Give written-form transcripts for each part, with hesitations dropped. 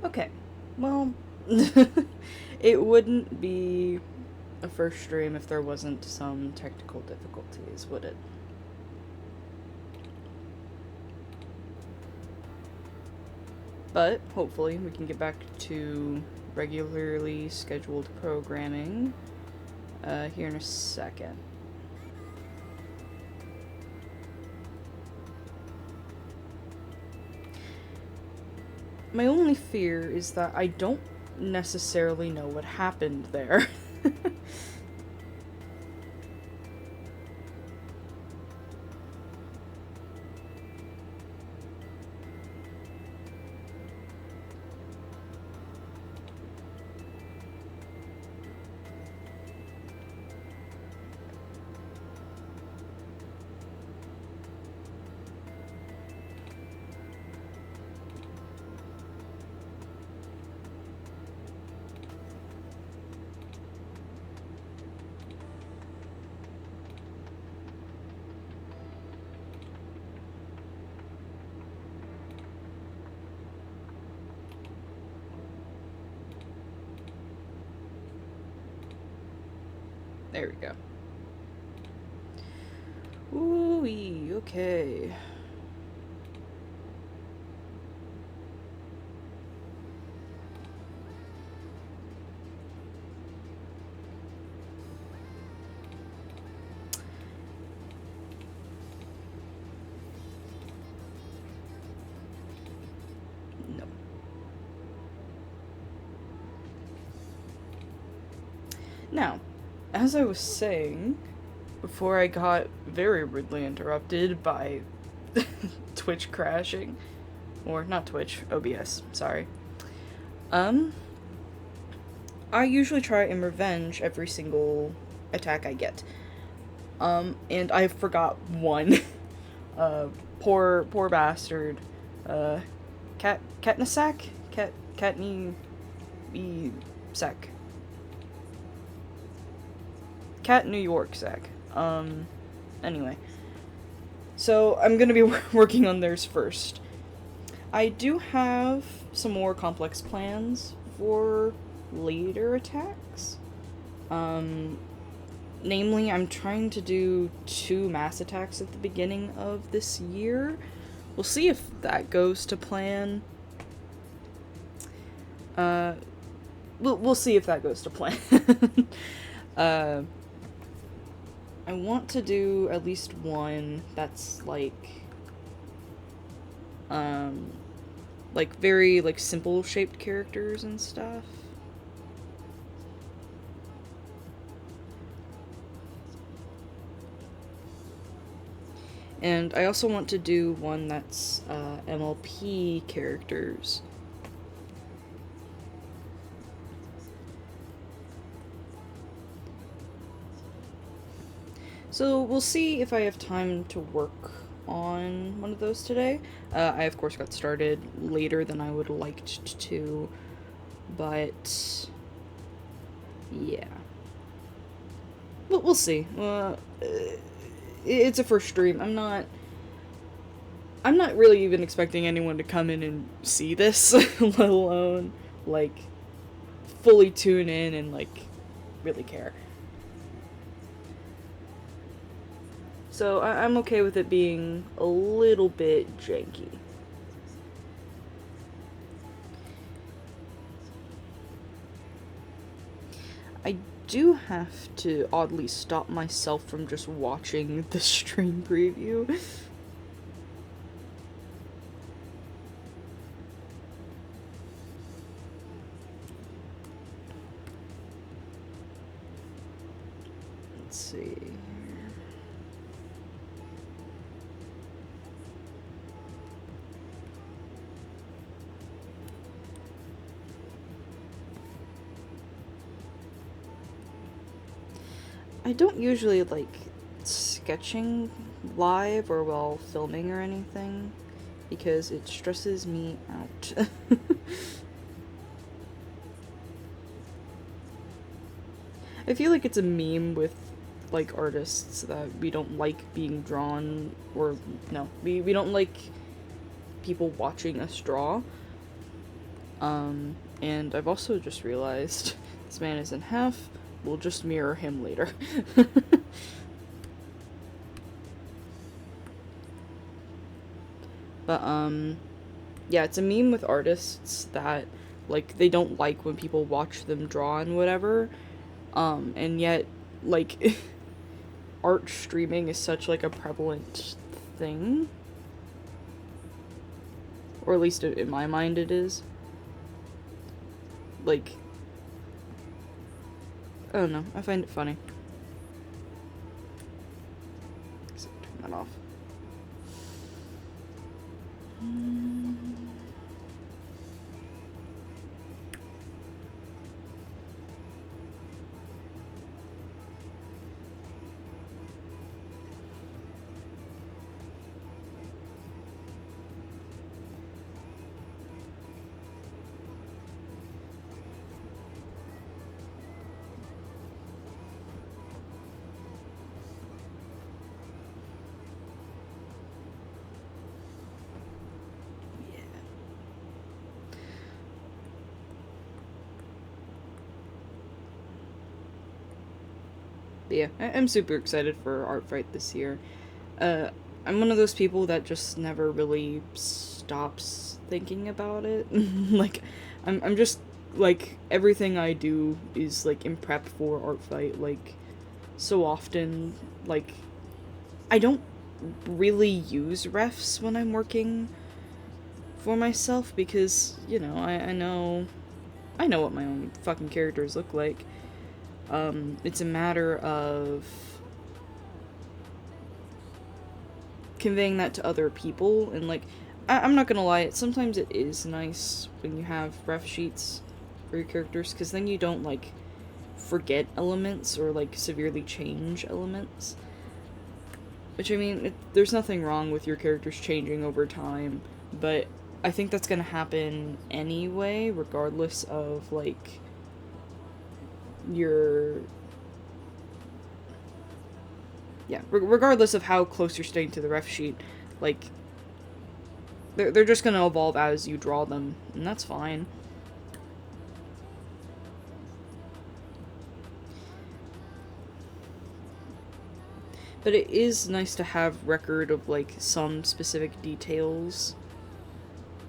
Okay, well, it wouldn't be a first stream if there wasn't some technical difficulties, would it? But hopefully we can get back to regularly scheduled programming here in a second. My only fear is that I don't necessarily know what happened there. There we go. Ooh-wee, okay. No. Now, as I was saying, before I got very rudely interrupted by Twitch crashing, or not Twitch, OBS, sorry. I usually try and revenge every single attack I get. And I forgot one. Poor bastard. Katnisack? Sack. Cat New York Sack. Anyway. So, I'm gonna be working on theirs first. I do have some more complex plans for later attacks. Namely, I'm trying to do 2 mass attacks at the beginning of this year. We'll see if that goes to plan. We'll see if that goes to plan. I want to do at least one that's very simple shaped characters and stuff. And I also want to do one that's MLP characters. So we'll see if I have time to work on one of those today. I of course got started later than I would have liked to, but yeah. We'll see. It's a first stream. I'm not really even expecting anyone to come in and see this, let alone fully tune in and really care. So I'm okay with it being a little bit janky. I do have to oddly stop myself from just watching the stream preview. Let's see. I don't usually like sketching live or while filming or anything because it stresses me out. I feel like it's a meme with artists that we don't like being drawn, or no, we don't like people watching us draw. And I've also just realized this man is in half. We'll just mirror him later. But, yeah, it's a meme with artists that, like, they don't like when people watch them draw and whatever. And yet, like, art streaming is such, like, a prevalent thing. Or at least in my mind it is. Like, I don't know, I find it funny. So, turn that off. But yeah, I'm super excited for ARTFIGHT this year. I'm one of those people that just never really stops thinking about it. Like, I'm just, like, everything I do is, like, in prep for ARTFIGHT. Like, so often, like, I don't really use refs when I'm working for myself because, you know, I know what my own fucking characters look like. It's a matter of conveying that to other people, and, like, I'm not gonna lie, sometimes it is nice when you have ref sheets for your characters, because then you don't, like, forget elements or, like, severely change elements. Which, I mean, there's nothing wrong with your characters changing over time, but I think that's gonna happen anyway, regardless of, like, your... Yeah, regardless of how close you're staying to the ref sheet, like, they're just gonna evolve as you draw them, and that's fine. But it is nice to have record of, like, some specific details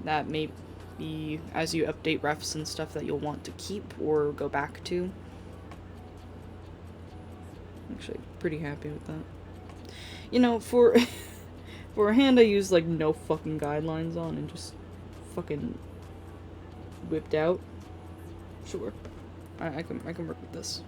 that may be, as you update refs and stuff, that you'll want to keep or go back to. I'm actually pretty happy with that. You know, for for a hand I used, like, no fucking guidelines on and just fucking whipped out. Sure. I can work with this.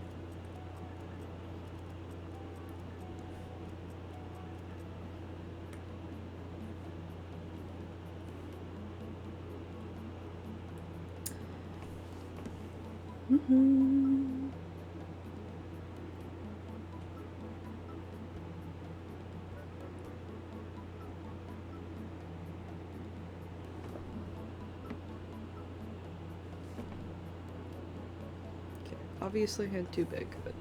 Okay, obviously hand too big, but...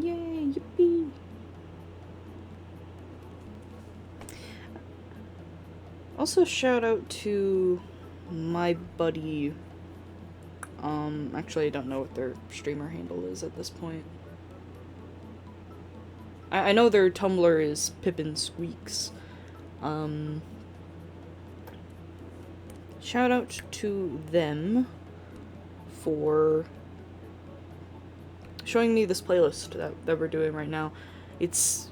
Yay, yippee! Also, shout out to my buddy. Actually, I don't know what their streamer handle is at this point. I know their Tumblr is Pippin Squeaks. Shout out to them for showing me this playlist that we're doing right now. It's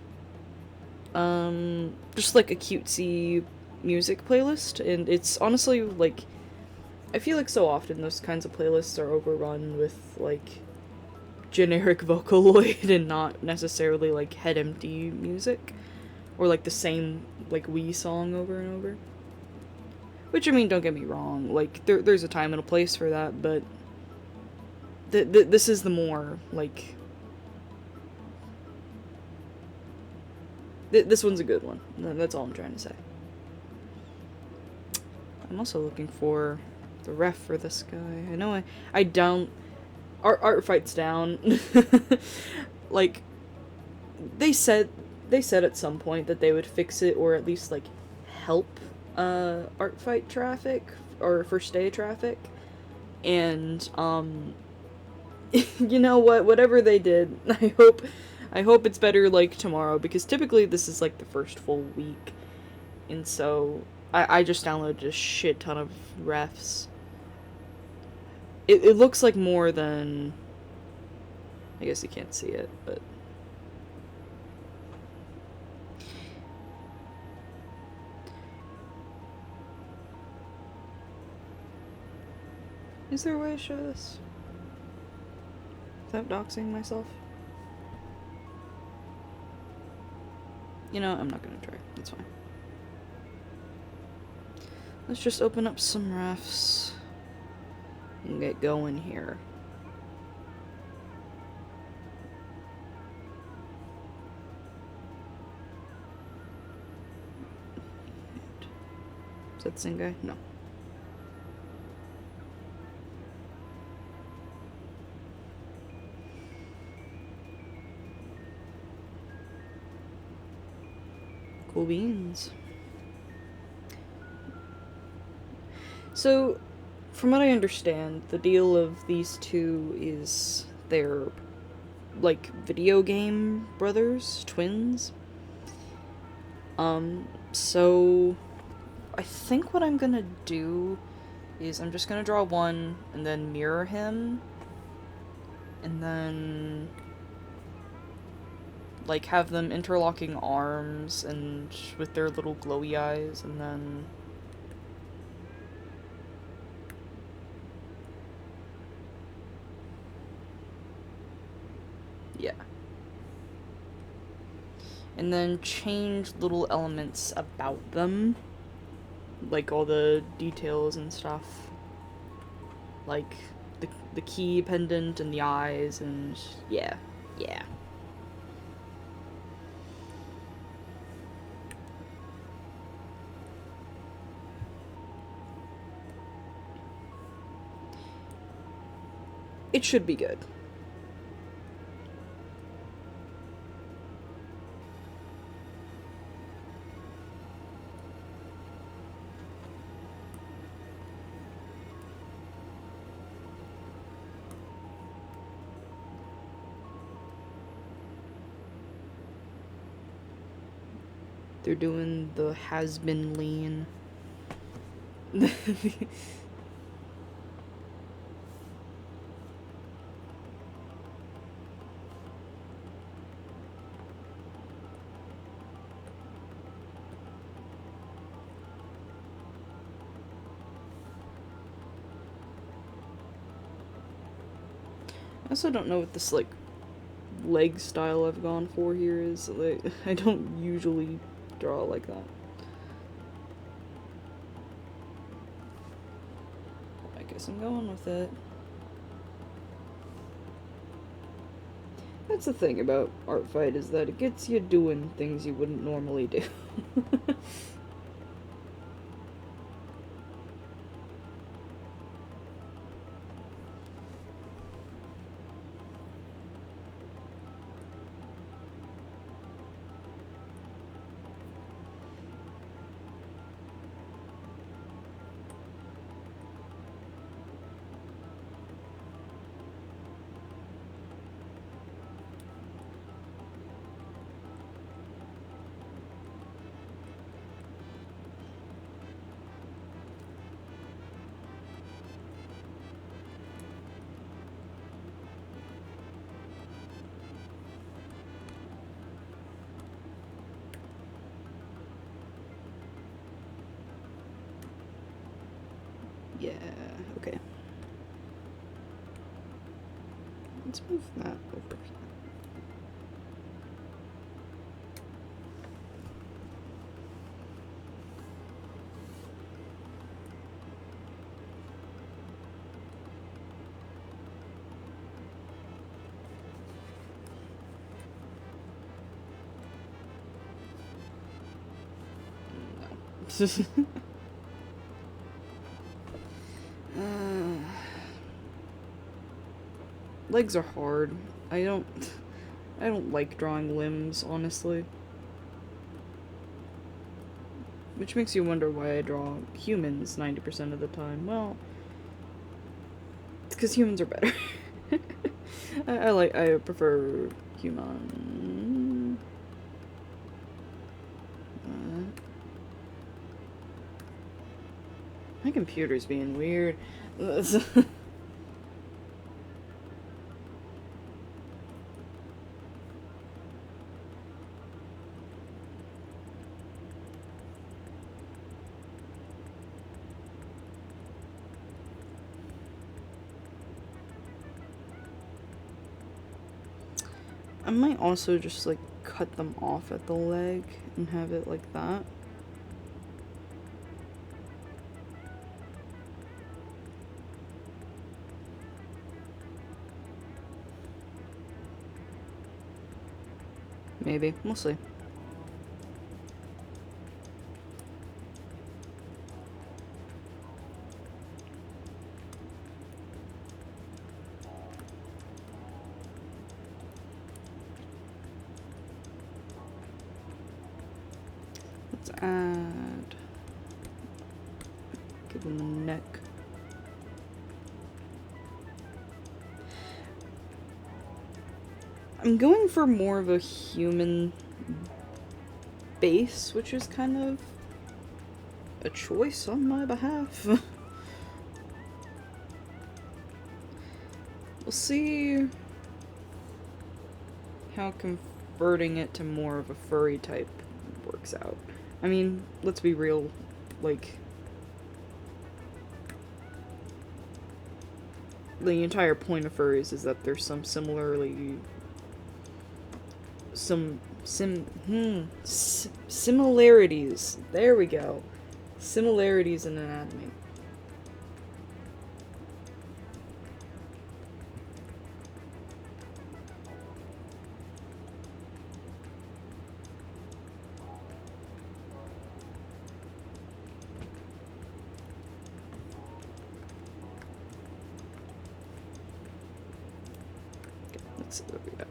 just like a cutesy music playlist, and it's honestly, like, I feel like so often those kinds of playlists are overrun with, like, generic Vocaloid and not necessarily, like, head empty music, or, like, the same, like, Wii song over and over. Which, I mean, don't get me wrong, like, there's a time and a place for that, but this is the more, like... This one's a good one. That's all I'm trying to say. I'm also looking for the ref for this guy. I know I don't... ARTFIGHT's down. Like, they said at some point that they would fix it, or at least, like, help, ARTFIGHT traffic, or first day traffic. And, you know what, whatever they did, I hope it's better, like, tomorrow, because typically this is, like, the first full week. And so, I just downloaded a shit ton of refs. It looks like more than... I guess you can't see it, but... Is there a way to show this without doxing myself? You know, I'm not gonna try. That's fine. Let's just open up some refs and get going here. Is that the same guy? No. Cool beans. So, from what I understand, the deal of these two is they're, like, video game brothers, twins. So, I think what I'm gonna do is I'm just gonna draw one and then mirror him, and then, like, have them interlocking arms and with their little glowy eyes, and then... yeah. And then change little elements about them, like all the details and stuff, like the key pendant and the eyes, and yeah. It should be good. They're doing the has-been lean. I also don't know what this, like, leg style I've gone for here is. Like, I don't usually draw like that. I guess I'm going with it. That's the thing about ARTFIGHT, is that it gets you doing things you wouldn't normally do. Yeah, okay. Let's move that over. No. Legs are hard. I don't like drawing limbs, honestly. Which makes you wonder why I draw humans 90% of the time. Well, it's because humans are better. I prefer human. My computer's being weird. I might also just, like, cut them off at the leg and have it like that. Maybe. We'll see. Let's add... give them a neck. I'm going for more of a human base, which is kind of a choice on my behalf. We'll see how converting it to more of a furry type works out. I mean, let's be real, like, the entire point of furries is that there's some similarities. There we go. Similarities in anatomy. Okay, let's see what we got.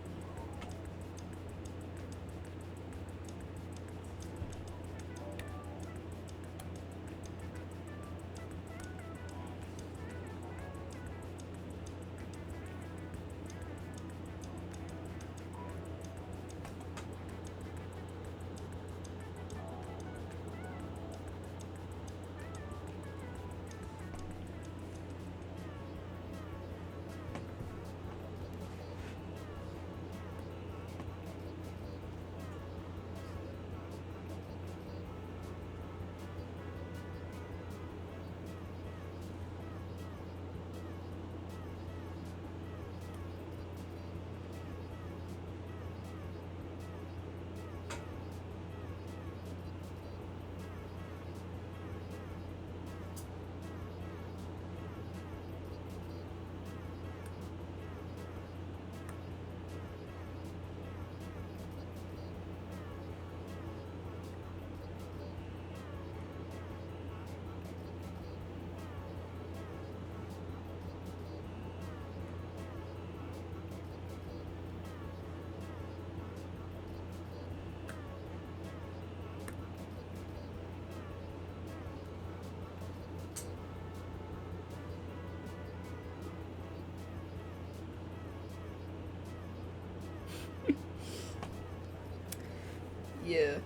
Yeah.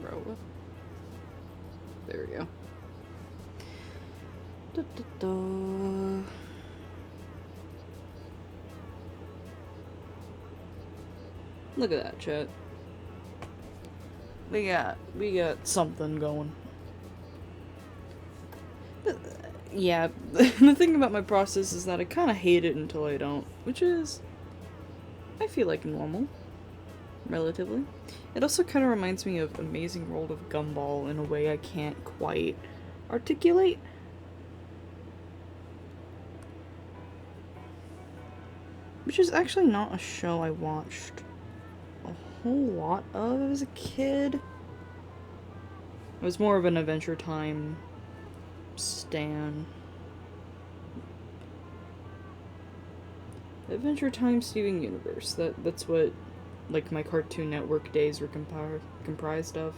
Bro. There we go. Da, da, da. Look at that, chat. We got something going. Yeah, the thing about my process is that I kind of hate it until I don't, which is, I feel like, normal, relatively. It also kind of reminds me of Amazing World of Gumball in a way I can't quite articulate. Which is actually not a show I watched a whole lot of as a kid. I was more of an Adventure Time stan. Adventure Time Steven Universe. That's what, like, my Cartoon Network days were comprised of.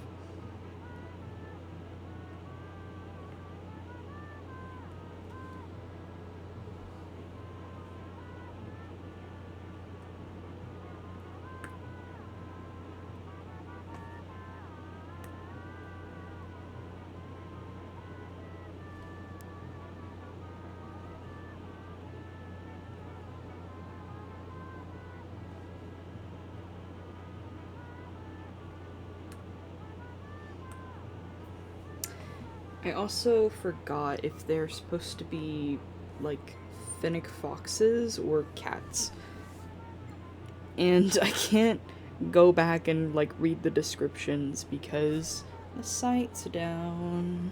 I also forgot if they're supposed to be, like, fennec foxes or cats. And I can't go back and, like, read the descriptions because the site's down.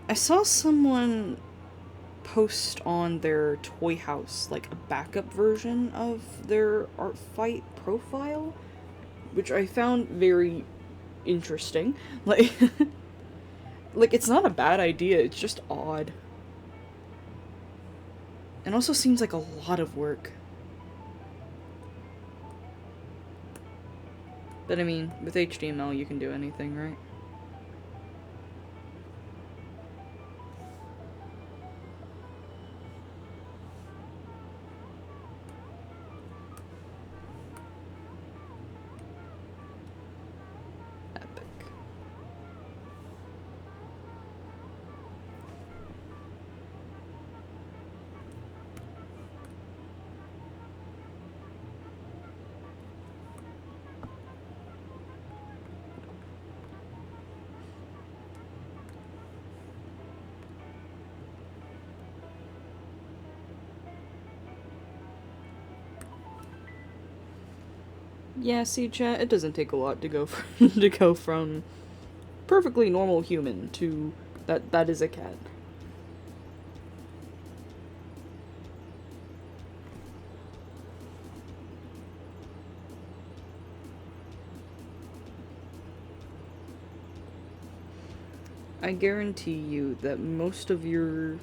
I saw someone post on their Toy House, like, a backup version of their ARTFIGHT profile, which I found very interesting. Like, like, it's not a bad idea, it's just odd. It also seems like a lot of work. But I mean, with HTML you can do anything, right? Epic. Yeah, see, chat, it doesn't take a lot to go from, to go from perfectly normal human to that is a cat. I guarantee you that most of your,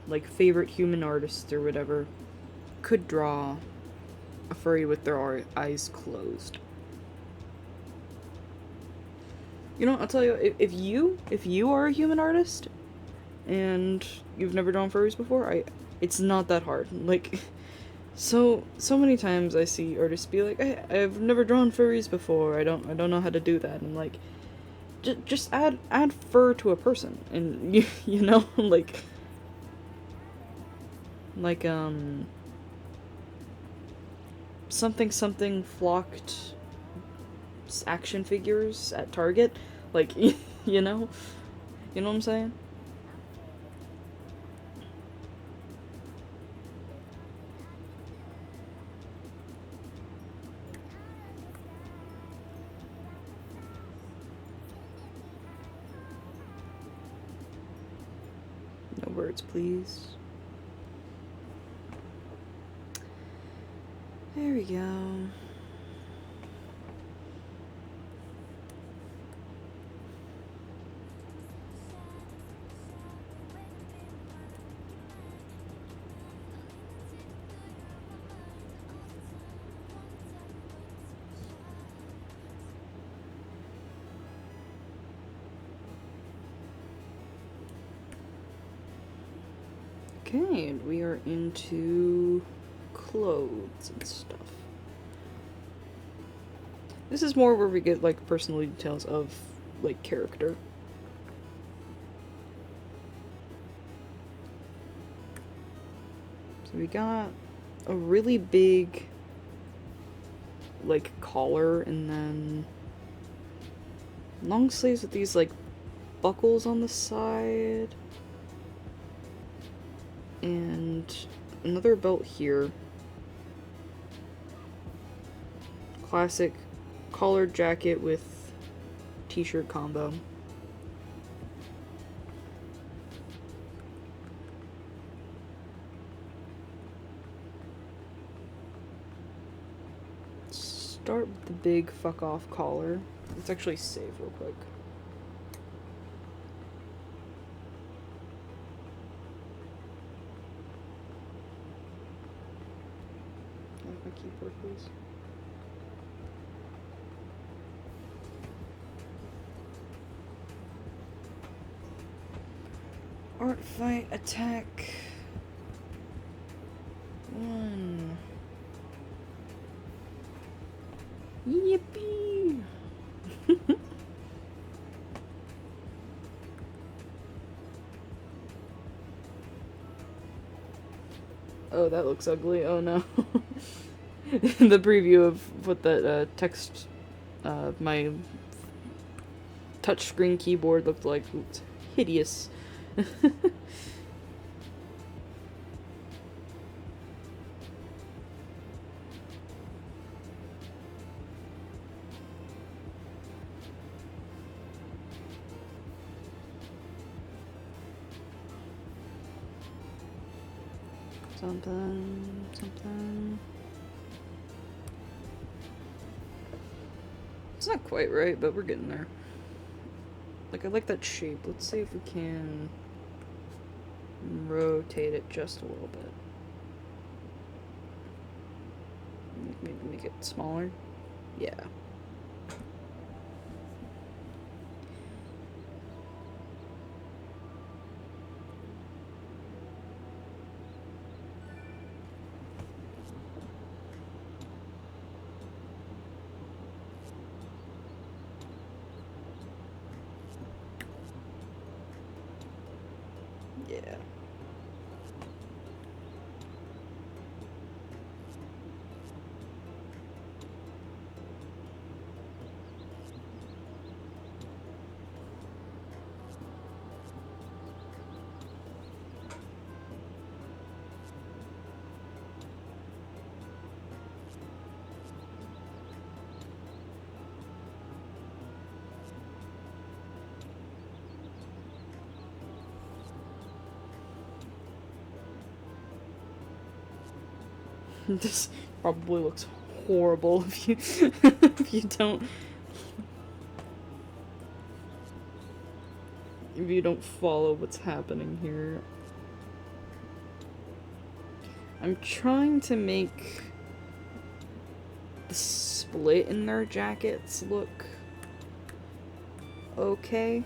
like, favorite human artists or whatever could draw a furry with their eyes closed. You know, I'll tell you, if you are a human artist and you've never drawn furries before, it's not that hard. Like, so many times I see artists be like, I've never drawn furries before. I don't know how to do that. And like, just add fur to a person, and you know, like something flocked action figures at Target, like, you know what I'm saying? No words, please. There we go. Okay, and we are into clothes and stuff. This is more where we get, like, personal details of, like, character. So we got a really big, like, collar, and then long sleeves with these, like, buckles on the side. And another belt here. Classic collared jacket with t-shirt combo. Start with the big fuck off collar. Let's actually save real quick. Can I have my keyboard, please? Art fight attack 1. Yippee! Oh, that looks ugly. Oh no. The preview of what that text, my touchscreen keyboard looked like. It's hideous. Something. It's not quite right, but we're getting there. Like, I like that shape. Let's see if we can rotate it just a little bit. Maybe make it smaller. Yeah. Yeah. This probably looks horrible if you if you don't follow what's happening here. I'm trying to make the split in their jackets look okay.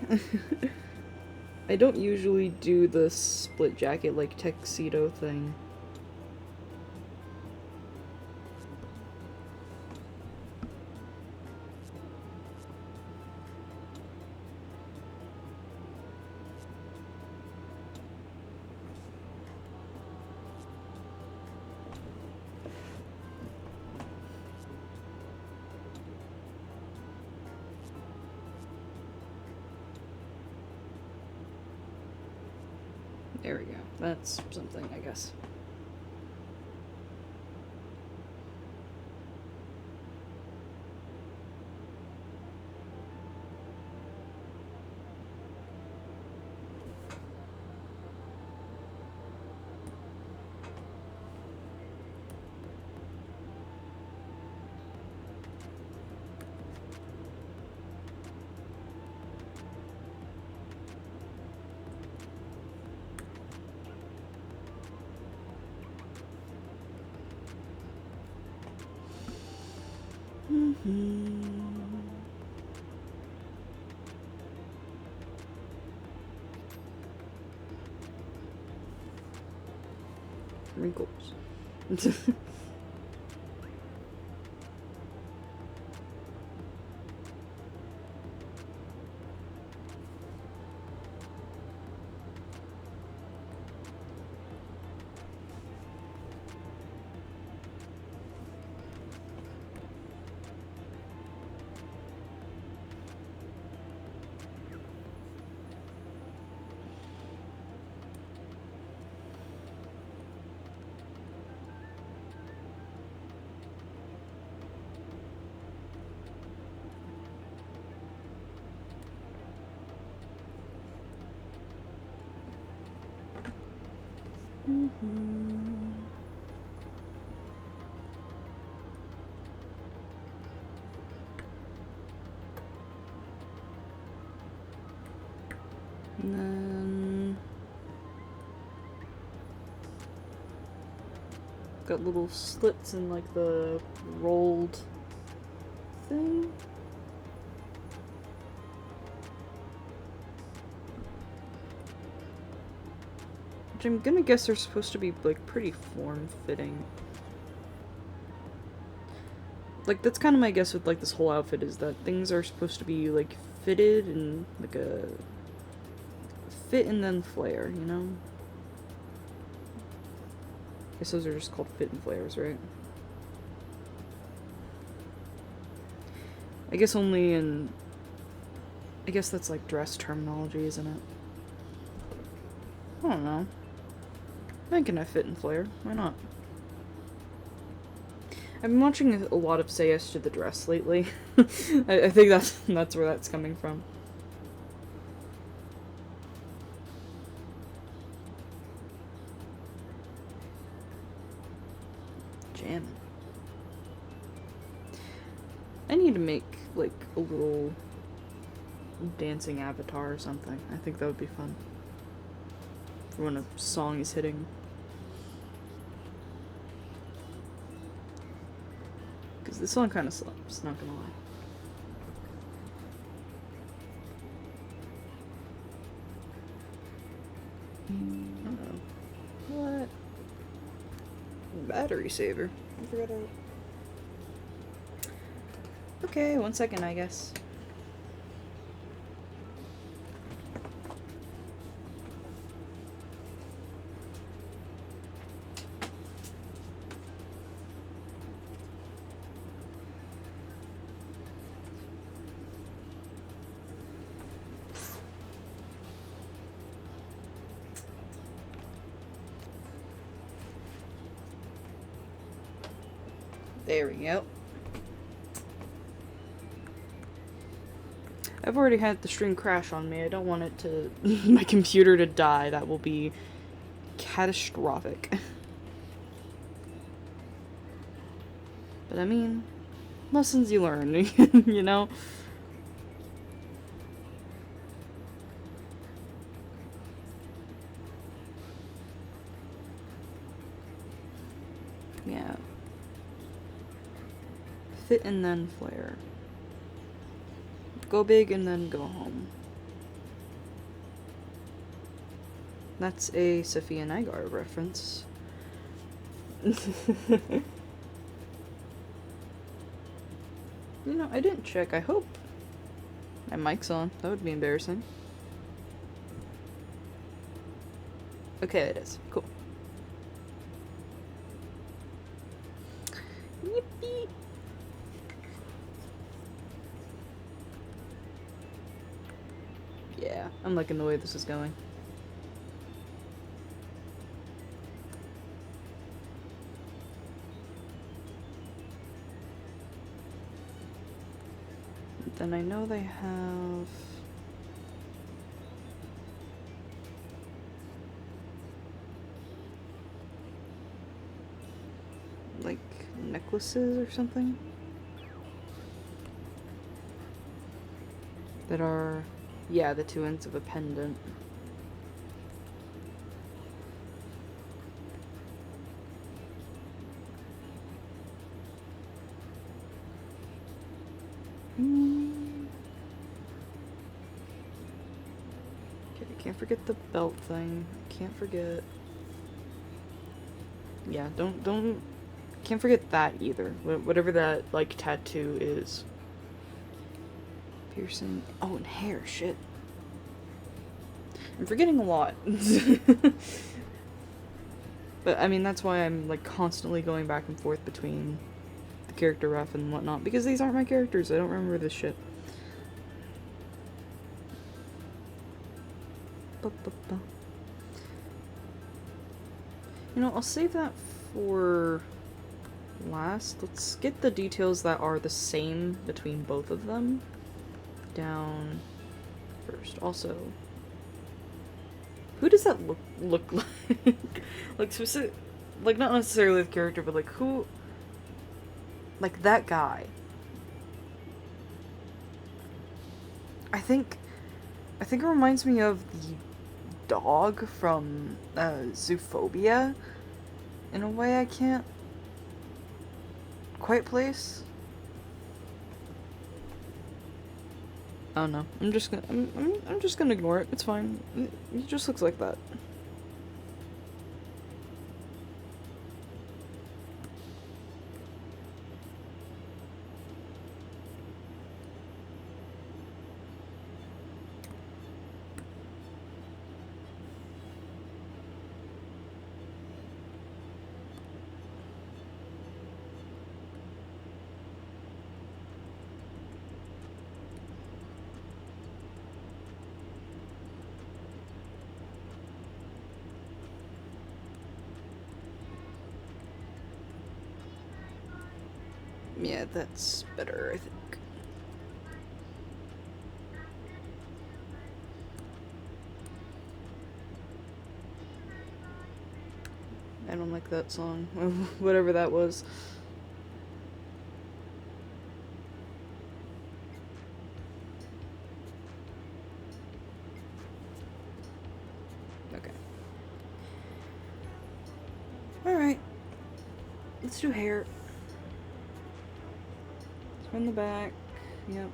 I don't usually do the split jacket like tuxedo thing. There we go. That's something, I guess. Wrinkles. And then got little slits in like the rolled thing. Which I'm gonna guess are supposed to be like pretty form-fitting. Like that's kind of my guess with like this whole outfit, is that things are supposed to be like fitted and like a fit and then flare, you know? I guess those are just called fit and flares, right? I guess only in... I guess that's like dress terminology, isn't it? I don't know. I can have fit and flare. Why not? I've been watching a lot of Say Yes to the Dress lately. I think that's where that's coming from. Jamming. I need to make like a little dancing avatar or something. I think that would be fun. For when a song is hitting. Because this song kind of slaps, not gonna lie. What? Battery saver. I forgot how... Okay, 1 second, I guess. There we go. I've already had the stream crash on me. I don't want it to... my computer to die. That will be catastrophic. But I mean, lessons you learn, you know? Yeah. Fit and then flare. Go big and then go home. That's a Sophia Nygaard reference. You know, I didn't check. I hope my mic's on. That would be embarrassing. Okay, it is. Cool. Yippee! Yeah, I'm liking the way this is going. Then I know they have... like necklaces or something that are, yeah, the two ends of a pendant. Okay, can't forget the belt thing. Can't forget. Yeah, don't can't forget that either. Whatever that, like, tattoo is. Piercing. Oh, and hair. Shit. I'm forgetting a lot. But, I mean, that's why I'm, like, constantly going back and forth between the character ref and whatnot. Because these aren't my characters. I don't remember this shit. You know, I'll save that for last. Let's get the details that are the same between both of them down first. Also, who does that look like? Like, specific, like, not necessarily the character, but like who, like that guy. I think I think it reminds me of the dog from Zoophobia in a way I can't quite place. I don't know. I'm just gonna ignore it. It's fine. It just looks like that. Yeah, that's better, I think. I don't like that song. Whatever that was. Okay. Alright. Let's do hair. From the back. Yep.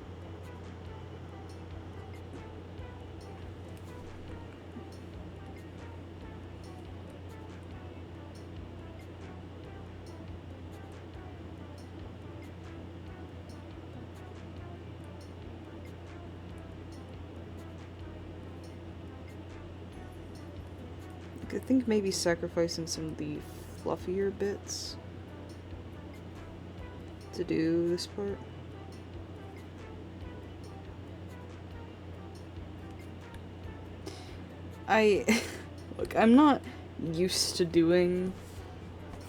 I think maybe sacrificing some of the fluffier bits to do this part. Look, I'm not used to doing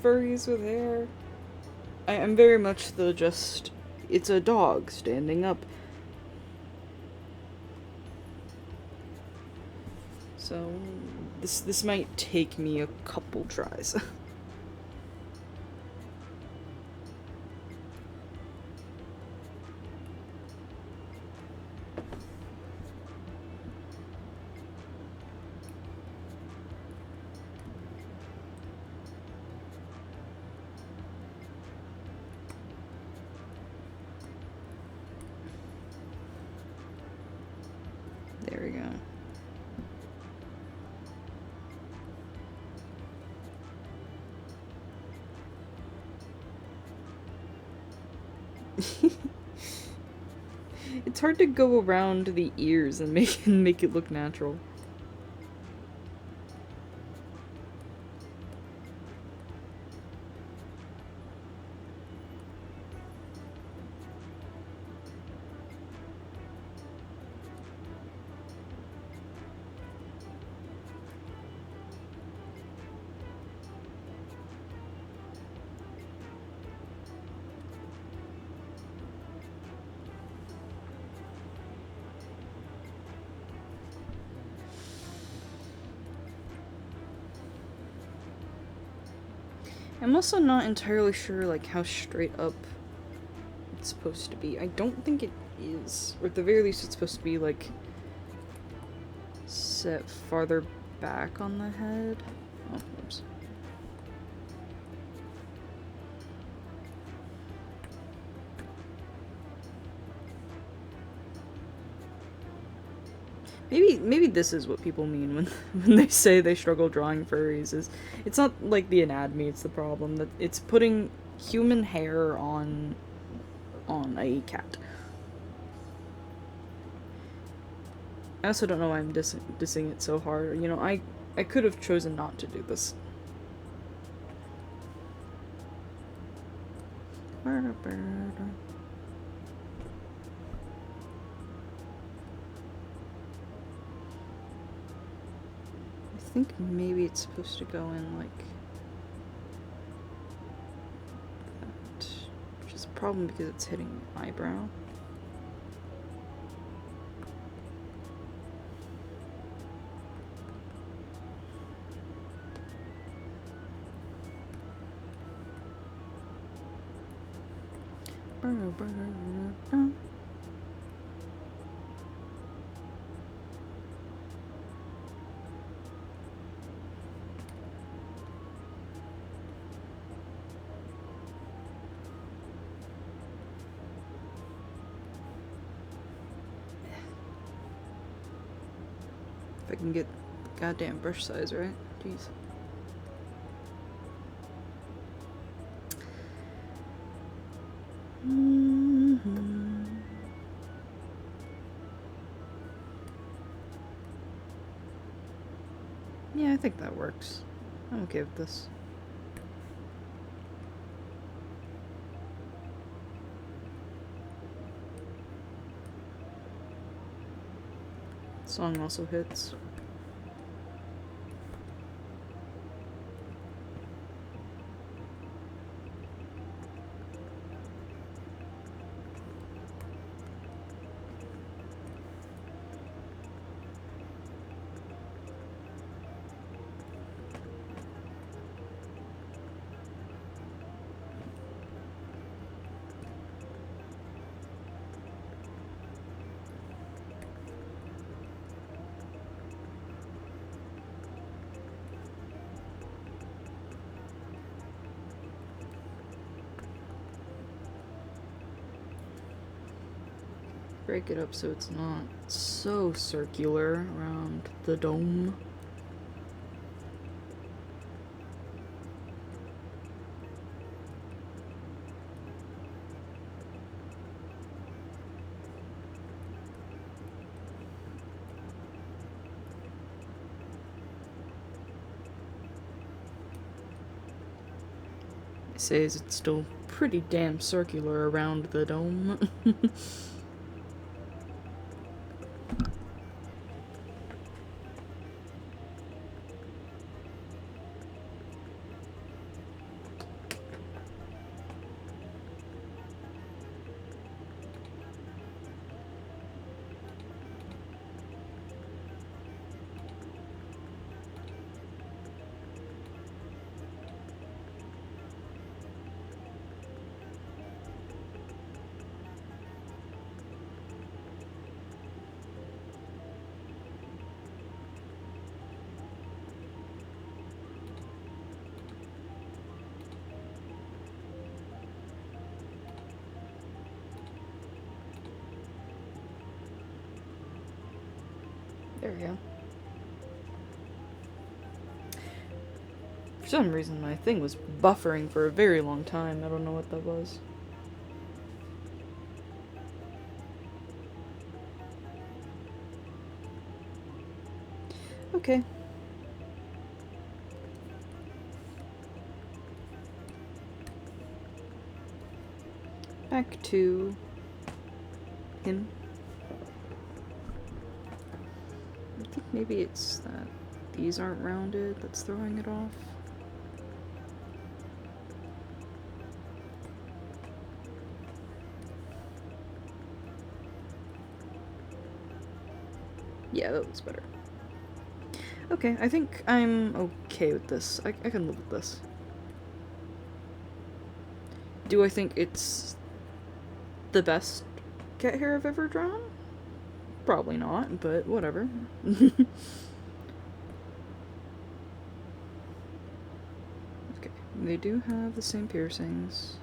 furries with hair. I'm very much the just, it's a dog standing up. So, this might take me a couple tries. There we go. It's hard to go around the ears and make it look natural. I'm also not entirely sure, like, how straight up it's supposed to be. I don't think it is. Or at the very least, it's supposed to be, like, set farther back on the head. Oh, oops. Maybe this is what people mean when they say they struggle drawing furries. Is it's not like the anatomy, it's the problem that it's putting human hair on a cat. I also don't know why I'm dissing it so hard. You know, I could have chosen not to do this. I think maybe it's supposed to go in like that, which is a problem because it's hitting my eyebrow. If I can get the goddamn brush size right. Jeez. Yeah, I think that works. I'm okay with this. Song also hits. Break it up so it's not so circular around the dome. It says it's still pretty damn circular around the dome. There we go. For some reason, my thing was buffering for a very long time. I don't know what that was. Okay. Back to him. I think maybe it's that these aren't rounded that's throwing it off. Yeah, that looks better. Okay, I think I'm okay with this. I can live with this. Do I think it's the best cat hair I've ever drawn? Probably not, but whatever. Okay, they do have the same piercings.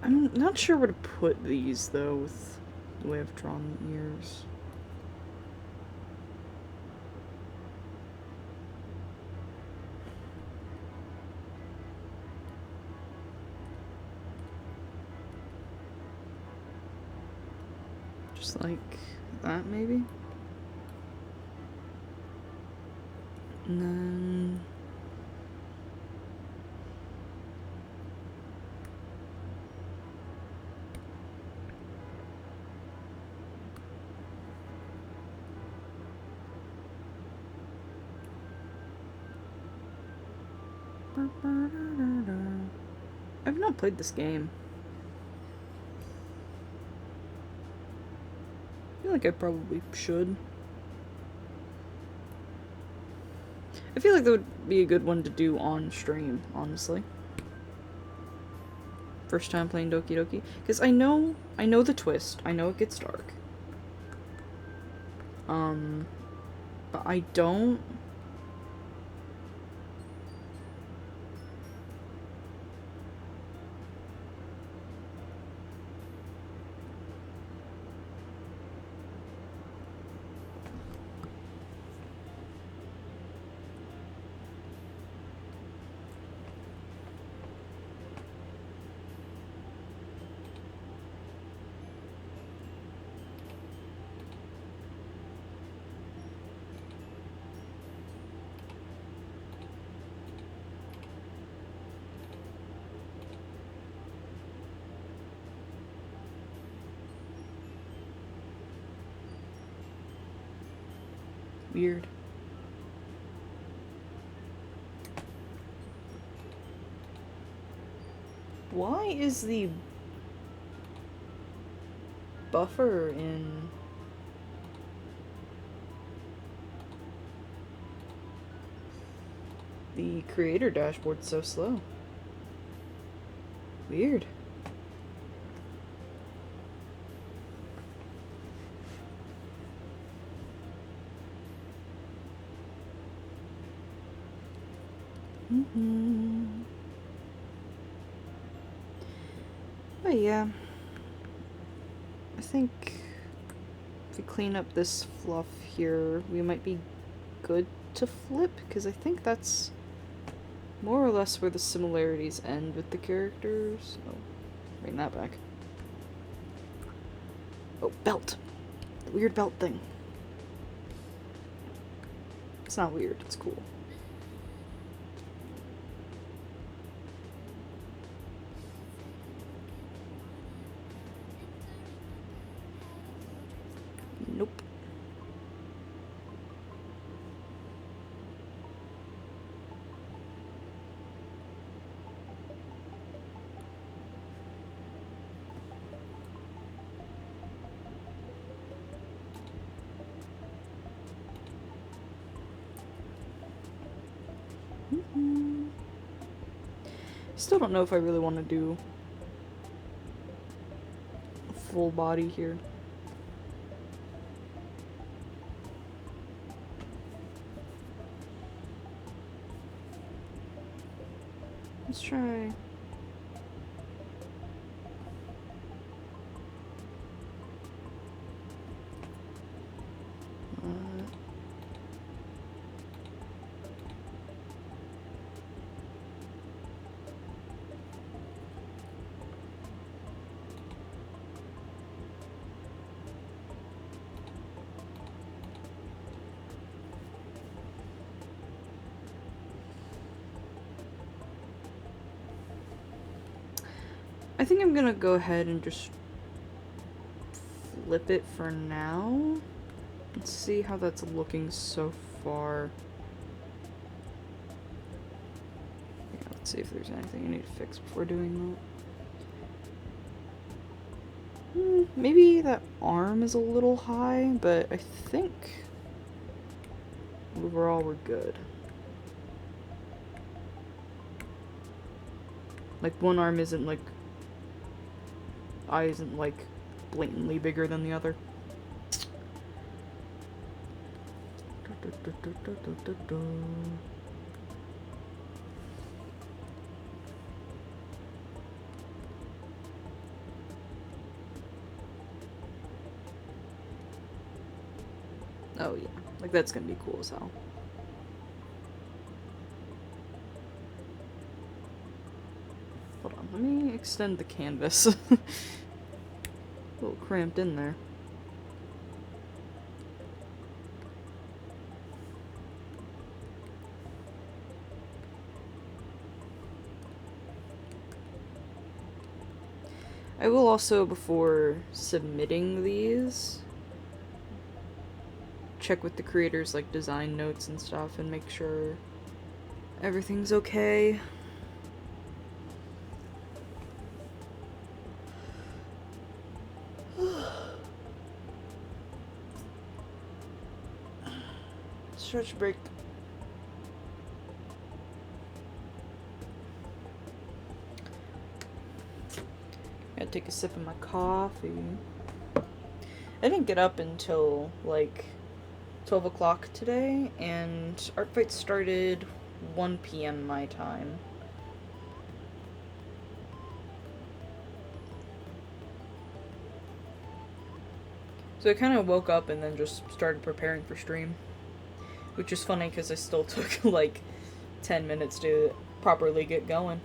I'm not sure where to put these, though, with the way I've drawn the ears. Just like that, maybe? And then... I've not played this game. I feel like I probably should. I feel like that would be a good one to do on stream, honestly. First time playing Doki Doki. Because I know the twist. I know it gets dark. But I don't... Weird. Why is the buffer in the creator dashboard so slow? Weird. But yeah, I think if we clean up this fluff here, we might be good to flip, because I think that's more or less where the similarities end with the characters. Oh, bring that back. Oh, belt. The weird belt thing. It's not weird, it's cool. Nope. Still don't know if I really want to do a full body here. Let's try. I think I'm gonna go ahead and just flip it for now. Let's see how that's looking so far. Yeah, let's see if there's anything I need to fix before doing that. Maybe that arm is a little high, but I think overall we're good. Like, one arm isn't like... eye isn't like blatantly bigger than the other. Oh yeah, like that's gonna be cool as hell. Hold on, let me extend the canvas. A little cramped in there. I will also, before submitting these, check with the creators, like, design notes and stuff, and make sure everything's okay. Stretch break. Gotta take a sip of my coffee. I didn't get up until like 12 o'clock today, and ARTFIGHT started 1 p.m. my time. So I kind of woke up and then just started preparing for stream. Which is funny because I still took like 10 minutes to properly get going.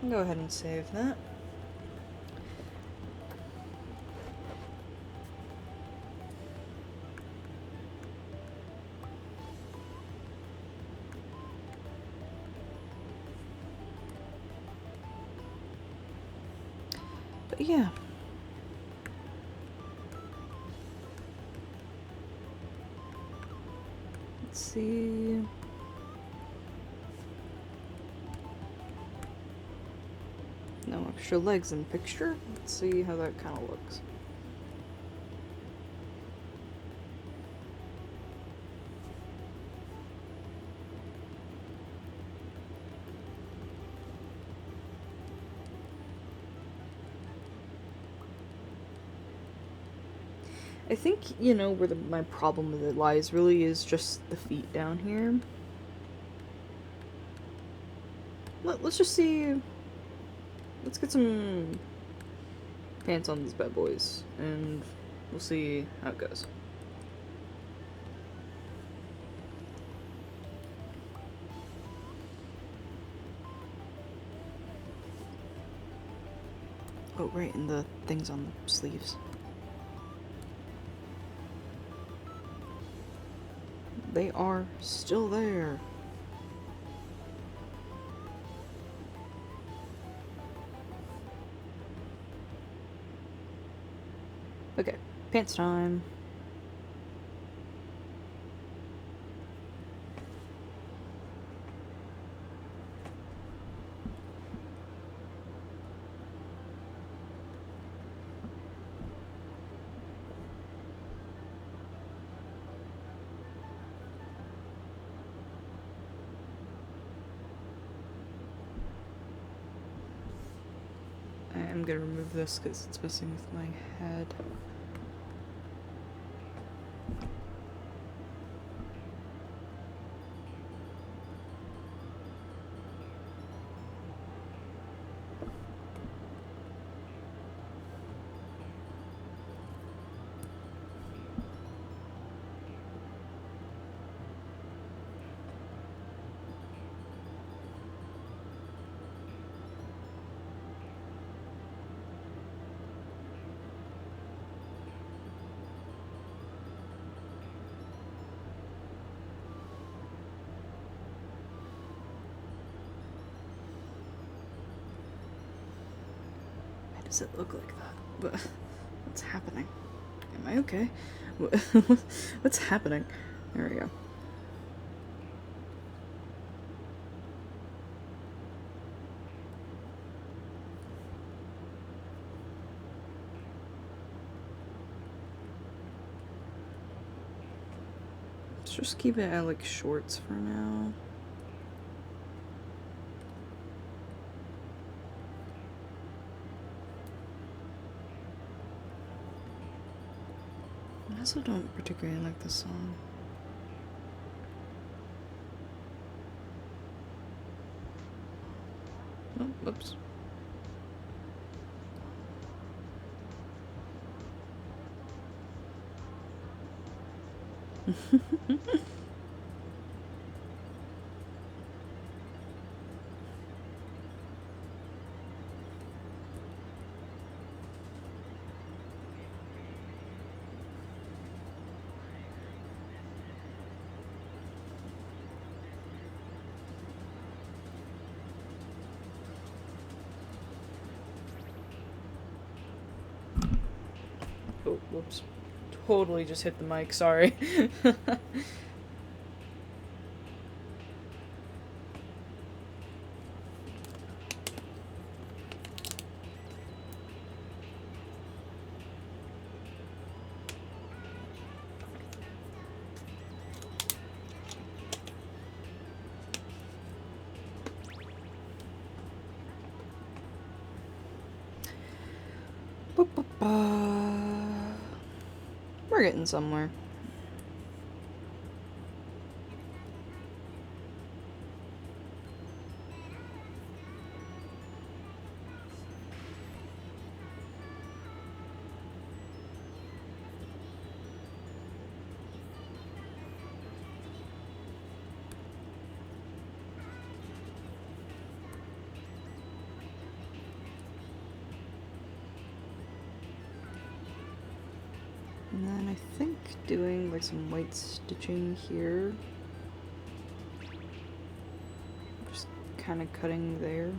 Go ahead and save that. But yeah. Let's see. No extra legs in picture. Let's see how that kind of looks. I think, you know, where my problem with it lies really is just the feet down here. Let's just see. Let's get some pants on these bad boys, and we'll see how it goes. Oh, right, and the things on the sleeves. They are still there. Okay, pants time. I'm gonna remove this because it's messing with my head. Why does it look like that? But what's happening? Am I okay? What's happening? There we go. Let's just keep it at like shorts for now. I also don't particularly like this song. Oh, whoops. Oh, whoops. Totally just hit the mic, sorry. We're getting somewhere. And then I think doing like some white stitching here. Just kind of cutting there.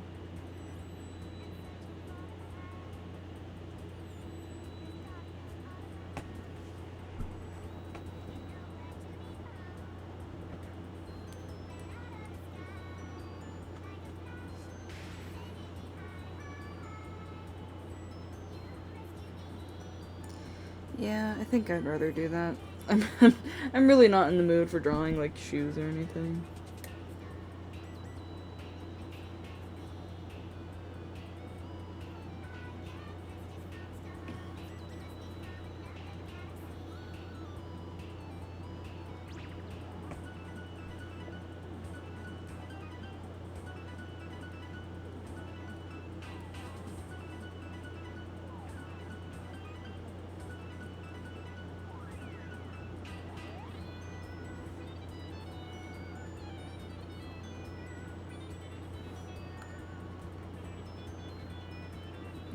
Yeah, I think I'd rather do that. I'm, I'm really not in the mood for drawing, like, shoes or anything.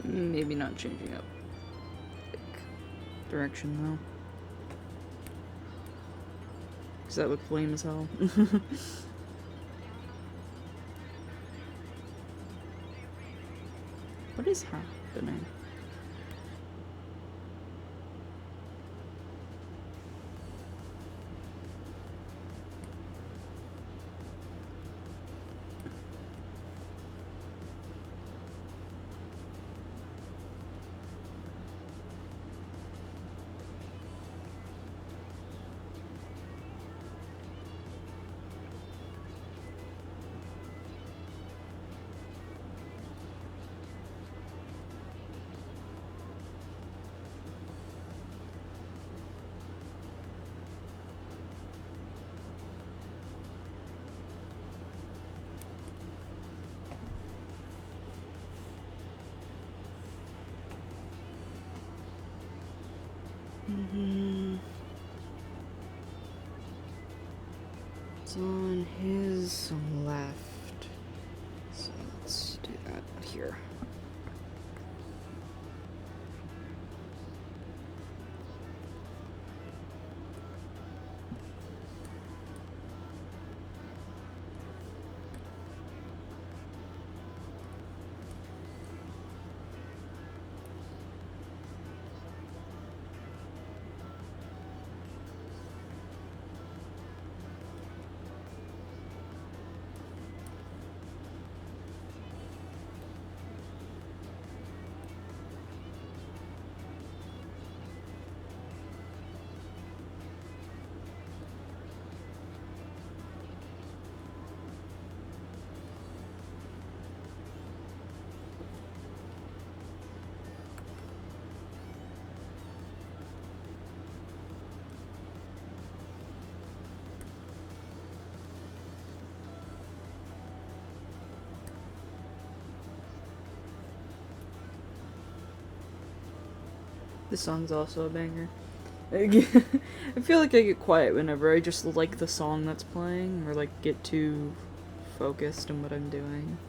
Maybe not changing up, like, direction, though. Because that looked lame as hell. What is happening? It's on his left. So let's do that here. This song's also a banger. I feel like I get quiet whenever I just like the song that's playing, or like get too focused on what I'm doing.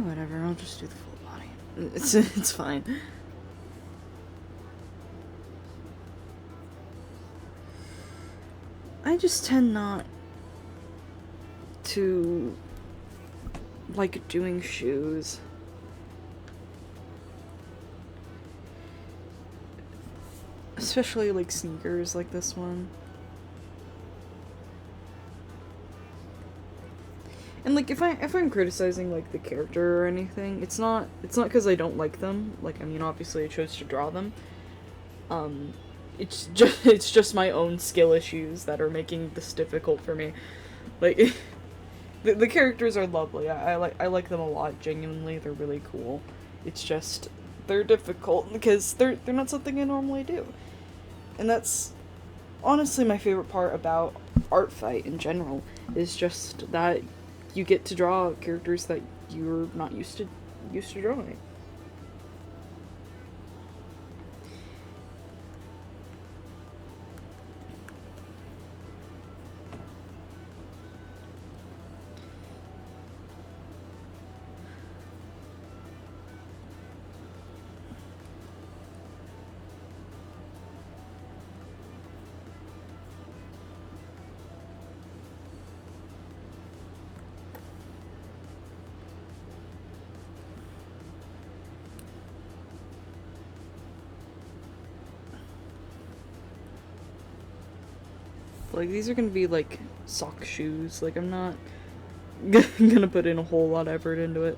Whatever, I'll just do the full body. It's fine. I just tend not to like doing shoes. Especially like sneakers like this one. And like if I'm criticizing like the character or anything, it's not because I don't like them. Like, I mean, obviously I chose to draw them. It's just my own skill issues that are making this difficult for me. Like the characters are lovely. I like them a lot, genuinely. They're really cool. It's just they're difficult because they're not something I normally do. And that's honestly my favorite part about ARTFIGHT in general, is just that you get to draw characters that you're not used to drawing. Like, these are gonna be, like, sock shoes. Like, I'm not gonna put in a whole lot of effort into it.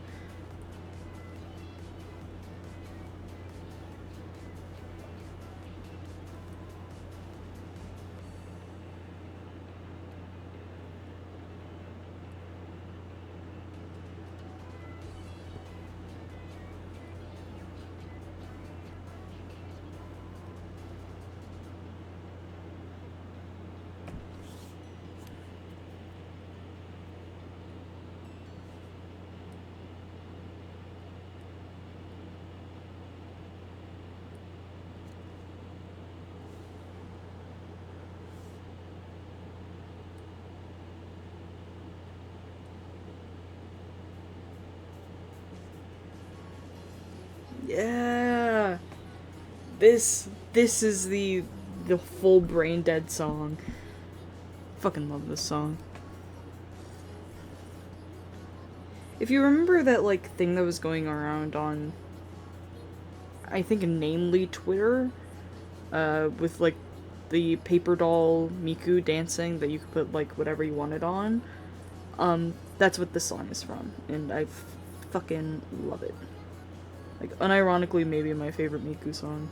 Yeah. This is the full brain dead song. Fucking love this song. If you remember that like thing that was going around on I think namely Twitter, with like the paper doll Miku dancing that you could put like whatever you wanted on, that's what this song is from, and I fucking love it. Like, unironically, maybe my favorite Miku song.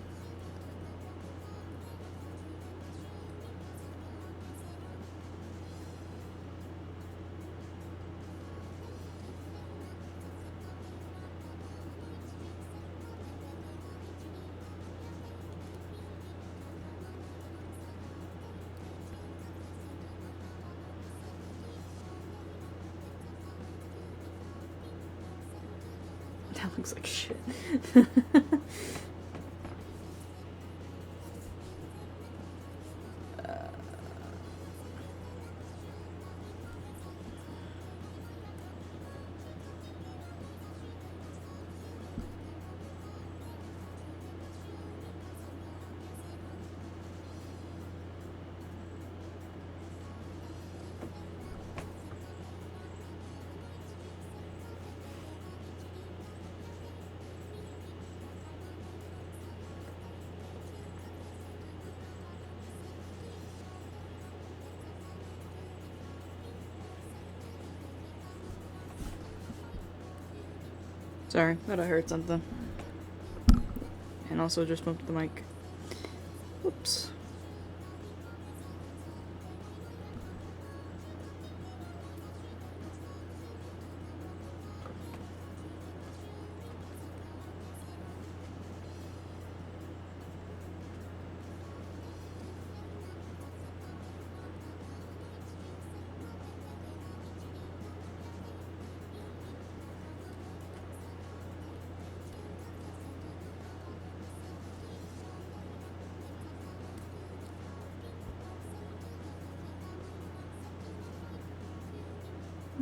That looks like shit. Sorry, thought I heard something. And also just bumped the mic. Whoops.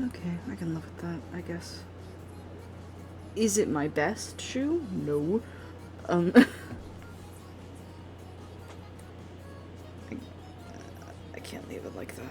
Okay, I can live with that, I guess. Is it my best shoe? No. I, I can't leave it like that.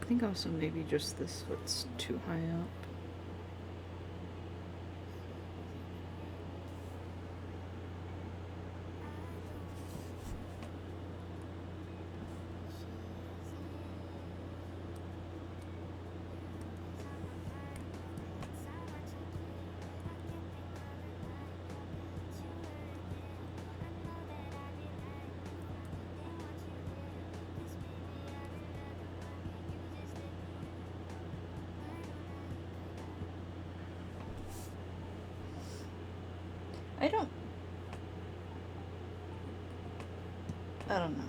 I think also maybe just this foot's too high up. I don't know.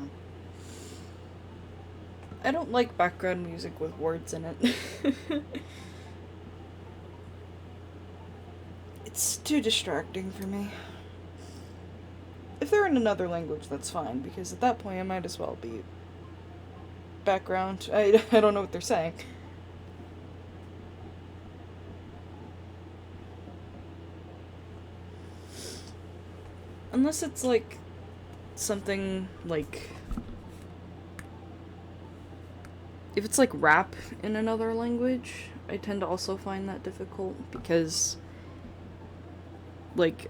I don't like background music with words in it. It's too distracting for me. If they're in another language, that's fine, because at that point I might as well be background. I don't know what they're saying. Unless it's like something like, if it's like rap in another language, I tend to also find that difficult because, like,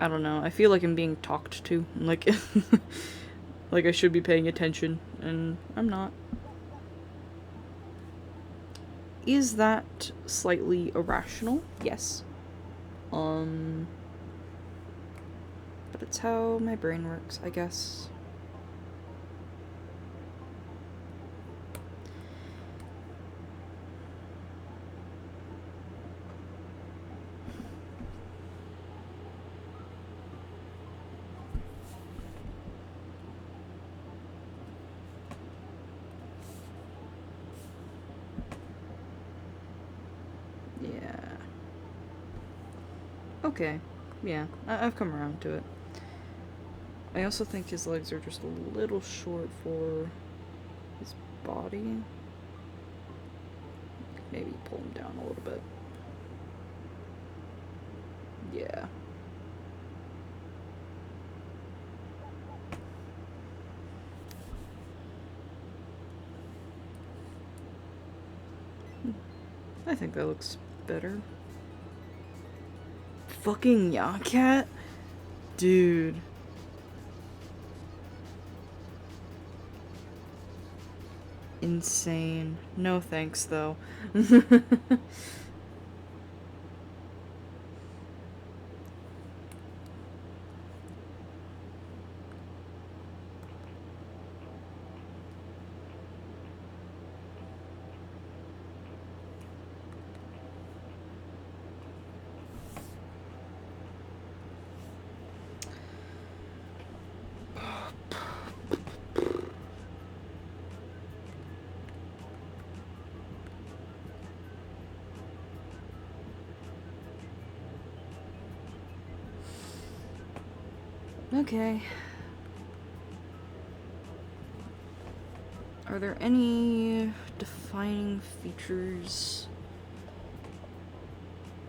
I don't know, I feel like I'm being talked to, like like I should be paying attention and I'm not. Is that slightly irrational? Yes. But it's how my brain works, I guess. Yeah. Okay. Yeah, I've come around to it. I also think his legs are just a little short for his body. Maybe pull him down a little bit. Yeah. I think that looks better. Fucking Yakat? Dude. Insane. No thanks, though. Okay. Are there any defining features?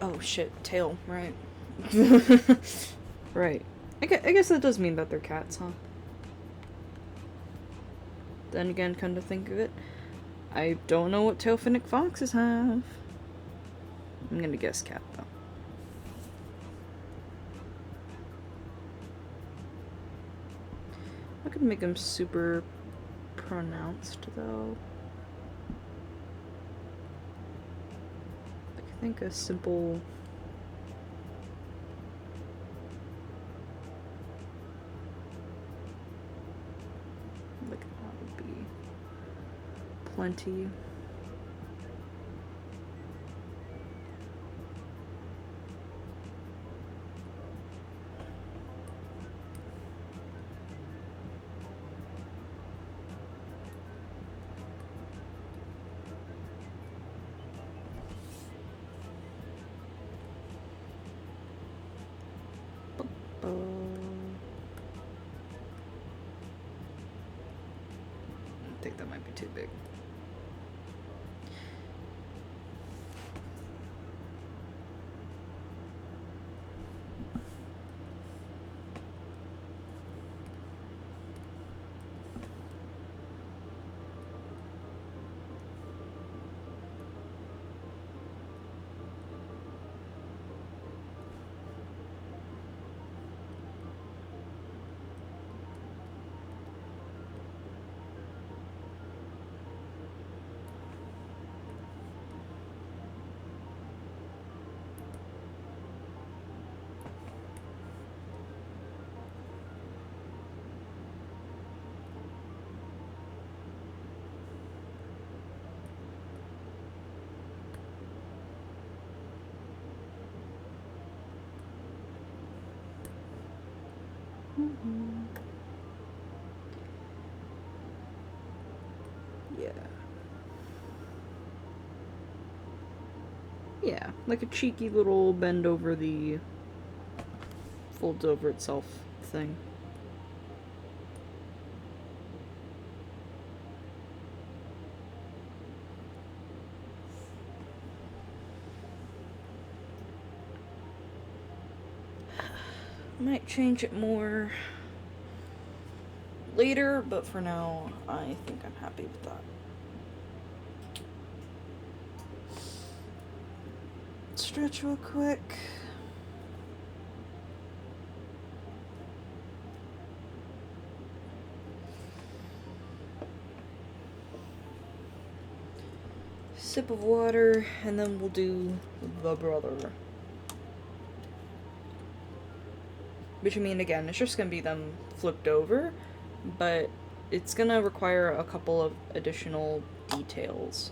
Oh shit, tail, right. Right. I guess that does mean that they're cats, huh? Then again, come to think of it, I don't know what tail finnick foxes have. I'm gonna guess cat, though. I could make them super pronounced, though. Like, I think a simple... like, that would be plenty. I think that might be too big. Yeah. Yeah, like a cheeky little bend over the folds over itself thing. Might change it more later, but for now, I think I'm happy with that. Stretch real quick. Sip of water, and then we'll do the brother. Which, I mean, again, it's just gonna be them flipped over, but it's gonna require a couple of additional details.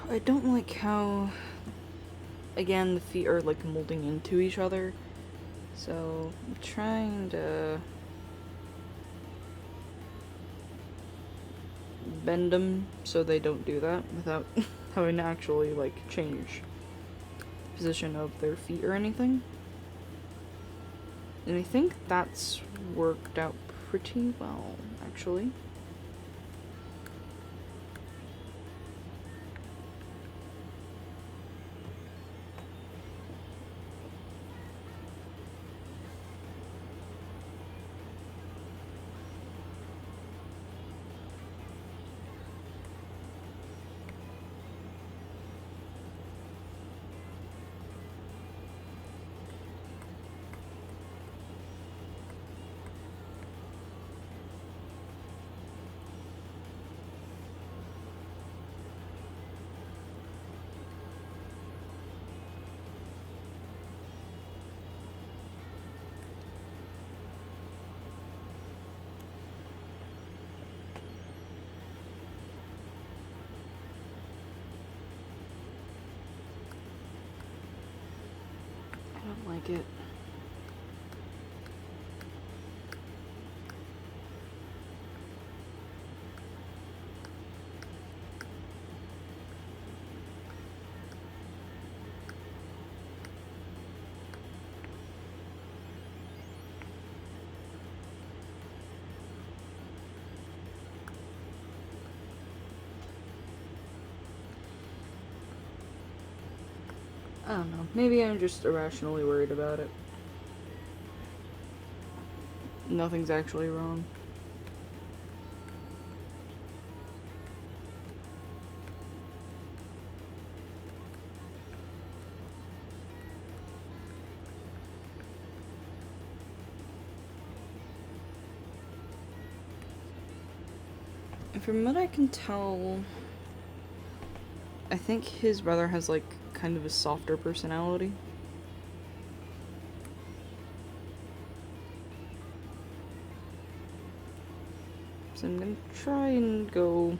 I don't like how, again, the feet are like molding into each other. So I'm trying to bend them so they don't do that without having to actually like change position of their feet or anything. And I think that's worked out pretty well, actually. I don't like it. I don't know. Maybe I'm just irrationally worried about it. Nothing's actually wrong. From what I can tell, I think his brother has, like, kind of a softer personality. So I'm gonna try and go...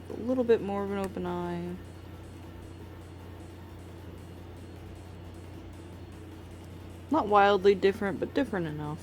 a little bit more of an open eye. Not wildly different, but different enough.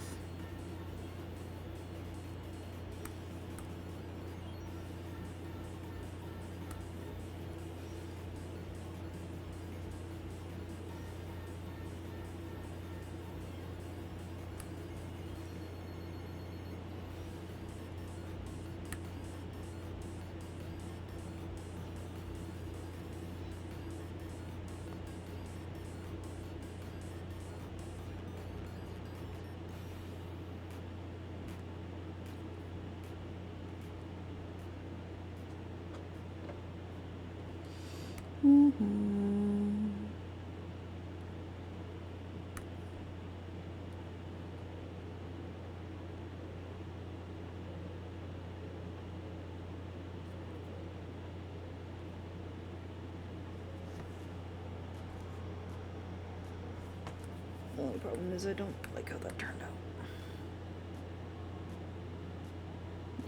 The only problem is I don't like how that turned out.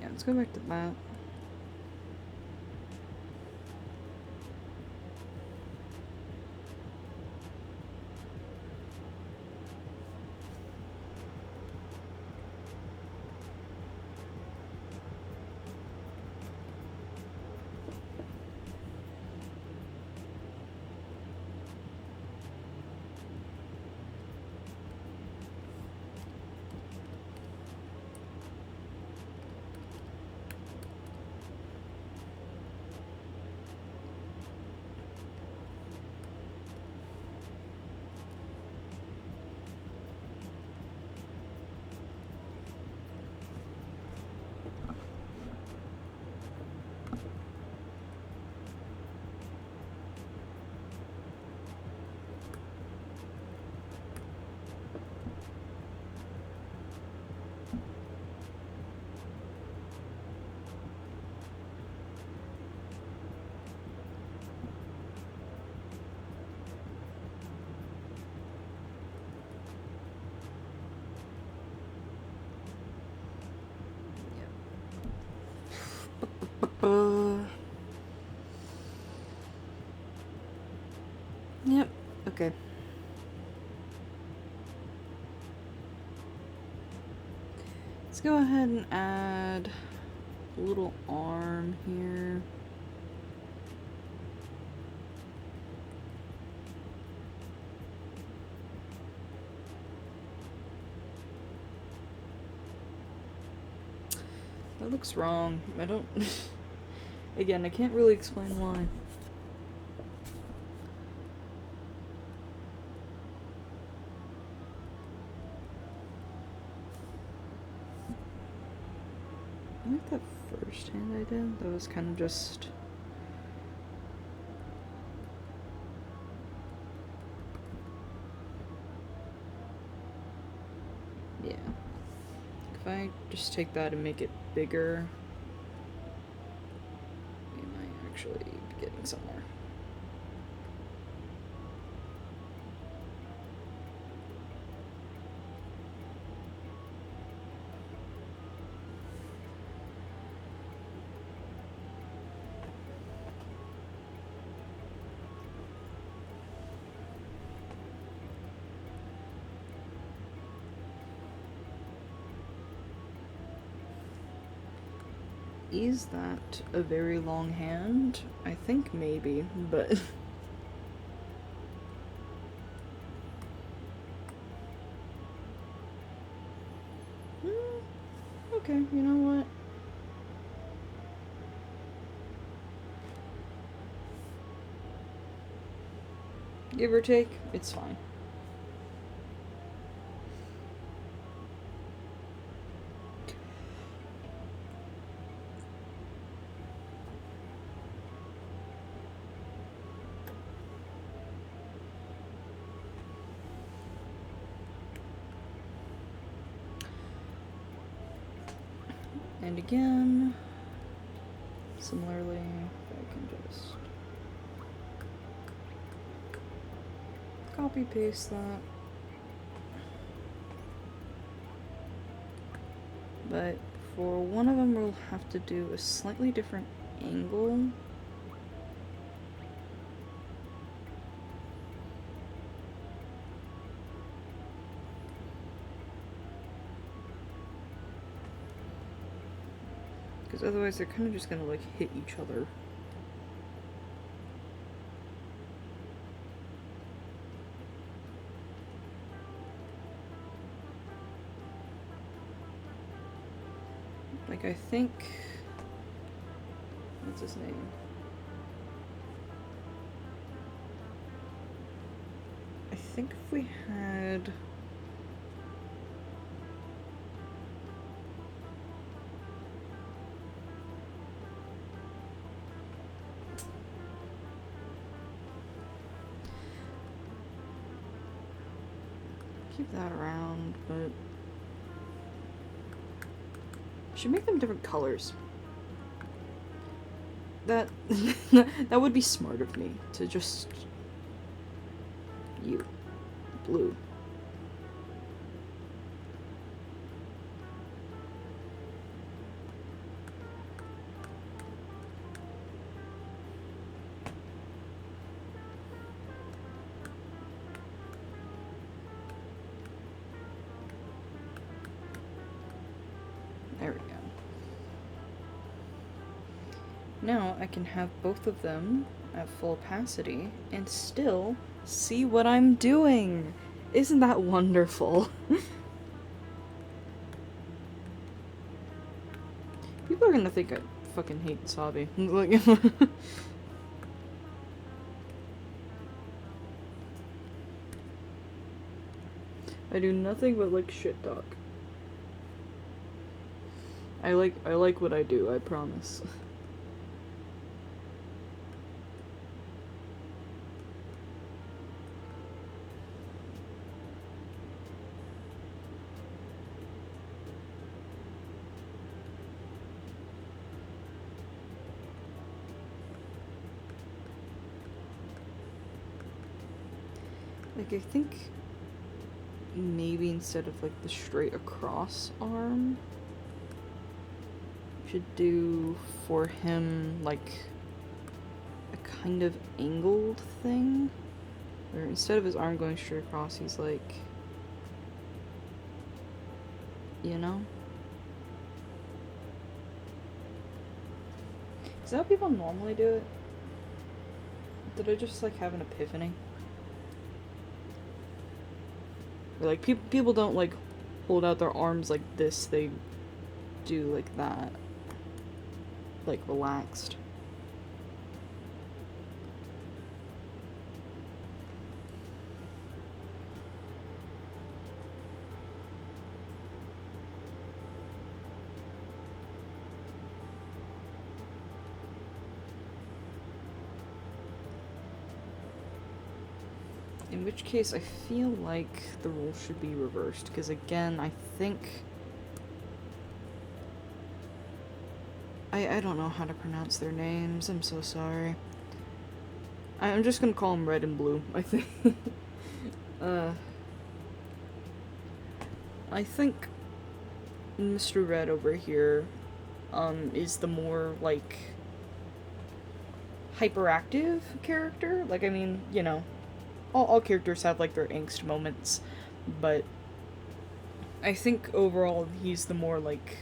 Yeah, let's go back to that. Yep, okay. Let's go ahead and add a little arm here. That looks wrong. I don't... Again, I can't really explain why. I like that first hand I did. That was kind of just... Yeah. If I just take that and make it bigger, we might actually be getting somewhere. Is that a very long hand? I think maybe, but... okay, you know what? Give or take, it's fine. And again, similarly, I can just copy paste that. But for one of them, we'll have to do a slightly different angle. Because otherwise they're kind of just gonna like hit each other. Like, I think, what's his name? I think if we had keep that around, but should make them different colors. That that would be smart of me to just blue. There we go. Now I can have both of them at full opacity and still see what I'm doing. Isn't that wonderful? People are gonna think I fucking hate Sabi. I do nothing but like shit talk. I like what I do, I promise. Like, I think maybe instead of like the straight across arm, should do for him like a kind of angled thing, where instead of his arm going straight across, he's like, you know? Is that how people normally do it? Did I just like have an epiphany? Or like people don't like hold out their arms like this, they do like that. Like relaxed. In which case, I feel like the role should be reversed, because again, I think... I don't know how to pronounce their names, I'm so sorry. I'm just gonna call them Red and Blue, I think. I think Mr. Red over here, is the more, like, hyperactive character. Like, I mean, you know, all characters have, like, their angst moments, but I think overall he's the more, like,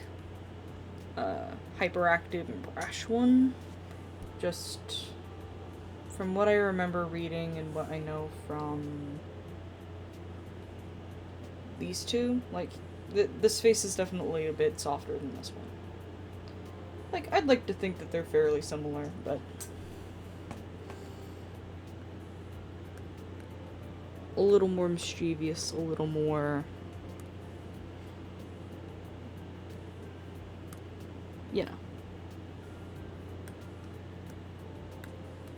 hyperactive and brash one. Just from what I remember reading and what I know from these two, like, This face is definitely a bit softer than this one. Like, I'd like to think that they're fairly similar, but... a little more mischievous, a little more... you know.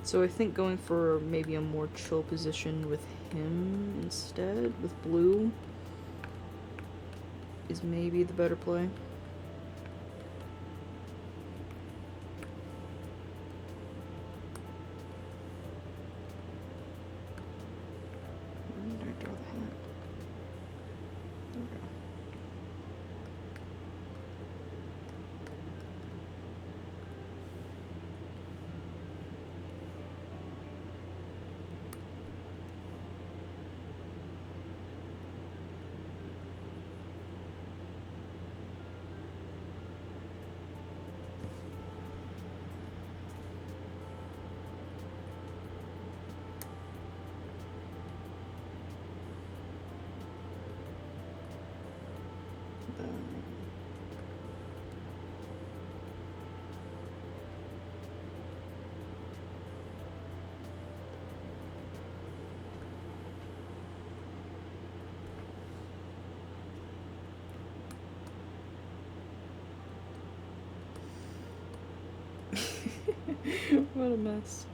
So I think going for maybe a more chill position with him instead, with blue, is maybe the better play. Where did I draw the hat? There we go. What a mess.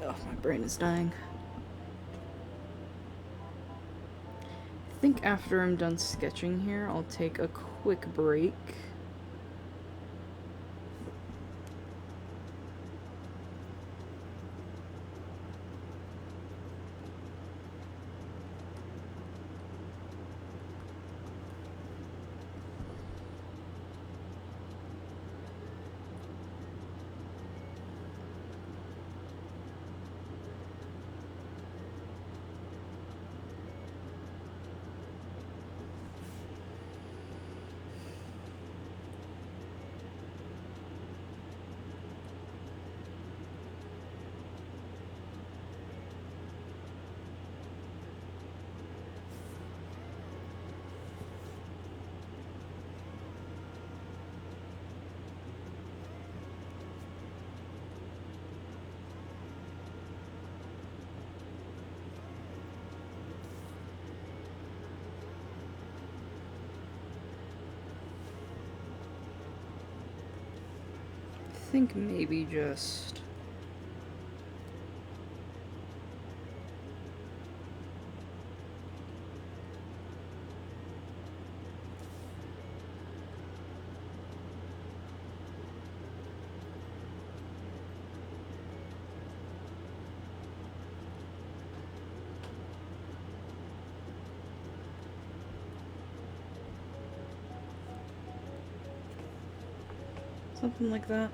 Oh, my brain is dying. I think after I'm done sketching here, I'll take a quick break. I think maybe just... something like that.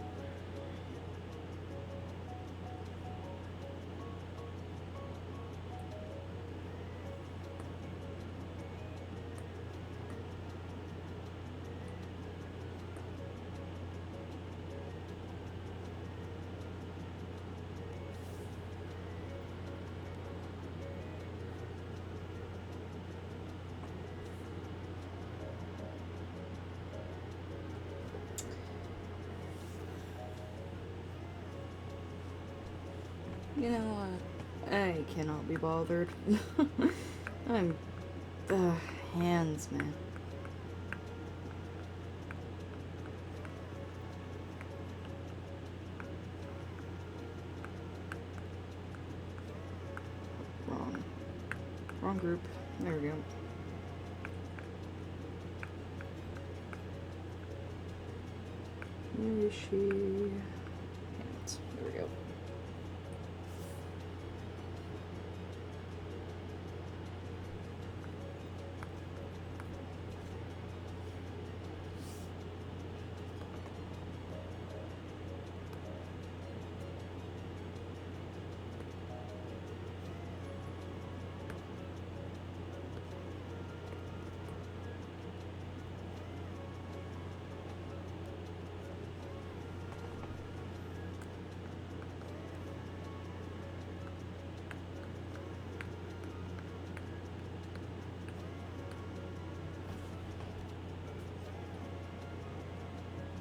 You know what? I cannot be bothered. I'm... hands, man. Wrong group. There we go. Where is she? Hands. There we go.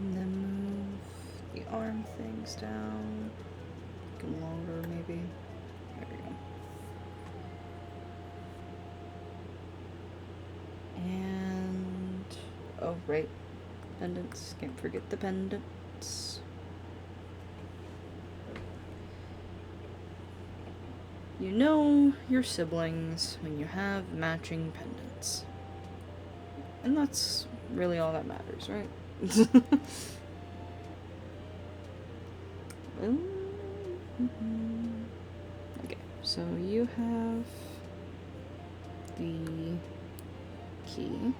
And then move the arm things down. Make them longer, maybe. There we go. And oh right, pendants. Can't forget the pendants. You know your siblings when you have matching pendants. And that's really all that matters, right? Okay, so you have the key.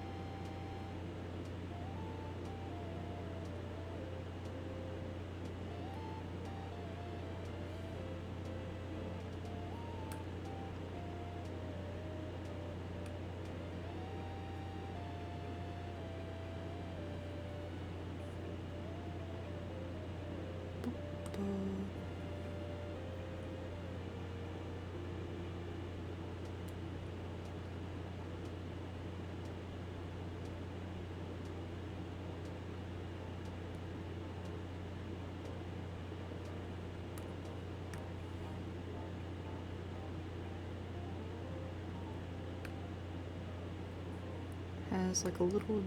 Has like a little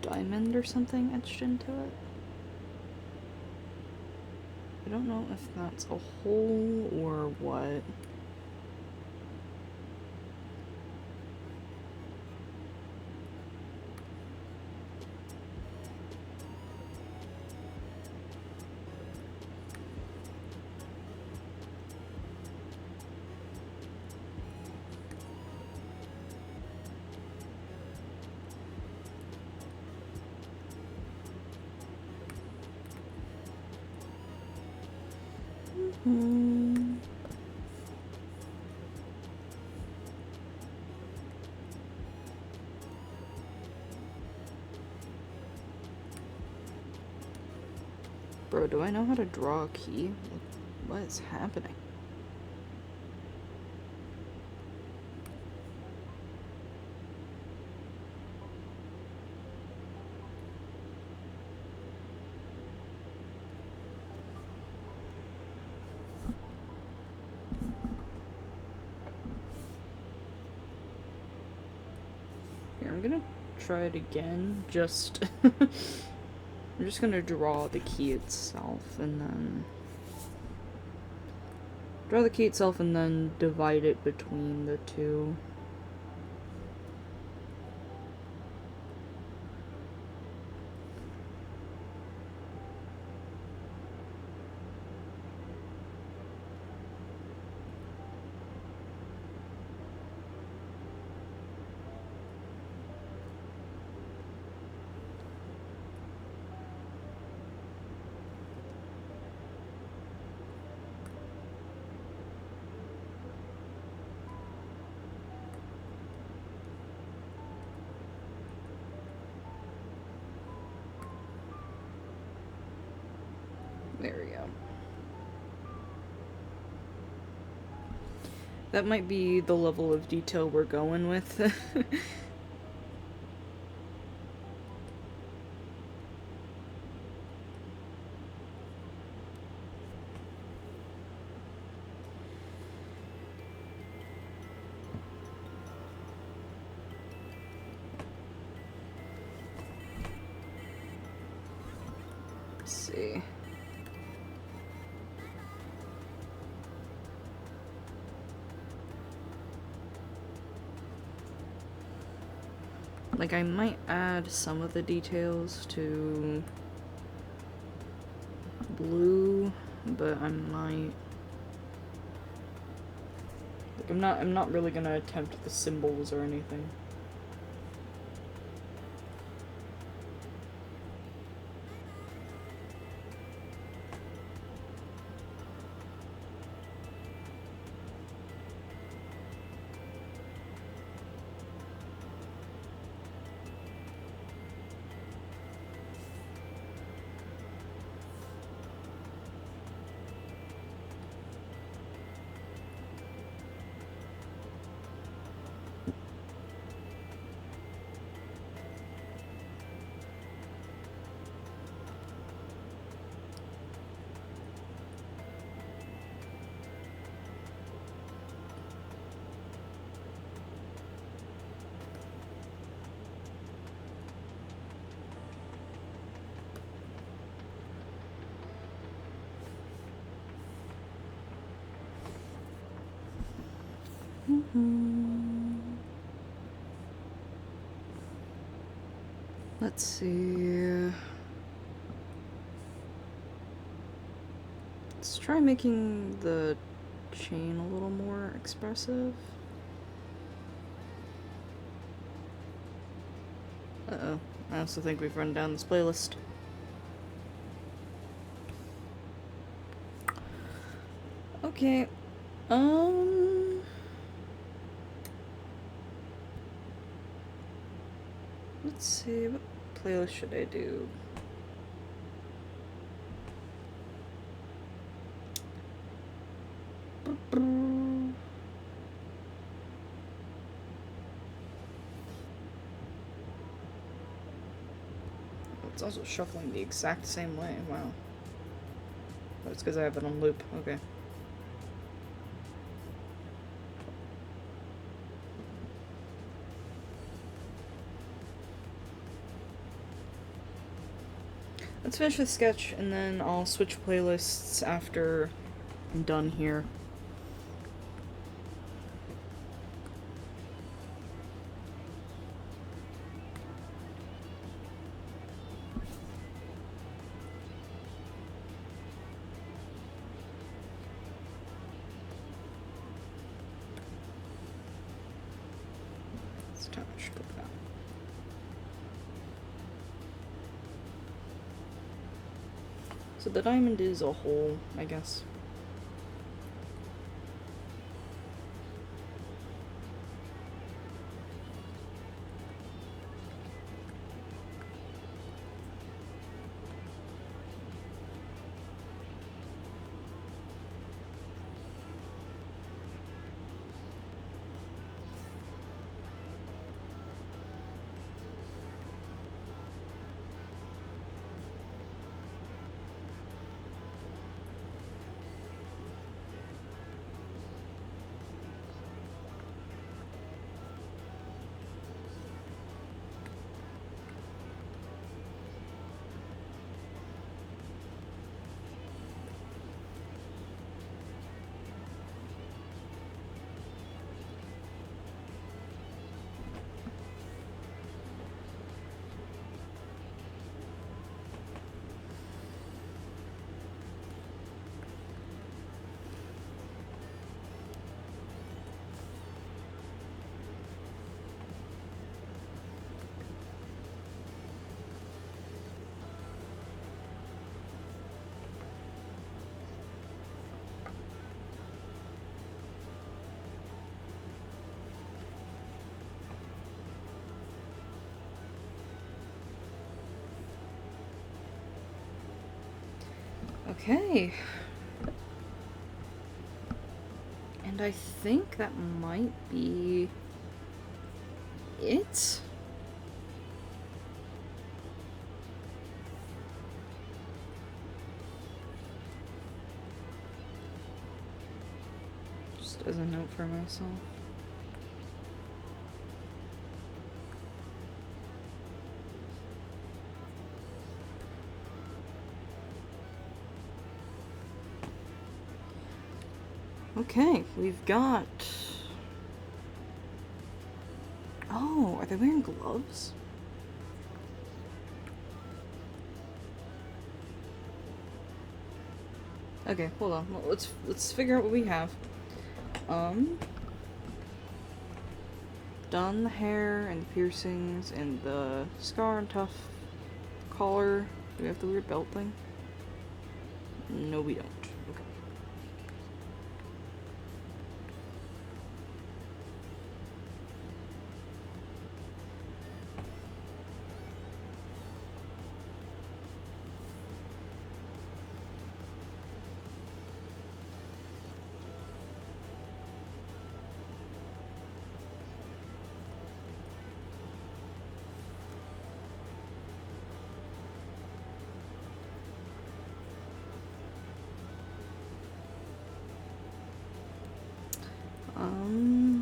diamond or something etched into it. I don't know if that's a hole or what. Bro, do I know how to draw a key? What is happening? Here, I'm gonna try it again, just... I'm just gonna draw the key itself, and then... Draw the key itself, and then divide it between the two. There we go. That might be the level of detail we're going with. Let's see. Like, I might add some of the details to blue, but I might... Like, I'm not really gonna attempt the symbols or anything. Let's see. Let's try making the chain a little more expressive. Uh-oh. I also think we've run down this playlist. Okay. Let's see, what playlist should I do? It's also shuffling the exact same way, wow. But it's because I have it on loop, okay. Let's finish the sketch, and then I'll switch playlists after I'm done here. It's time to strip it out. So the diamond is a hole, I guess. Okay. And I think that might be it. Just as a note for myself. Okay, we've got... Oh, are they wearing gloves? Okay, hold on. Well, let's figure out what we have. Done the hair and the piercings and the scar and tough collar. Do we have the weird belt thing? No, we don't. Okay.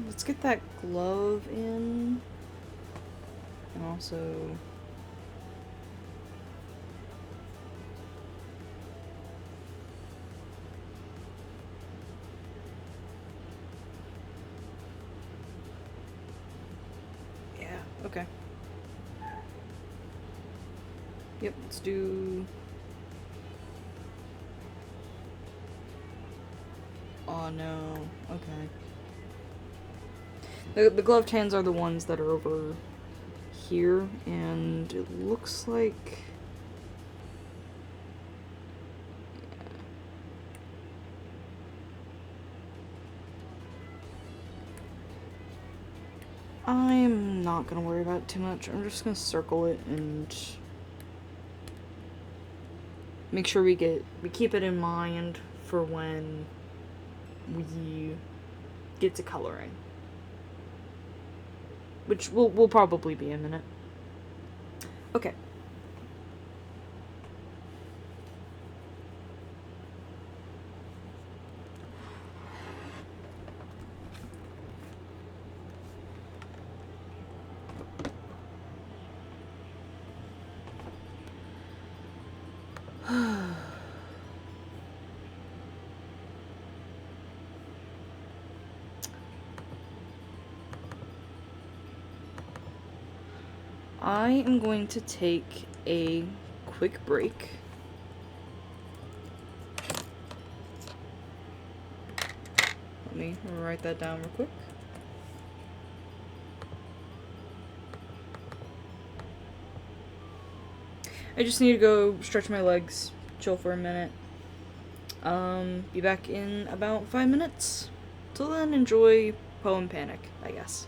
Let's get that glove in. And also... yeah, okay. Yep, let's do... Oh no, okay. The gloved hands are the ones that are over here, and it looks like... I'm not gonna worry about it too much. I'm just gonna circle it and make sure we keep it in mind for when we get to coloring. Which will probably be a minute. Okay. I am going to take a quick break. Let me write that down real quick. I just need to go stretch my legs, chill for a minute. Be back in about 5 minutes. Till then, enjoy Poem Panic, I guess.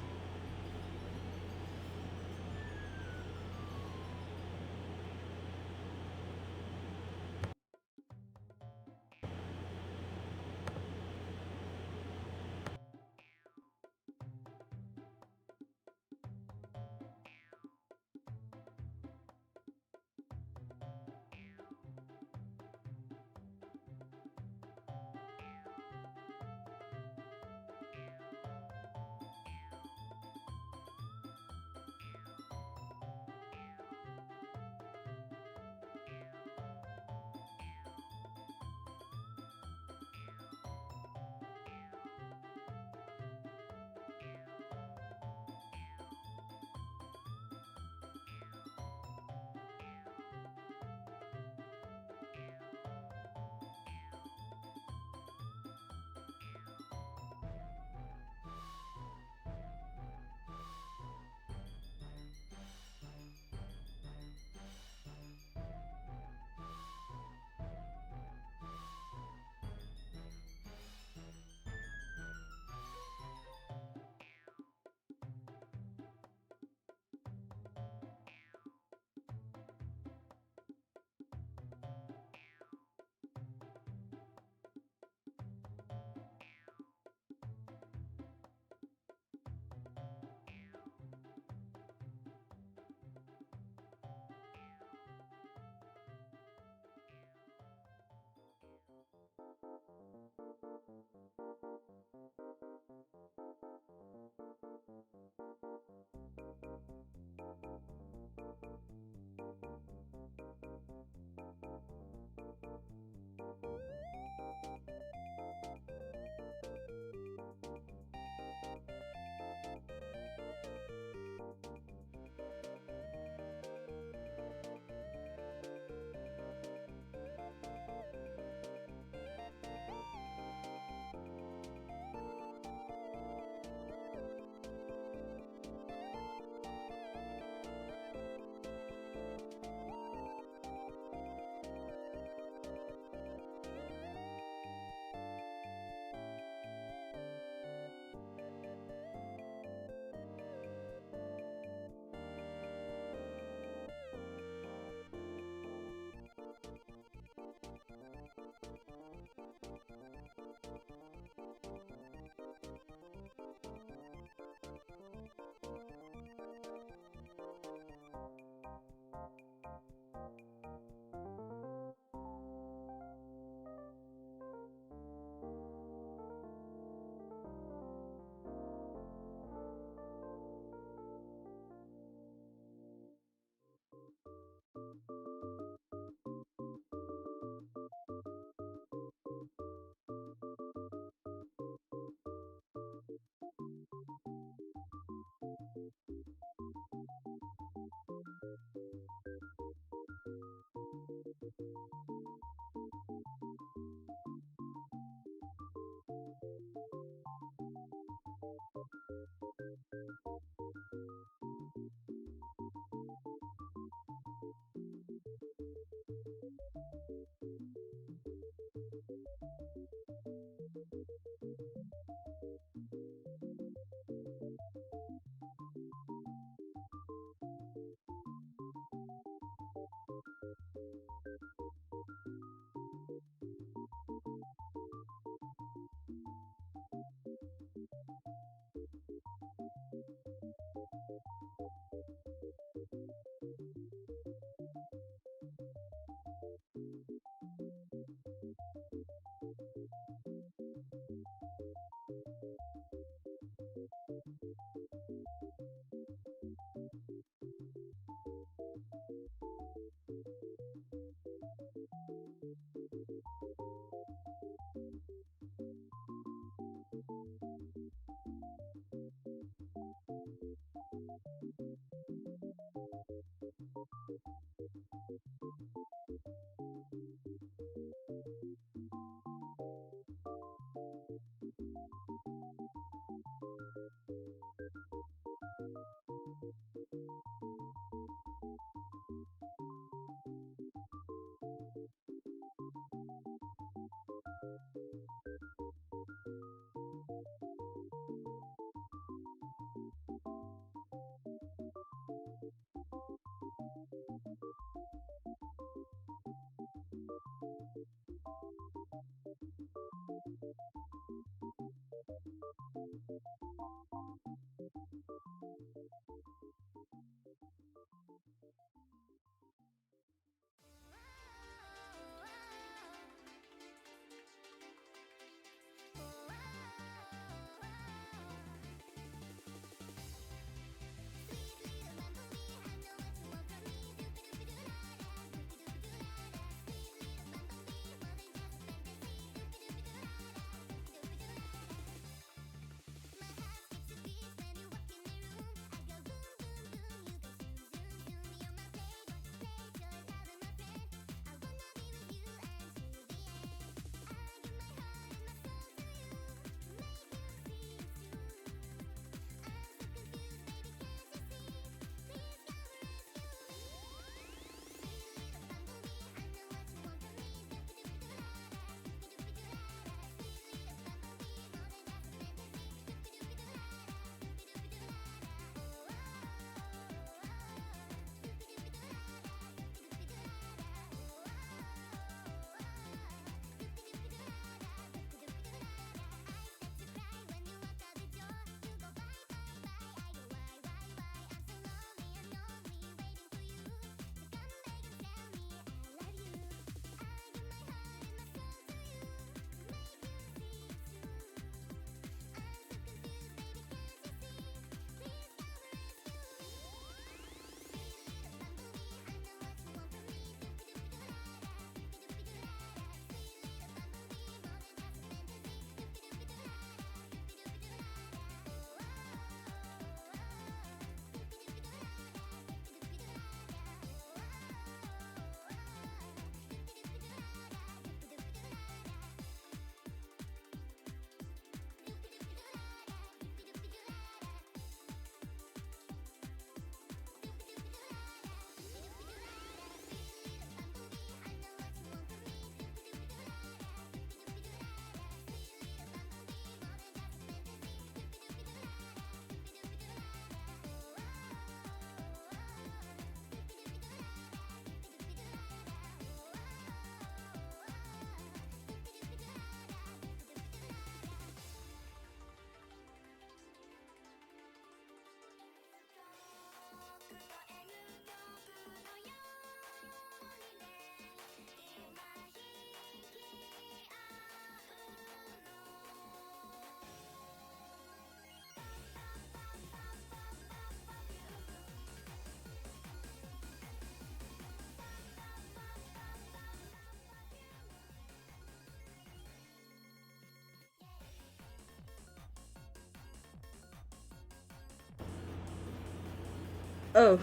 Oh,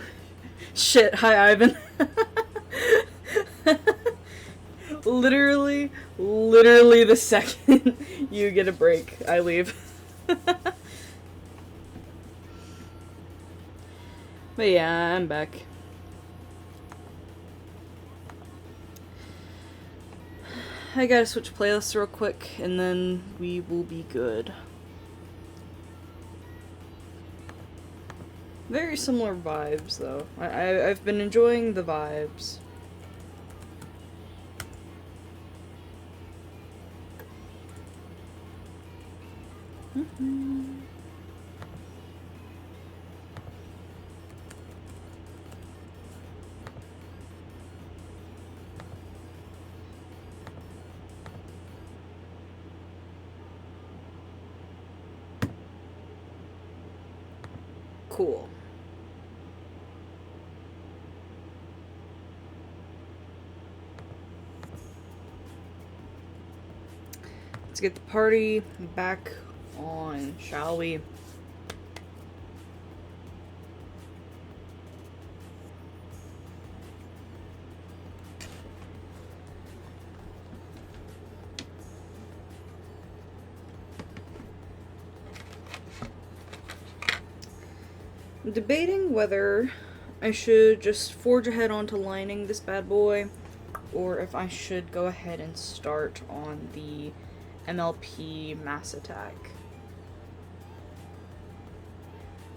shit. Hi, Ivan. literally the second you get a break, I leave. But yeah, I'm back. I gotta switch playlists real quick, and then we will be good. Very similar vibes, though. I've been enjoying the vibes. Cool. Let's get the party back on, shall we? I'm debating whether I should just forge ahead onto lining this bad boy, or if I should go ahead and start on the MLP mass attack.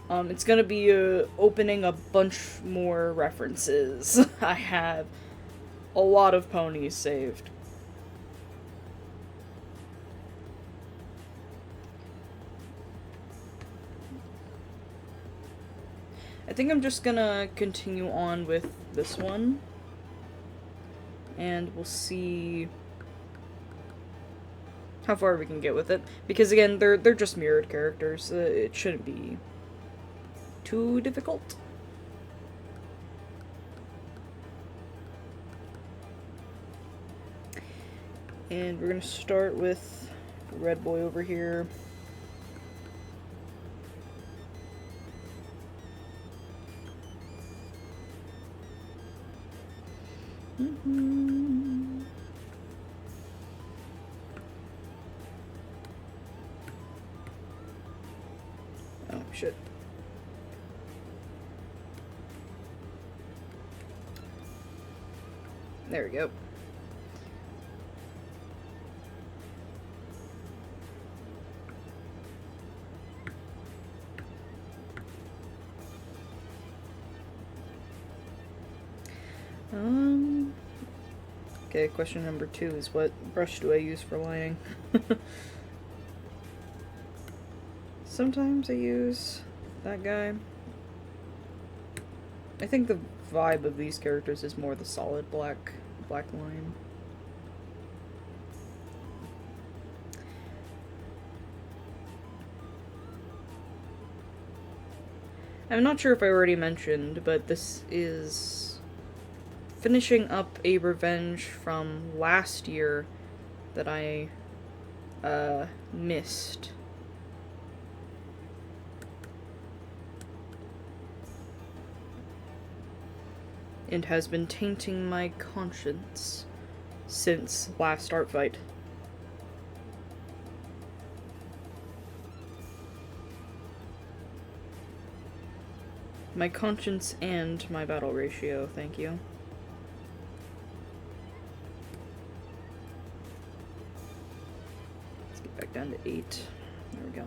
It's gonna be opening a bunch more references. I have a lot of ponies saved. I think I'm just gonna continue on with this one, and we'll see how far we can get with it. Because again, they're just mirrored characters. It shouldn't be too difficult. And we're gonna start with the red boy over here. Oh, shit. There we go. Okay, question number 2 is what brush do I use for lining? Sometimes I use that guy. I think the vibe of these characters is more the solid black line. I'm not sure if I already mentioned, but this is finishing up a revenge from last year that I missed. And has been tainting my conscience since last ARTFIGHT. My conscience and my battle ratio, thank you. Let's get back down to 8. There we go.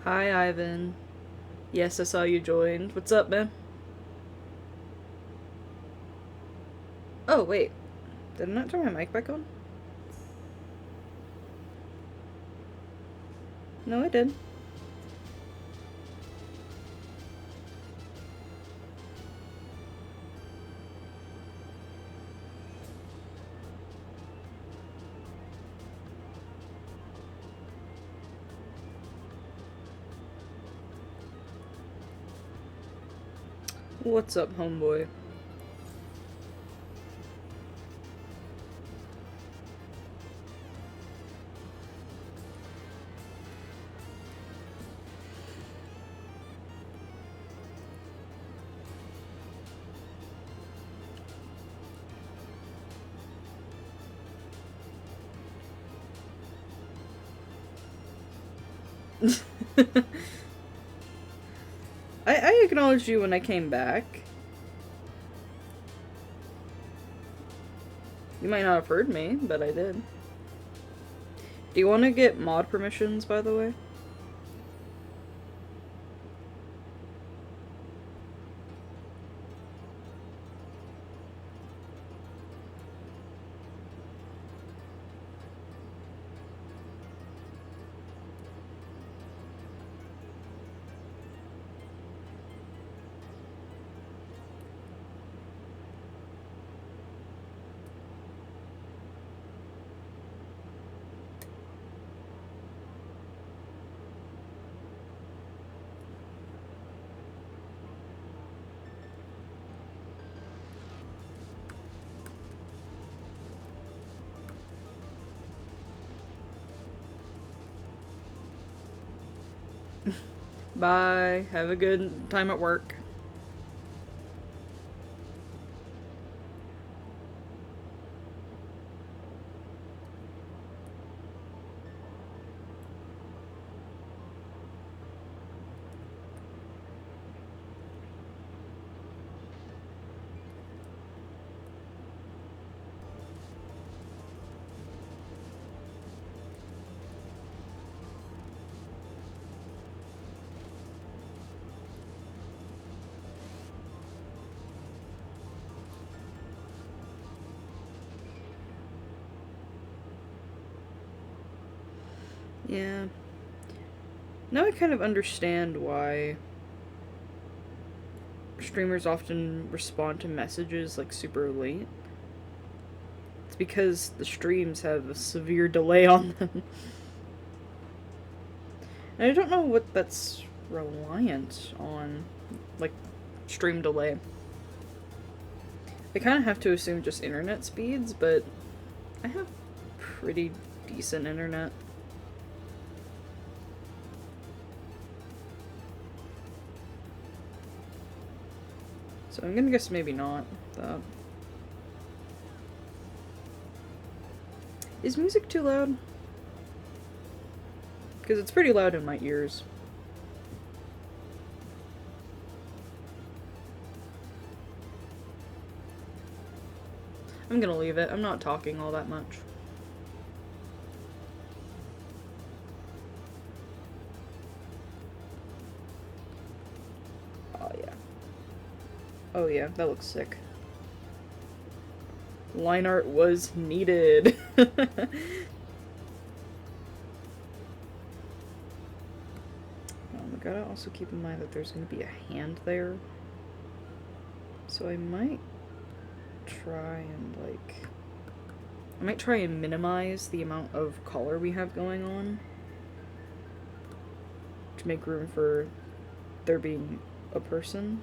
Hi, Ivan. Yes, I saw you joined. What's up, man? Oh, wait. Did I not turn my mic back on? No, I did. What's up, homeboy? I acknowledged you when I came back. You might not have heard me, but I did. Do you want to get mod permissions, by the way? Bye. Have a good time at work. Yeah. Now I kind of understand why streamers often respond to messages like super late. It's because the streams have a severe delay on them. And I don't know what that's reliant on, like, stream delay. I kind of have to assume just internet speeds, but I have pretty decent internet. So I'm gonna guess maybe not that. Is music too loud? Because it's pretty loud in my ears. I'm gonna leave it. I'm not talking all that much. Oh yeah. Oh yeah, that looks sick. Line art was needed. Oh my god, also keep in mind that there's gonna be a hand there. So I might try and minimize the amount of color we have going on to make room for there being a person.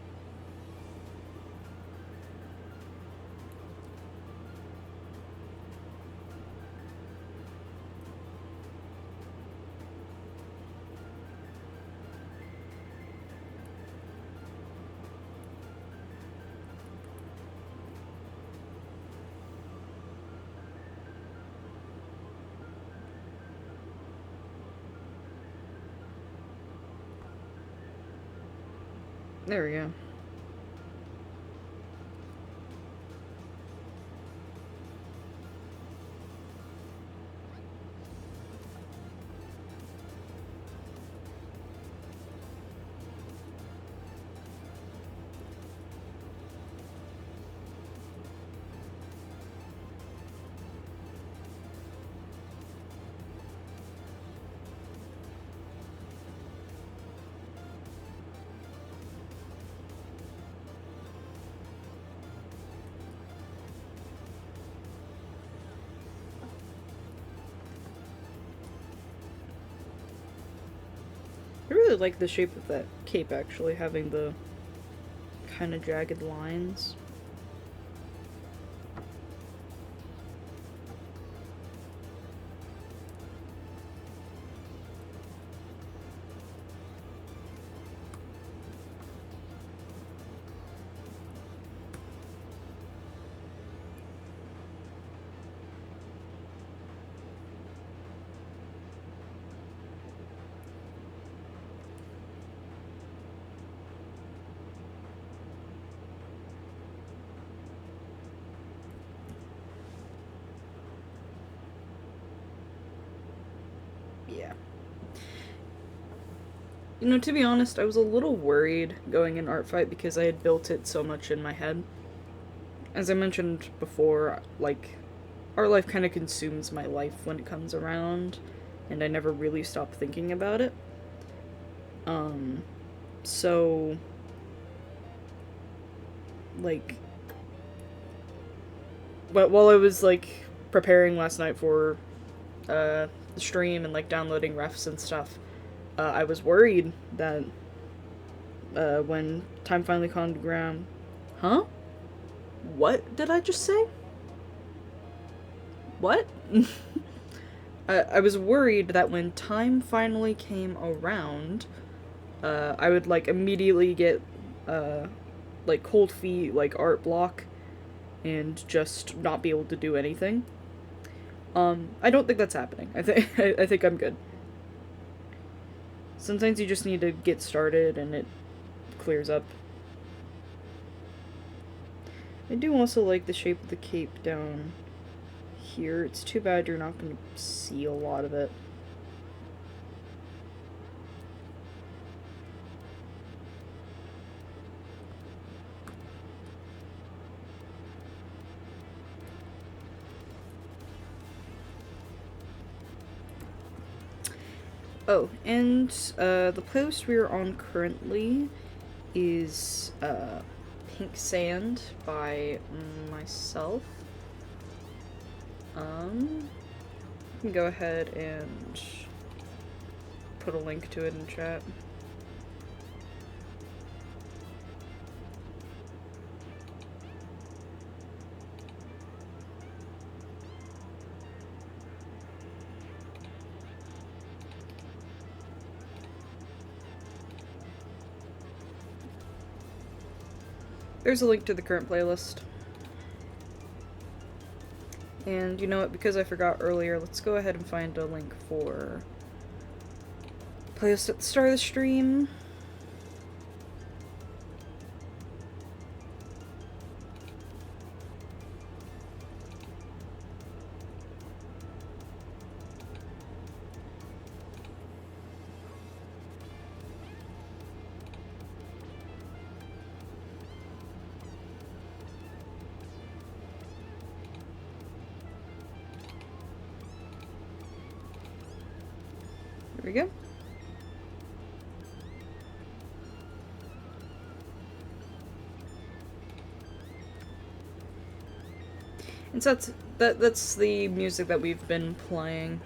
There we go. I really like the shape of that cape, actually, having the kind of jagged lines. Yeah. You know, to be honest, I was a little worried going in ARTFIGHT because I had built it so much in my head. As I mentioned before, like, art life kind of consumes my life when it comes around, and I never really stop thinking about it. So, like, but while I was, like, preparing last night for, the stream and, like, downloading refs and stuff, I was worried that, when time finally calmed down... Huh? What did I just say? What? I was worried that when time finally came around, I would, like, immediately get, like, cold feet, like, art block, and just not be able to do anything. I don't think that's happening. I think I'm good. Sometimes you just need to get started and it clears up. I do also like the shape of the cape down here. It's too bad you're not going to see a lot of it. Oh, and the playlist we are on currently is Pink Sand by myself. You can go ahead and put a link to it in chat. There's a link to the current playlist. And you know what, because I forgot earlier, let's go ahead and find a link for playlist at the start of the stream. There we go. And so that's the music that we've been playing.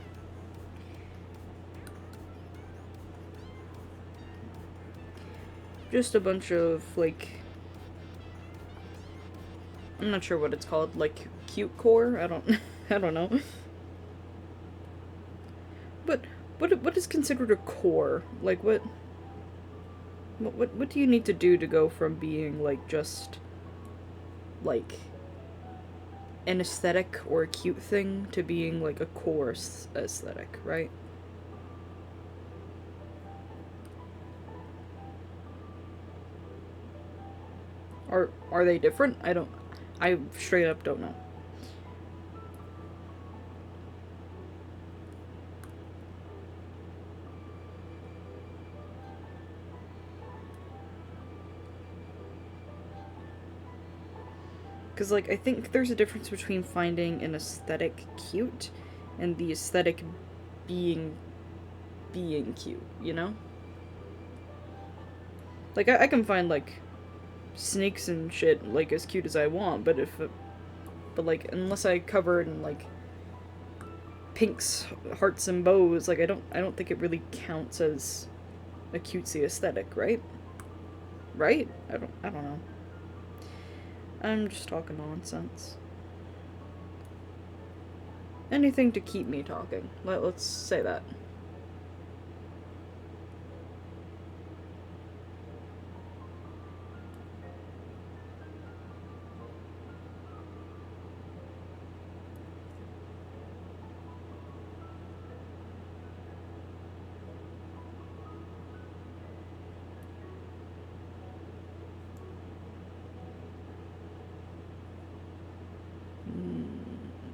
Just a bunch of, like, I'm not sure what it's called, like cute core? I don't know. But what is considered a core? Like what do you need to do to go from being like just like an aesthetic or a cute thing to being like a core aesthetic, right? Are they different? I straight up don't know. Because, like, I think there's a difference between finding an aesthetic cute and the aesthetic being cute, you know? Like, I can find, like, snakes and shit, like, as cute as I want, but like, unless I cover it in, like, pinks, hearts, and bows, like, I don't think it really counts as a cutesy aesthetic, right? Right? I don't know. I'm just talking nonsense. Anything to keep me talking. Let's say that.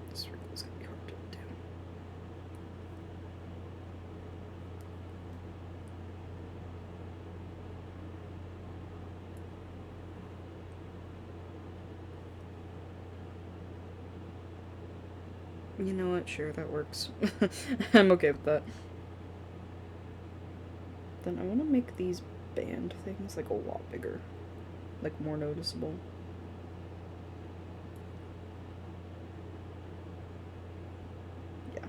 This circle's gonna be hard to do. You know what? Sure, that works. I'm okay with that. Then I want to make these band things like a lot bigger, like more noticeable. Yeah.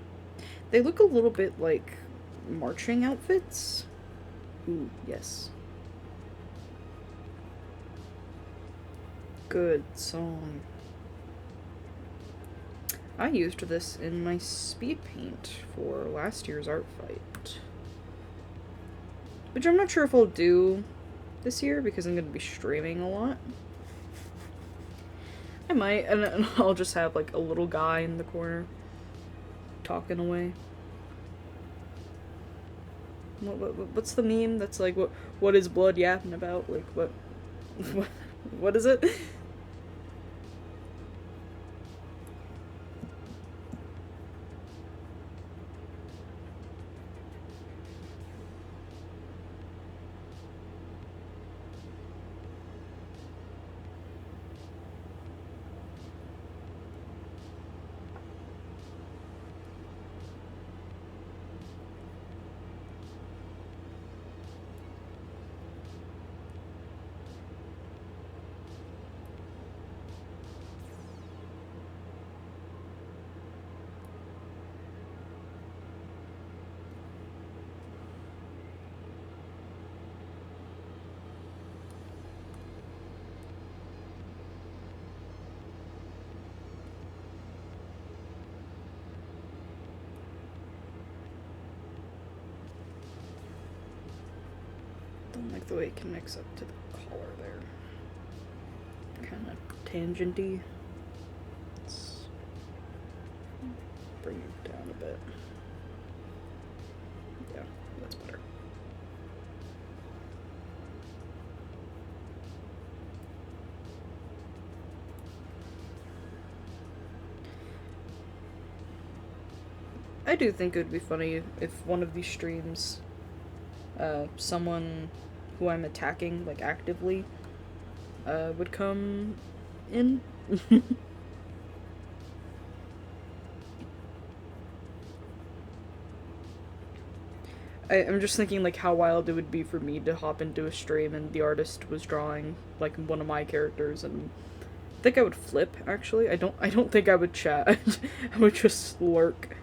They look a little bit like marching outfits. Ooh, yes. Good song. I used this in my speed paint for last year's art fight, which I'm not sure if I'll do this year because I'm going to be streaming a lot. I might, and I'll just have like a little guy in the corner talking away. What's the meme that's like, what is blood yapping about? Like, what is it? Don't like the way it connects up to the collar there. Kind of tangenty. Let's bring it down a bit. Yeah, that's better. I do think it would be funny if one of these streams, someone who I'm attacking, like, actively, would come in. I'm just thinking, like, how wild it would be for me to hop into a stream and the artist was drawing, like, one of my characters, and I think I would flip, actually. I don't think I would chat. I would just lurk.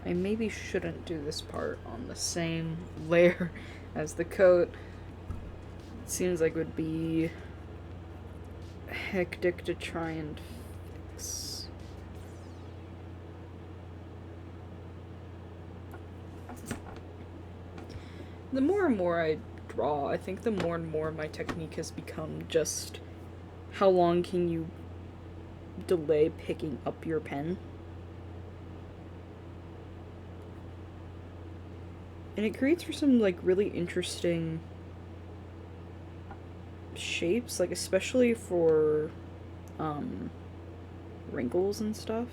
I maybe shouldn't do this part on the same layer as the coat. It seems like it would be hectic to try and fix. The more and more I draw, I think the more and more my technique has become just how long can you delay picking up your pen. And it creates for some, like, really interesting shapes, like, especially for, wrinkles and stuff.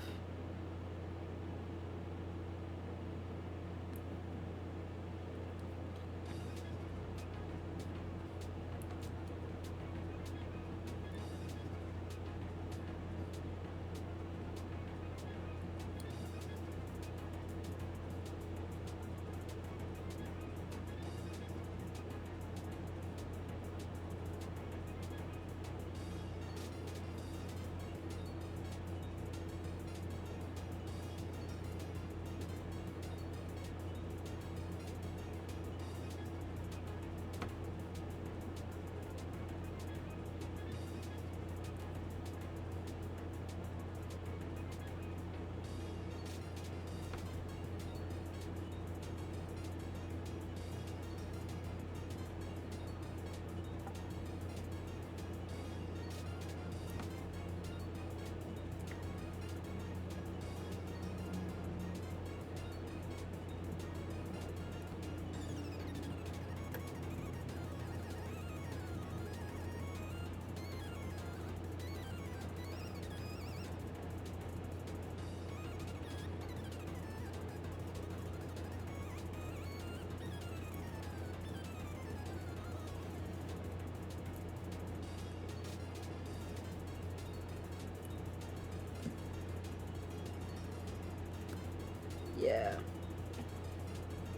Yeah.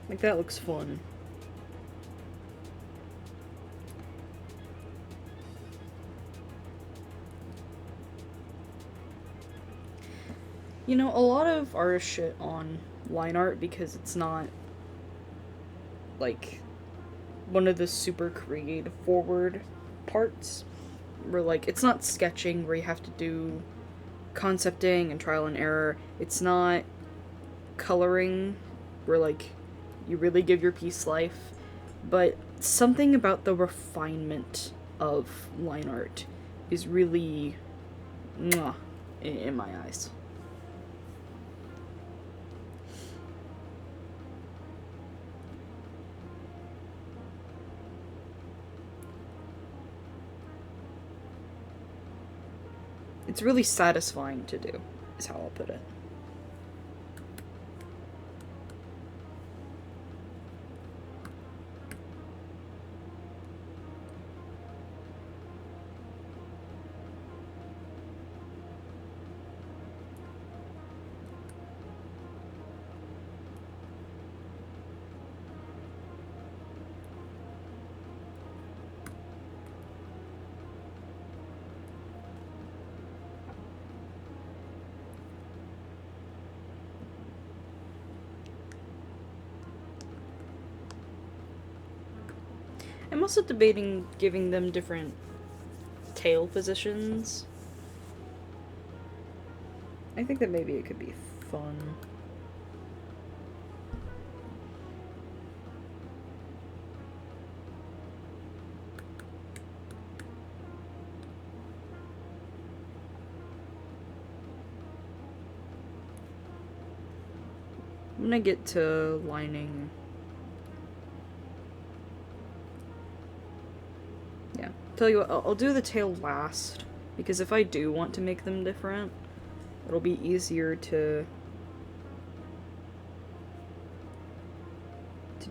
Like, that looks fun. You know, a lot of artists shit on line art because it's not, like, one of the super creative forward parts. Where, like, it's not sketching where you have to do concepting and trial and error. It's not coloring where, like, you really give your piece life. But something about the refinement of line art is really mwah, in my eyes. It's really satisfying to do, is how I'll put it. I'm also debating giving them different tail positions. I think that maybe it could be fun. When I get to lining... Yeah. Tell you what, I'll do the tail last, because if I do want to make them different, it'll be easier to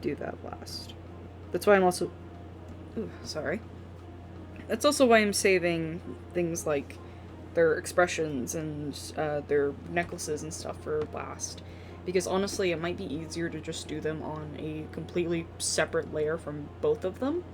do that last. That's why I'm also... Ooh, sorry. That's also why I'm saving things like their expressions and their necklaces and stuff for last. Because honestly, it might be easier to just do them on a completely separate layer from both of them.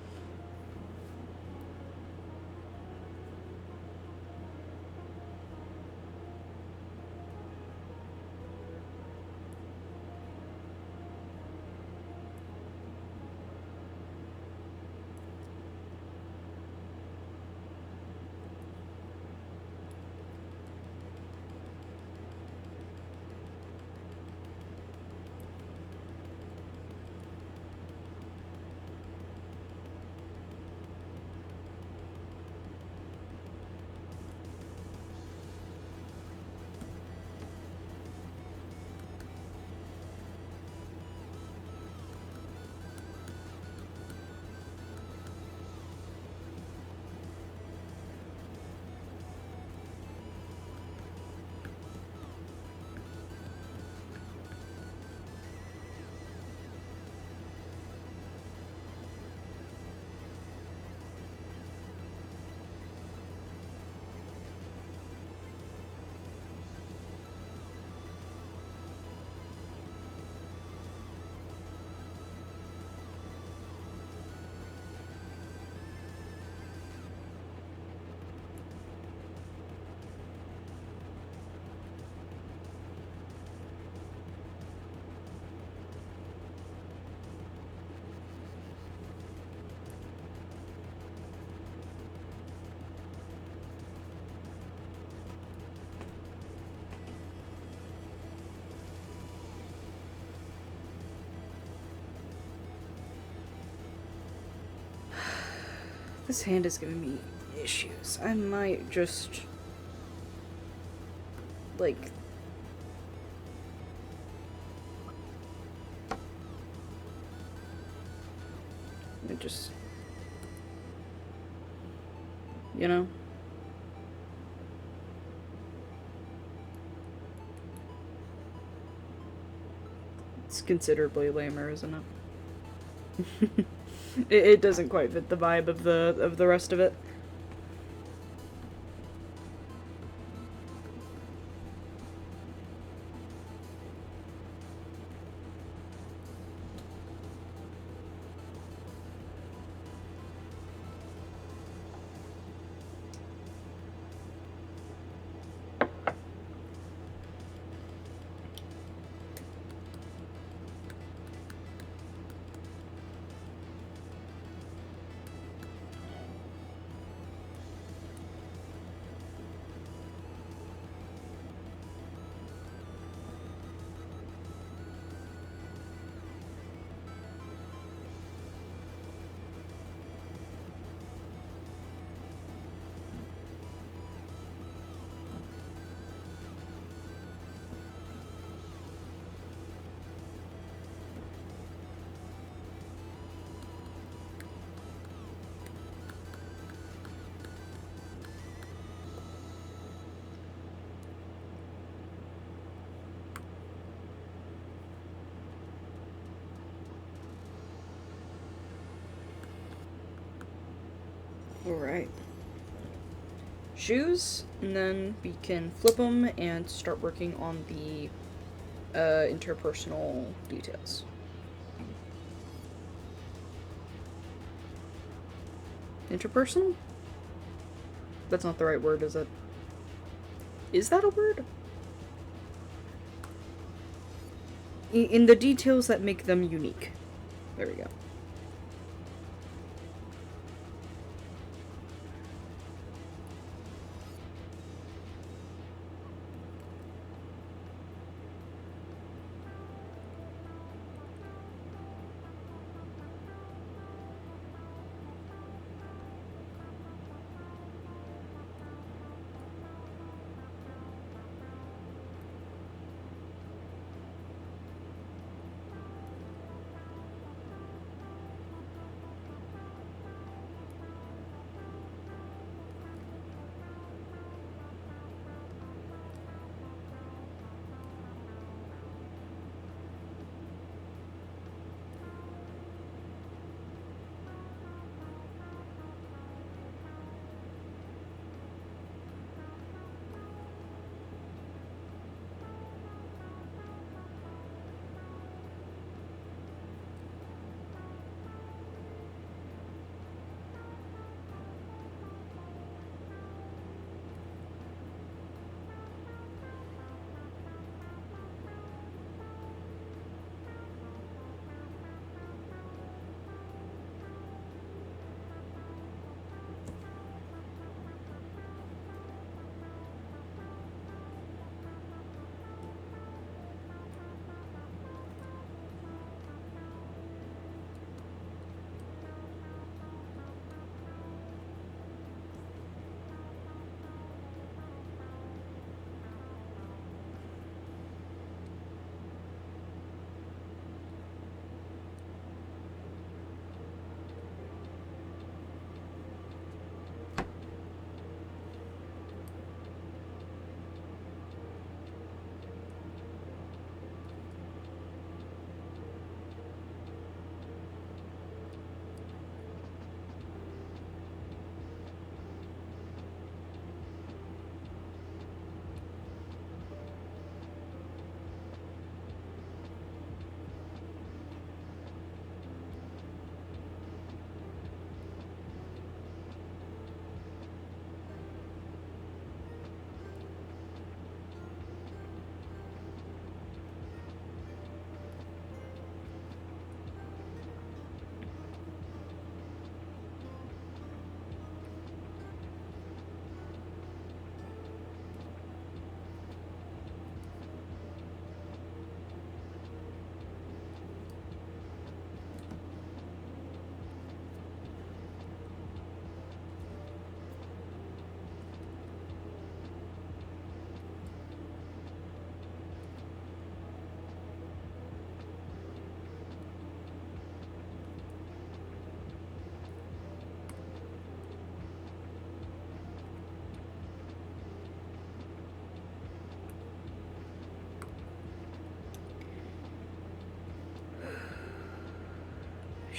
This hand is giving me issues. I might just... like... it just... you know? It's considerably lamer, isn't it? It doesn't quite fit the vibe of the rest of it. Alright. Shoes, and then we can flip them and start working on the interpersonal details. Interpersonal? That's not the right word, is it? Is that a word? In the details that make them unique. There we go.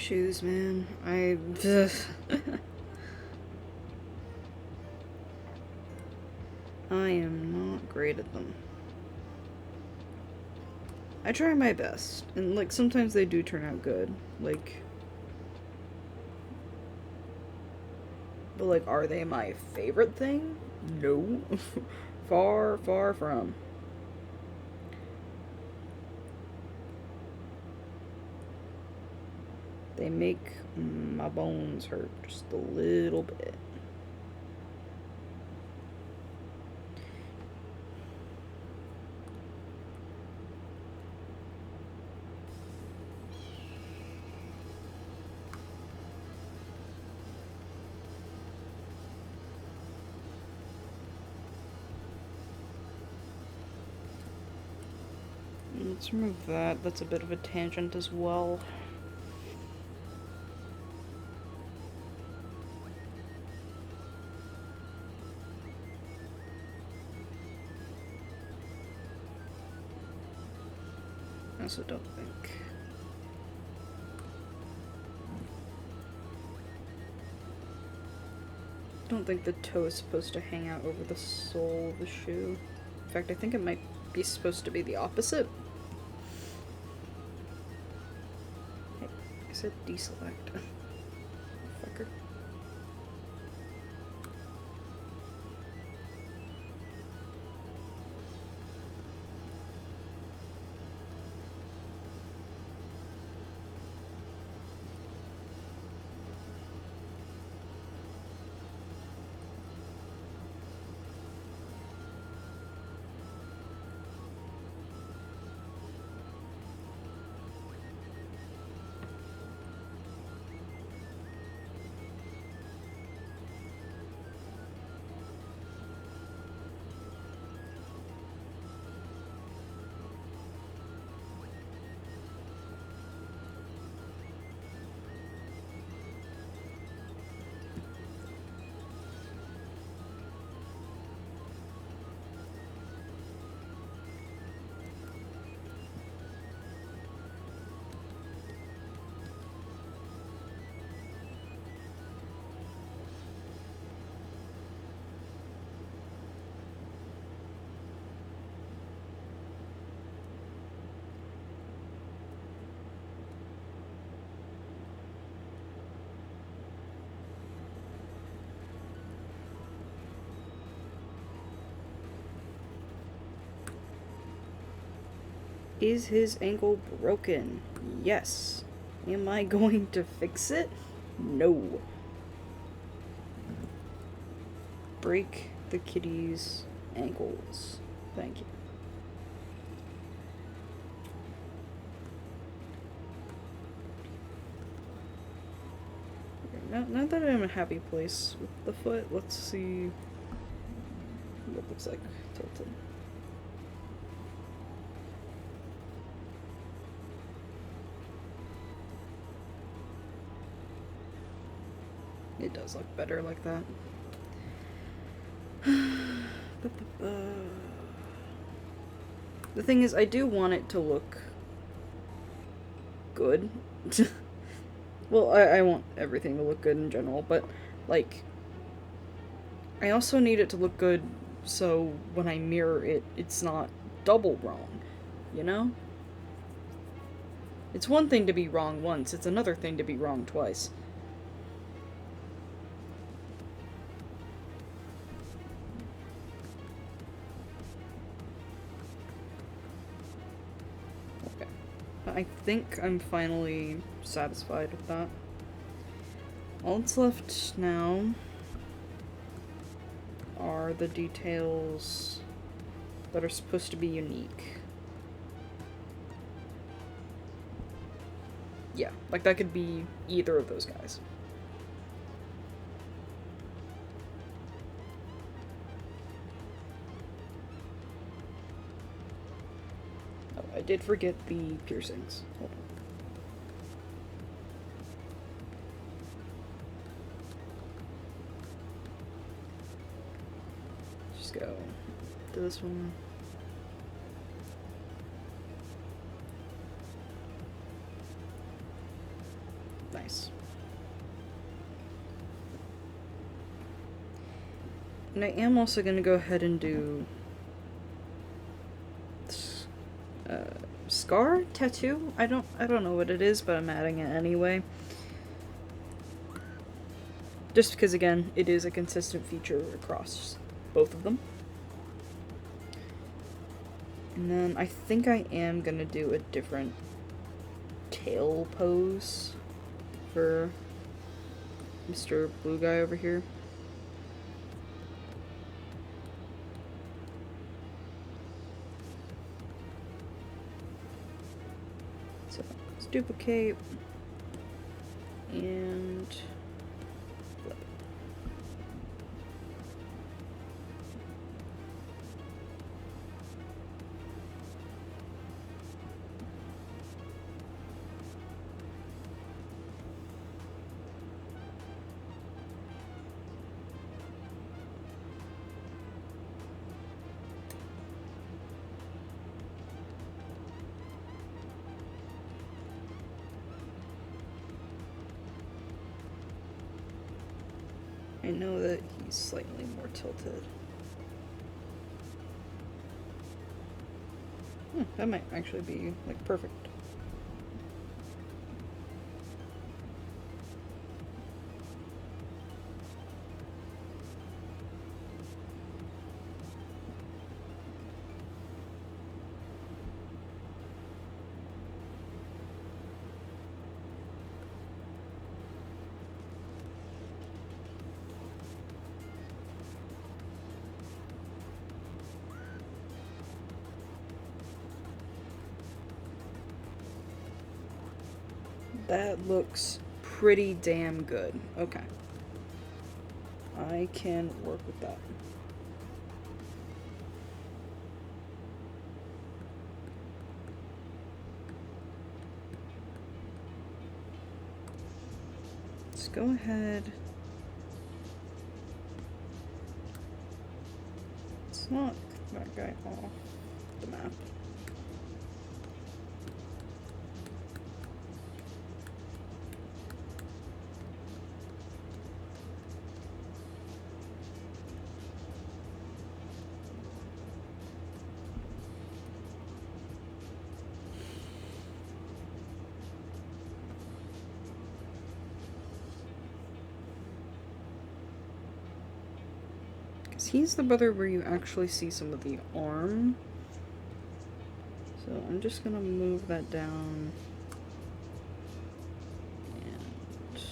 Shoes, man. I am not great at them. I try my best, and like sometimes they do turn out good. Like, but like, are they my favorite thing? No. Far, far from. They make my bones hurt just a little bit. Let's remove that. That's a bit of a tangent as well. I also don't think the toe is supposed to hang out over the sole of the shoe. In fact, I think it might be supposed to be the opposite. Hey, I said deselect. Fucker. Is his ankle broken? Yes. Am I going to fix it? No. Break the kitty's ankles. Thank you. Okay, now that I'm in a happy place with the foot, let's see what it looks like tilted. It does look better like that. The thing is, I do want it to look good. Well, I want everything to look good in general, but, like, I also need it to look good so when I mirror it, it's not double wrong, you know? It's one thing to be wrong once, it's another thing to be wrong twice. I think I'm finally satisfied with that. All that's left now are the details that are supposed to be unique. Yeah, like that could be either of those guys. I did forget the piercings. Hold on. Just go to this one. And I am also going to go ahead and do scar tattoo. I don't know what it is, but I'm adding it anyway. Just because, again, it is a consistent feature across both of them. And then I think I am going to do a different tail pose for Mr. Blue Guy over here. So let's duplicate and flip. I know that he's slightly more tilted. That might actually be, like, perfect. That looks pretty damn good. Okay. I can work with that. Let's go ahead. Let's knock that guy off the map. He's the brother where you actually see some of the arm. So I'm just gonna move that down. And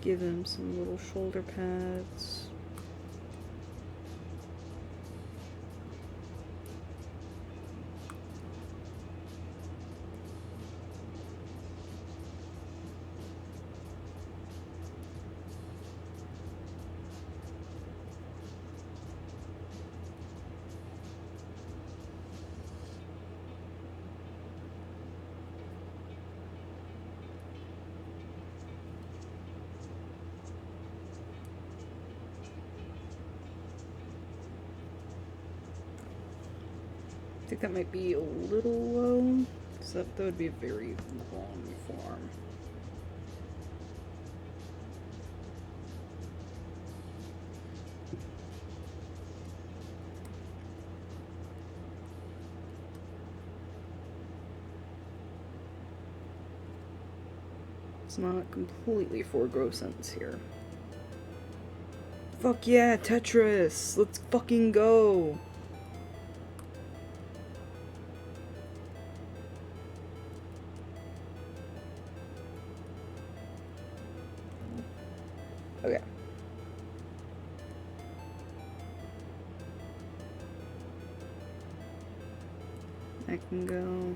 give him some little shoulder pads. I think that might be a little low, because that would be a very long forearm. It's not completely forego sense here. Fuck yeah, Tetris! Let's fucking go! Okay. I can go.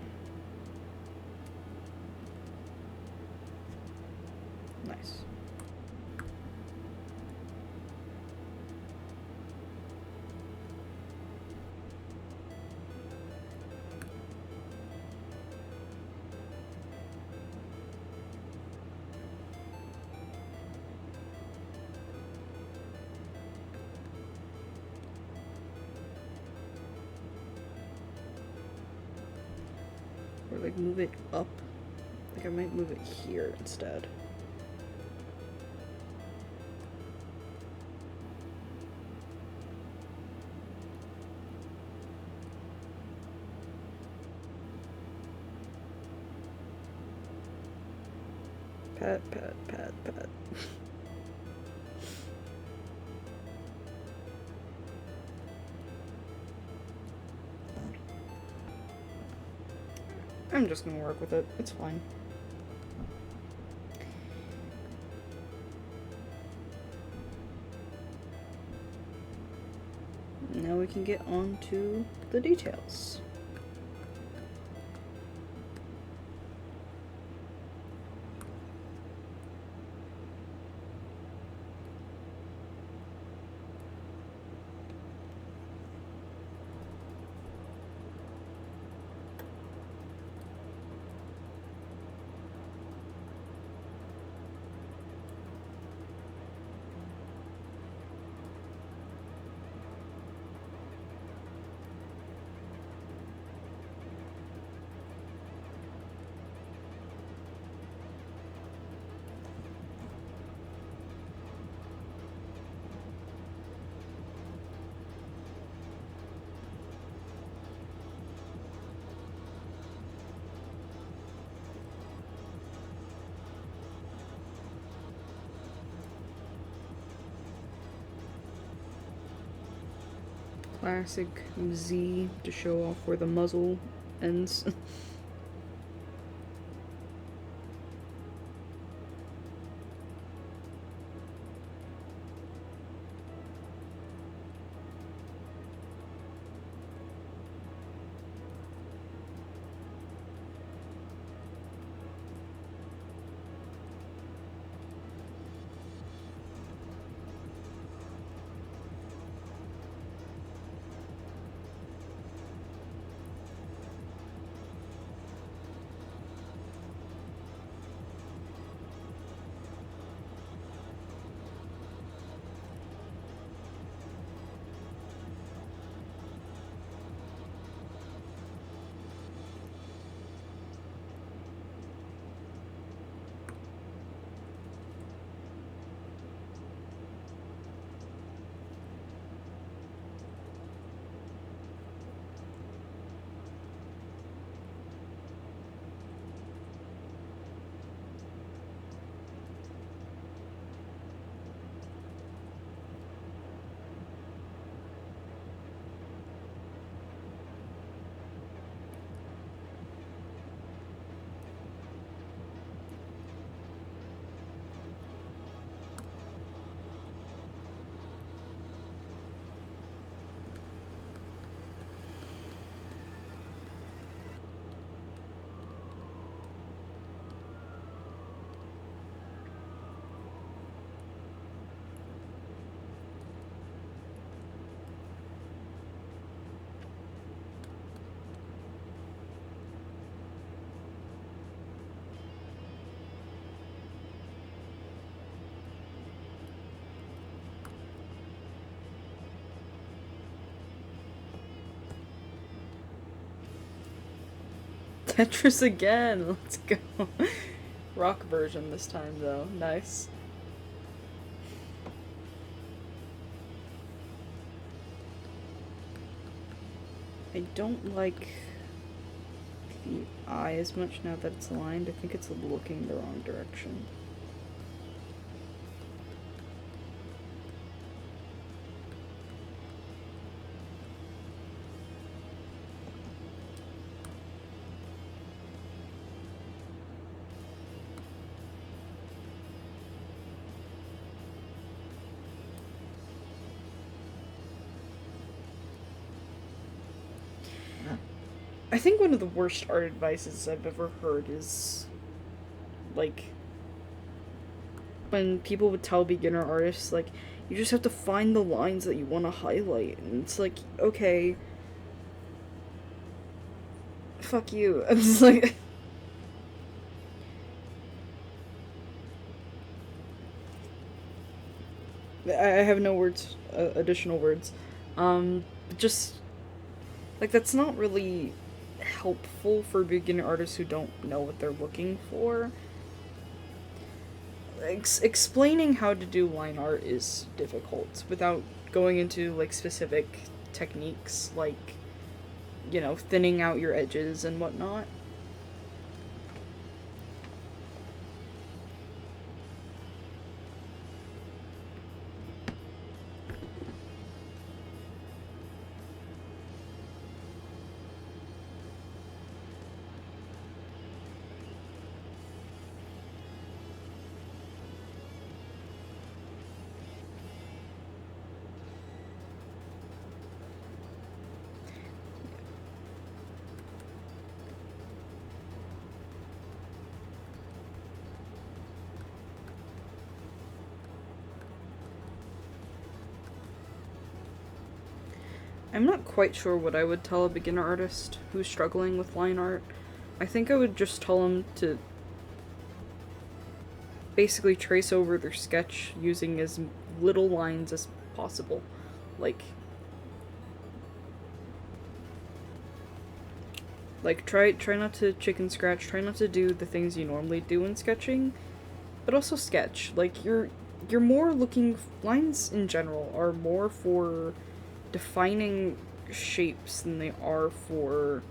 Nice. Or like move it up. Like I might move it here instead. Pat, pat, pat, pat. I'm just gonna work with it. It's fine. Now we can get on to the details. Classic Z to show off where the muzzle ends. Tetris again! Let's go. Rock version this time, though. Nice. I don't like the eye as much now that it's aligned. I think it's looking the wrong direction. I think one of the worst art advices I've ever heard is, like, when people would tell beginner artists, like, you just have to find the lines that you want to highlight. And it's like, okay, fuck you. I'm just like... I have no words, additional words. Just, like, that's not really helpful for beginner artists who don't know what they're looking for. Explaining how to do line art is difficult without going into, like, specific techniques, like, you know, thinning out your edges and whatnot. I'm not quite sure what I would tell a beginner artist who's struggling with line art. I think I would just tell them to basically trace over their sketch using as little lines as possible. Like, try not to chicken scratch, try not to do the things you normally do in sketching, but also sketch. Like, you're more looking, lines in general are more for defining shapes than they are for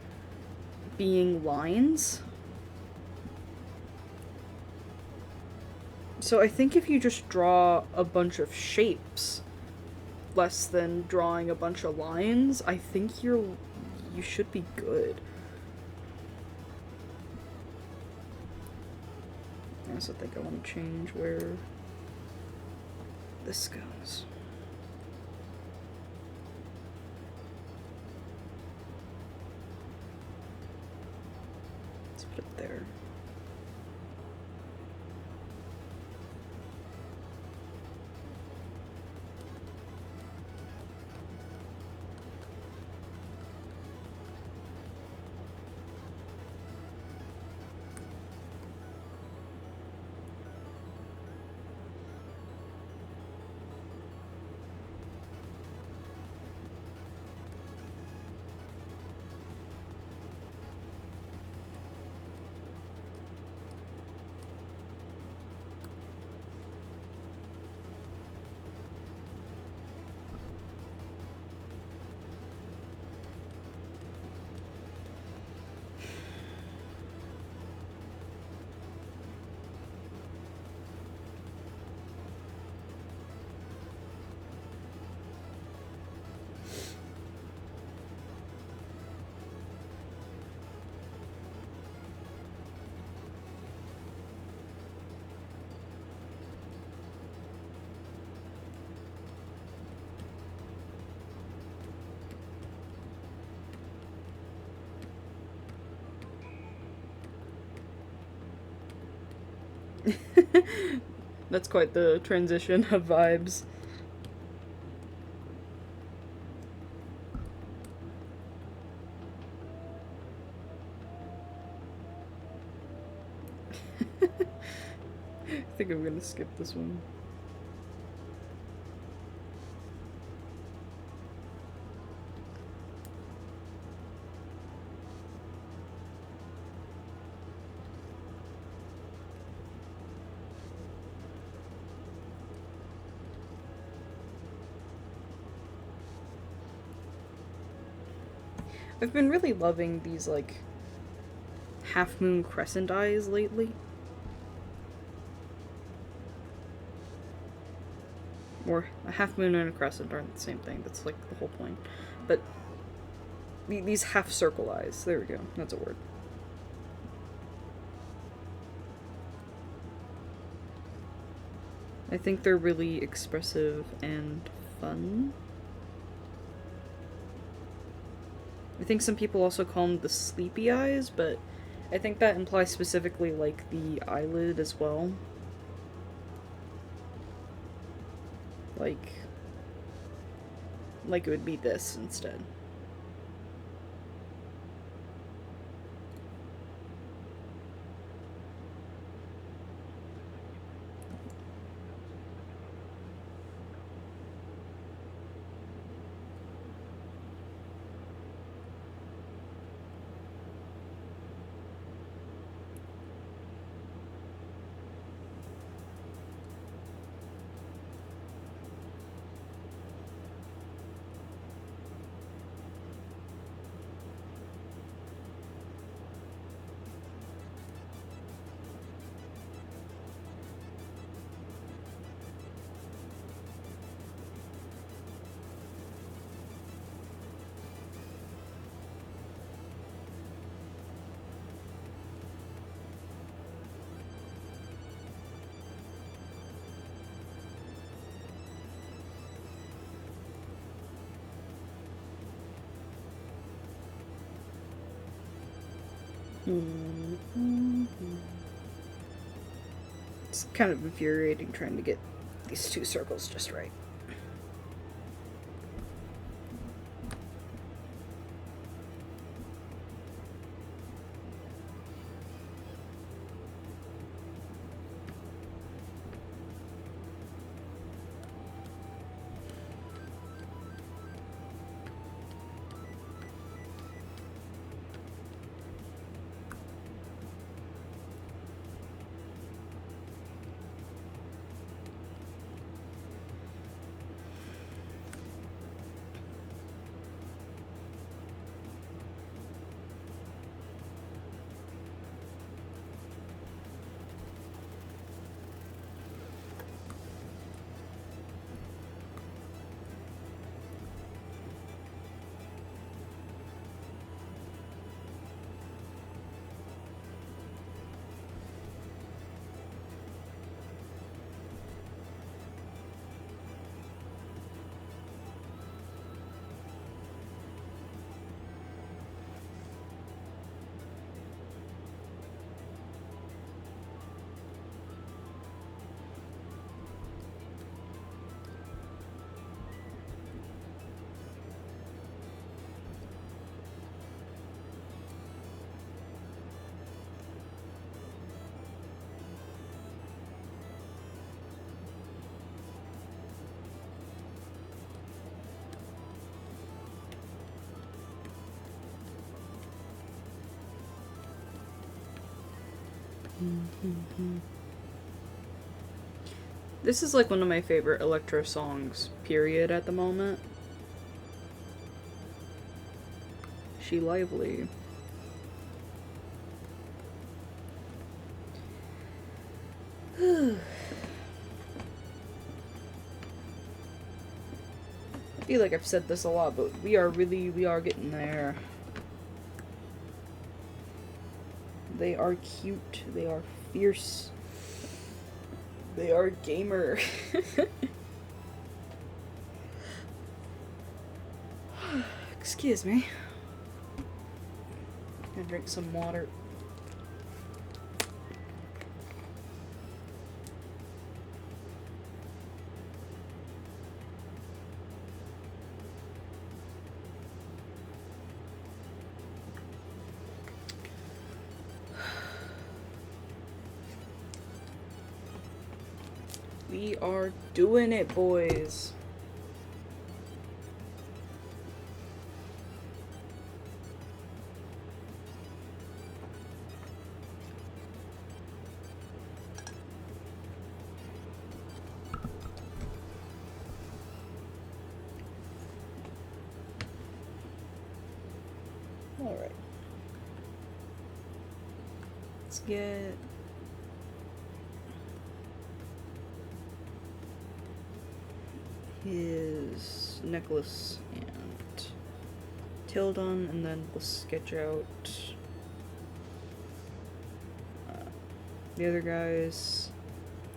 being lines. So I think if you just draw a bunch of shapes less than drawing a bunch of lines, I think you should be good. I also think I want to change where this goes. Let's put it there. That's quite the transition of vibes. I think I'm gonna skip this one. I've been really loving these, like, half-moon crescent eyes lately. Or a half-moon and a crescent aren't the same thing, that's, like, the whole point. But these half-circle eyes, there we go, that's a word. I think they're really expressive and fun. I think some people also call them the sleepy eyes, but I think that implies specifically, like, the eyelid as well. Like it would be this instead. It's kind of infuriating trying to get these two circles just right. This is like one of my favorite electro songs, period, at the moment. She lively. I feel like I've said this a lot, but we are getting there. They are cute, they are fierce, they are gamer. Excuse me. Gonna drink some water. We are doing it, boys. All right. Let's get his necklace and tail done, and then we'll sketch out the other guy's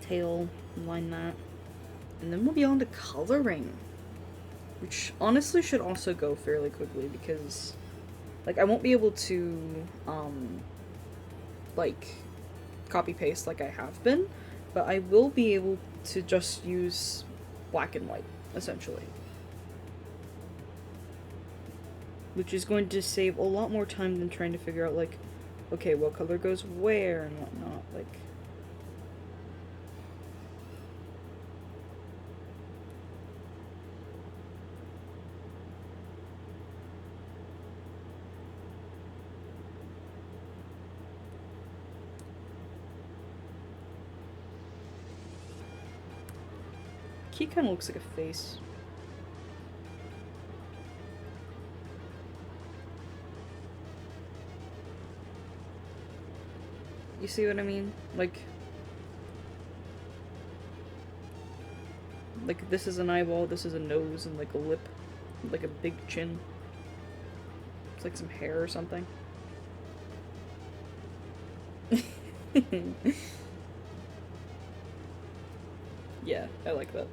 tail, line that, and then we'll be on to coloring, which honestly should also go fairly quickly because, like, I won't be able to like copy paste like I have been, but I will be able to just use black and white essentially, which is going to save a lot more time than trying to figure out, like, okay, what color goes where and whatnot. Like, he kind of looks like a face. You see what I mean? Like this is an eyeball, this is a nose, and like a lip, like a big chin. It's like some hair or something. Yeah, I like that.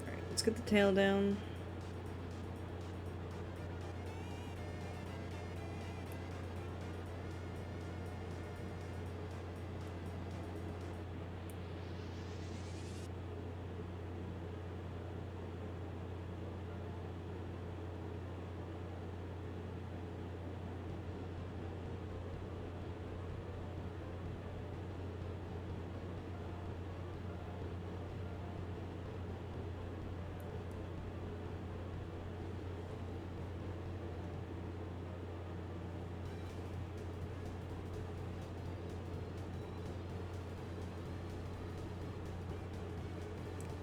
Alright, let's get the tail down.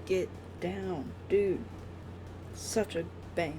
Get down, dude. Such a banger.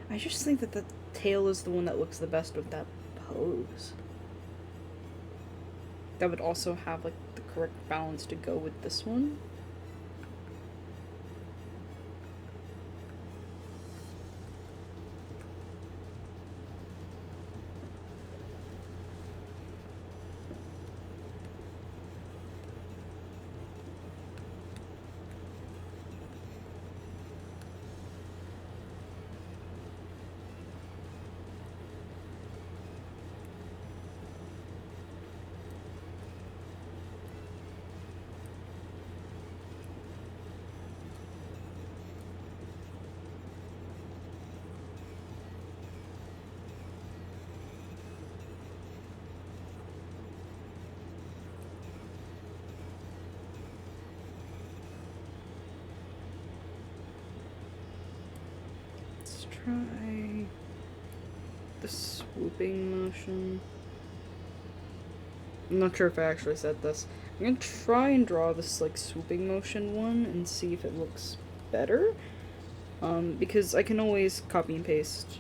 I just think that the tail is the one that looks the best with that pose. That would also have, like, the correct balance to go with this one. Let's try the swooping motion. I'm not sure if I actually said this. I'm gonna try and draw this, like, swooping motion one and see if it looks better. Because I can always copy and paste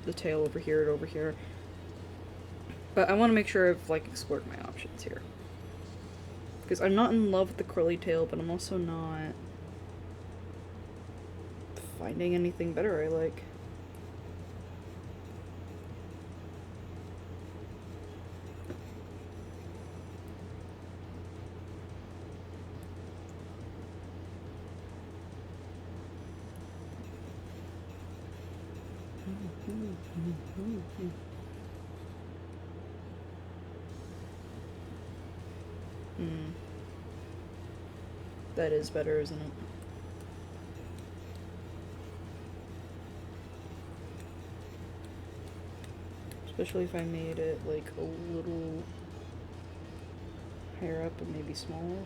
the tail over here and over here. But I want to make sure I've, like, explored my options here. Because I'm not in love with the curly tail, but I'm also not finding anything better I like. That is better, isn't it? Especially if I made it, like, a little higher up and maybe smaller.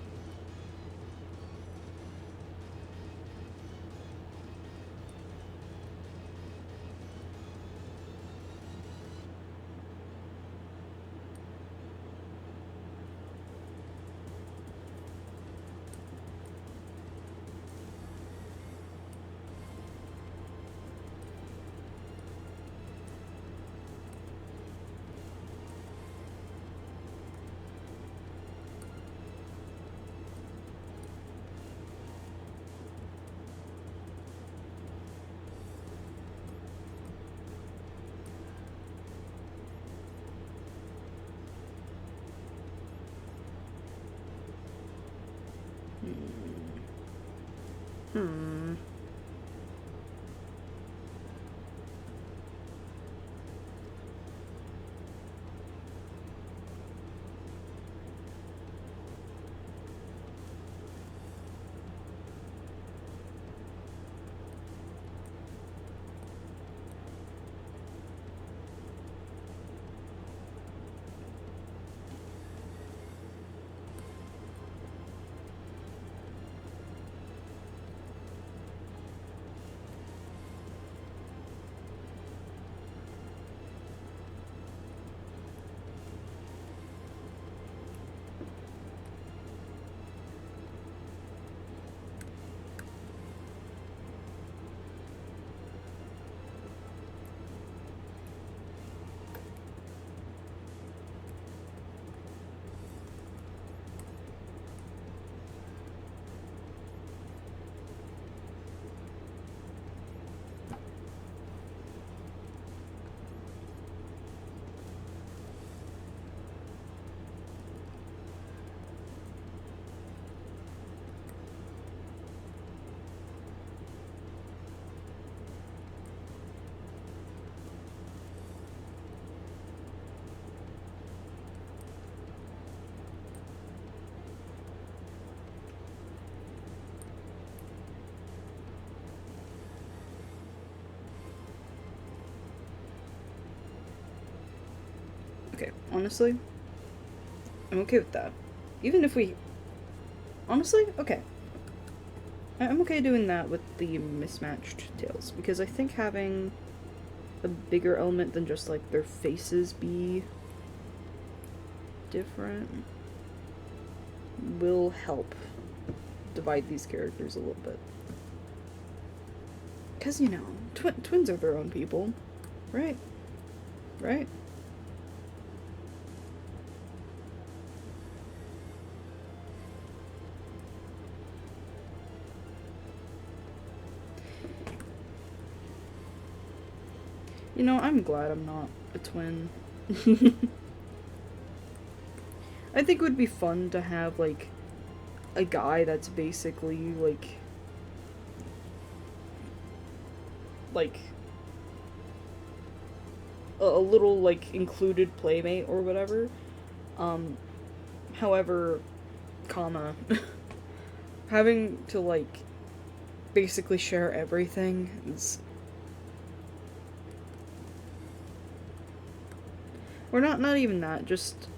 Okay, honestly, I'm okay with that. Even if we... Honestly, okay. I'm okay doing that with the mismatched tails, because I think having a bigger element than just, like, their faces be different will help divide these characters a little bit. 'Cause, you know, twins are their own people. Right? Right? You know, I'm glad I'm not a twin. I think it would be fun to have, like, a guy that's basically, like, a little, like, included playmate or whatever. However, comma, having to, like, basically share everything is... Or not even that, just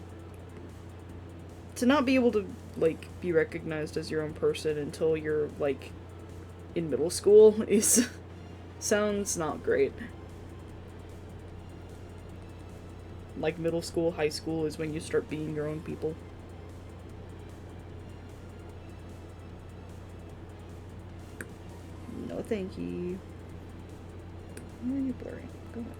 to not be able to, like, be recognized as your own person until you're, like, in middle school is... sounds not great. Like, middle school, high school is when you start being your own people. No thank you. Why are you blurry? Go ahead.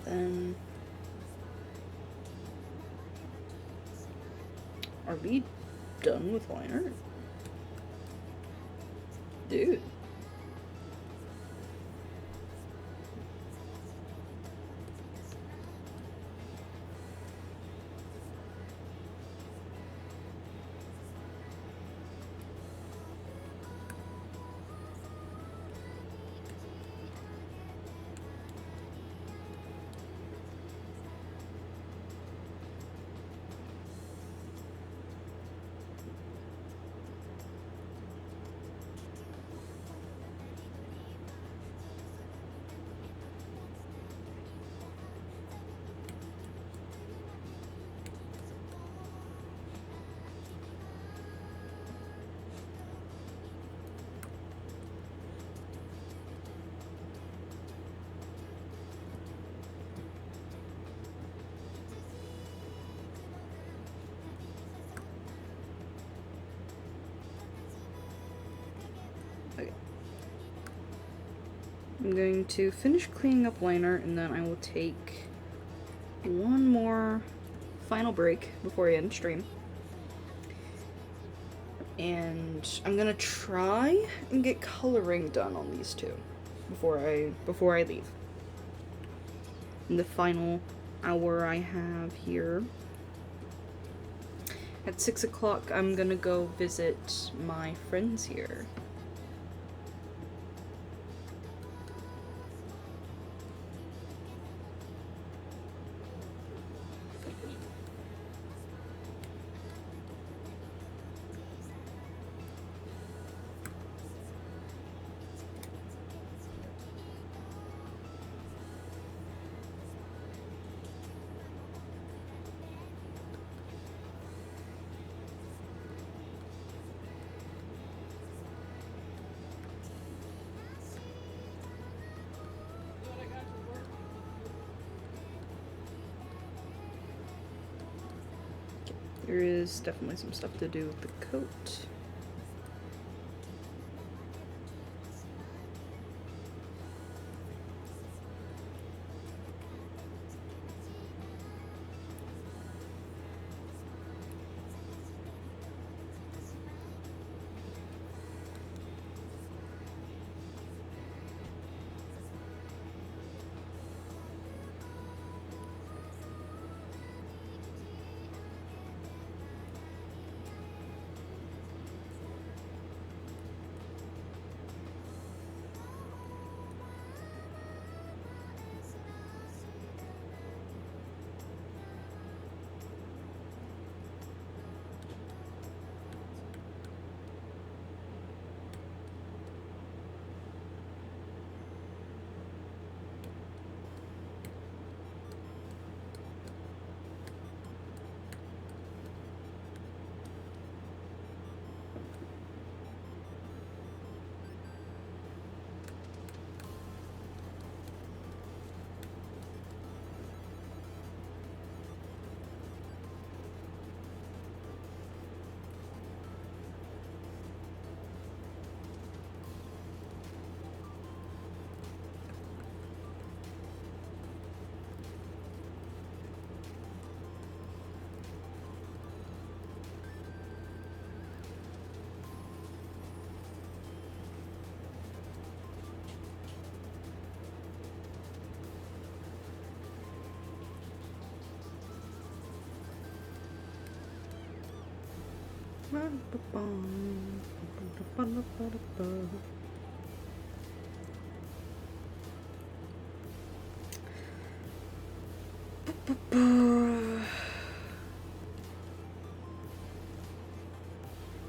Then... Are we done with liner? Dude. Okay. I'm going to finish cleaning up liner, and then I will take one more final break before I end stream. And I'm gonna try and get coloring done on these two before I leave. In the final hour I have here. At 6 o'clock, I'm gonna go visit my friends here. There is definitely some stuff to do with the coat.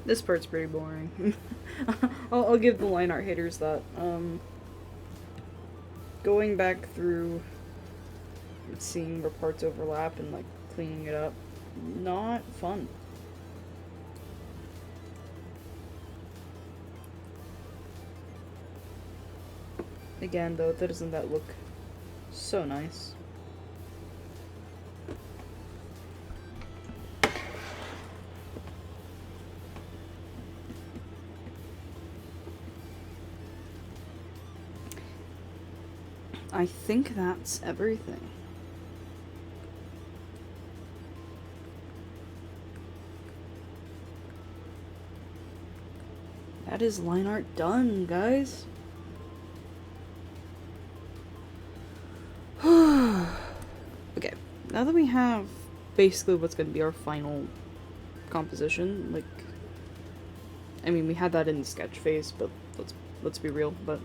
This part's pretty boring. I'll give the line art haters that. Going back through, seeing where parts overlap and like cleaning it up, not fun. Again, though, doesn't that look so nice? I think that's everything. That is line art done, guys. Okay, now that we have basically what's going to be our final composition, like, I mean, we had that in the sketch phase, but let's be real, but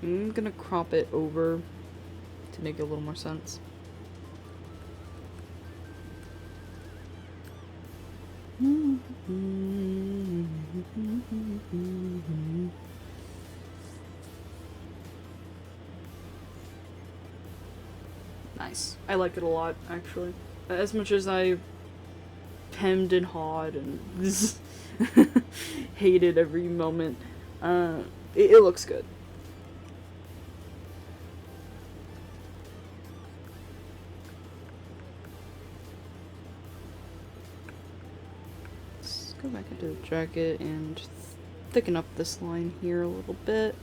I'm gonna crop it over to make it a little more sense. Nice. I like it a lot, actually. As much as I hemmed and hawed and hated every moment, it looks good. Let's go back into the jacket and thicken up this line here a little bit.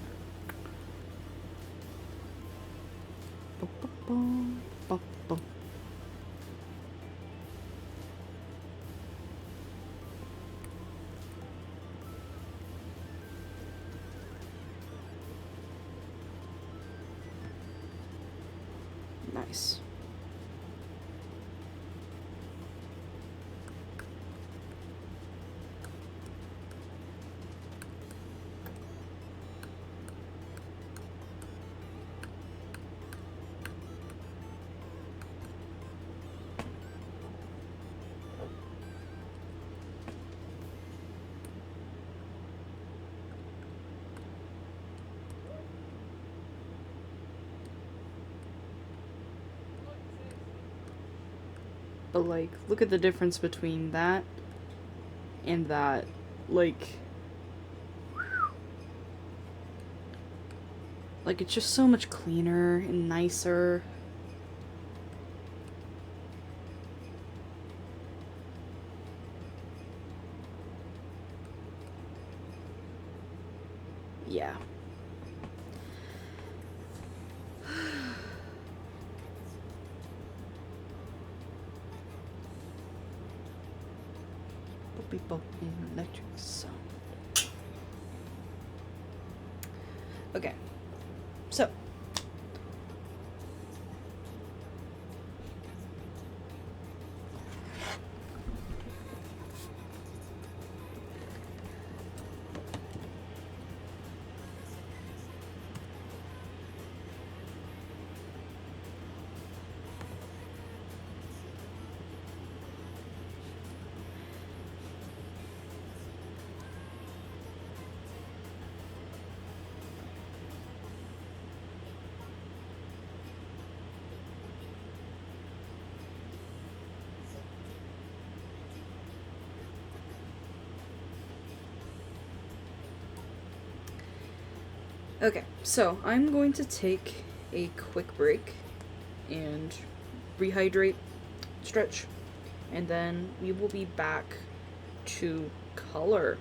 Nice. But, like, look at the difference between that and that. Like, it's just so much cleaner and nicer. Yeah. Boopy boop electric sound. Okay. So. Okay, so I'm going to take a quick break and rehydrate, stretch, and then we will be back to color.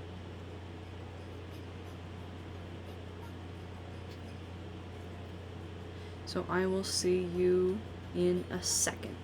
So I will see you in a second.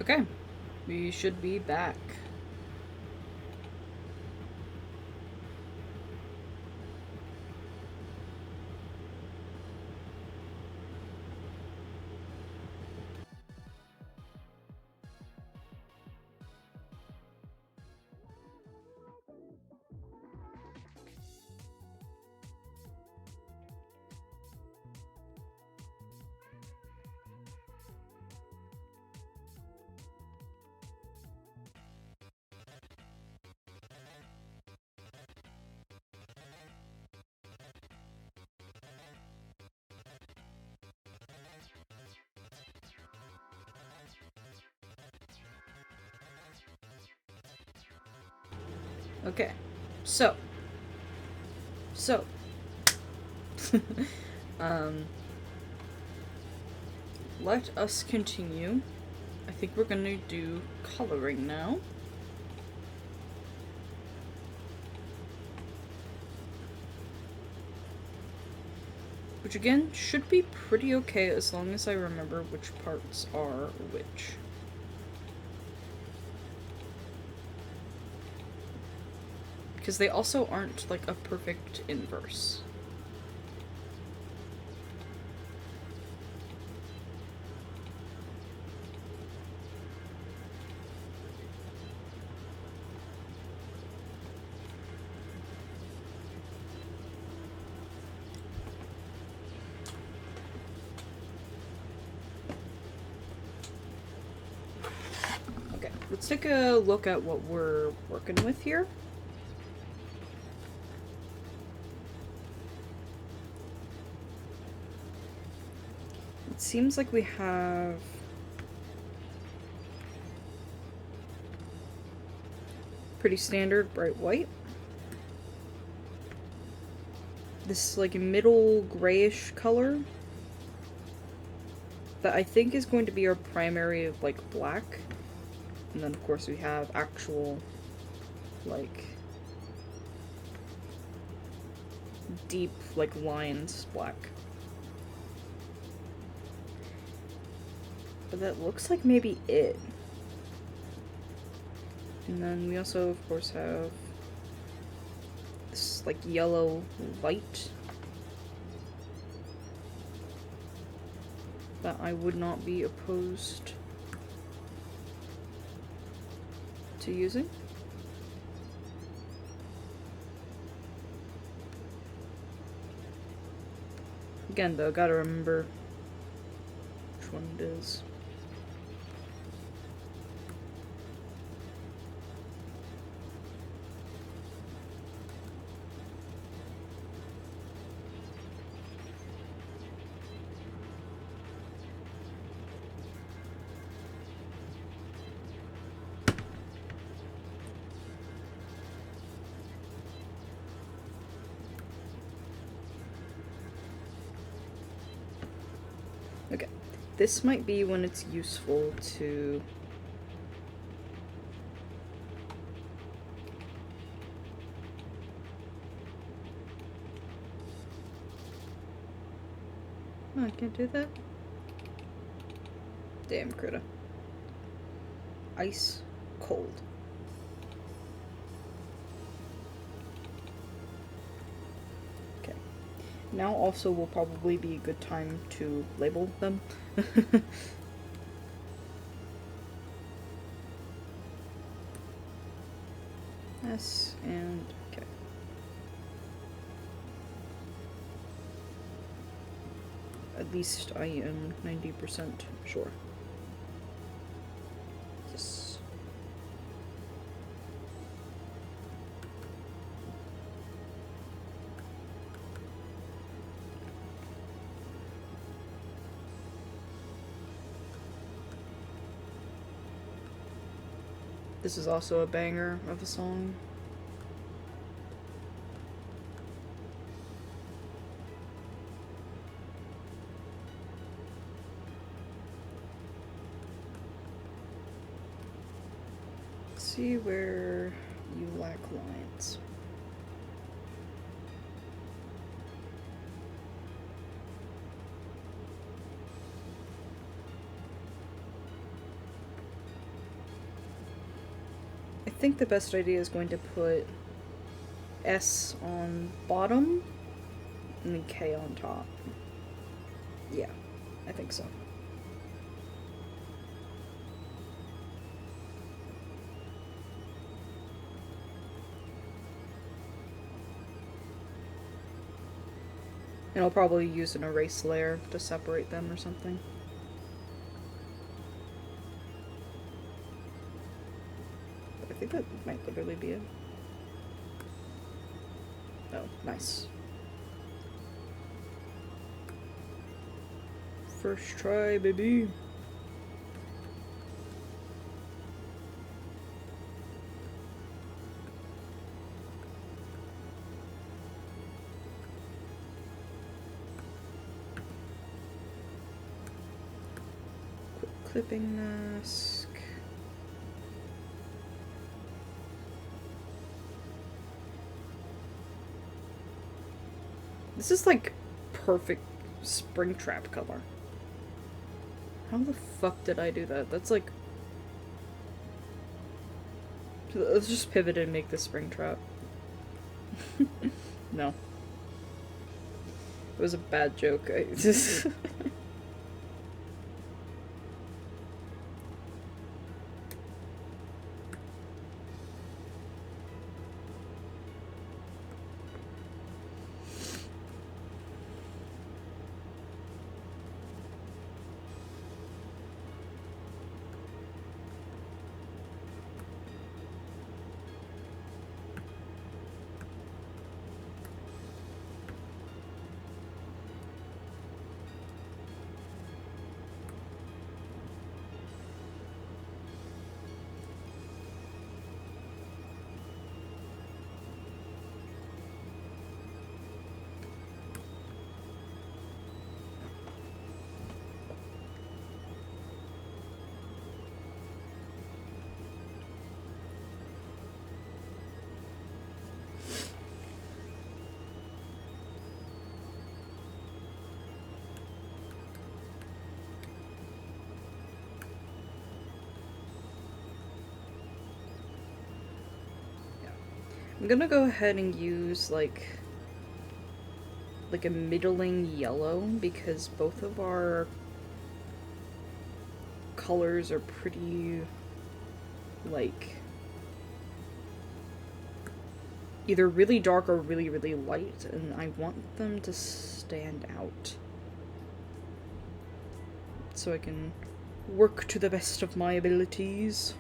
Okay, we should be back. Okay, so, um, let us continue. I think we're gonna do coloring now. Which again, should be pretty okay as long as I remember which parts are which. Because they also aren't like a perfect inverse. Okay, let's take a look at what we're working with here. It seems like we have pretty standard bright white. This like middle grayish color that I think is going to be our primary of like black. And then of course we have actual like deep like lines black. But that looks like maybe it. And then we also of course have this like yellow light that I would not be opposed to using. Again though, gotta remember which one it is. Okay, this might be when it's useful to oh, I can't do that? Damn critter. Ice cold. Okay. Now also will probably be a good time to label them. S and okay. At least I am 90% sure. Yes. This is also a banger of a song. Let's see where you lack lines. think the best idea is going to put S on bottom and then K on top. Yeah, I think so. And I'll probably use an erase layer to separate them or something. But I think that might literally be it. Oh, nice. First try, baby. Quick clipping mask. This is like perfect Springtrap color. How the fuck did I do that? That's like... Let's just pivot and make this Springtrap. No. It was a bad joke. I just... I'm gonna go ahead and use like a middling yellow because both of our colors are pretty like either really dark or really, really light, and I want them to stand out so I can work to the best of my abilities.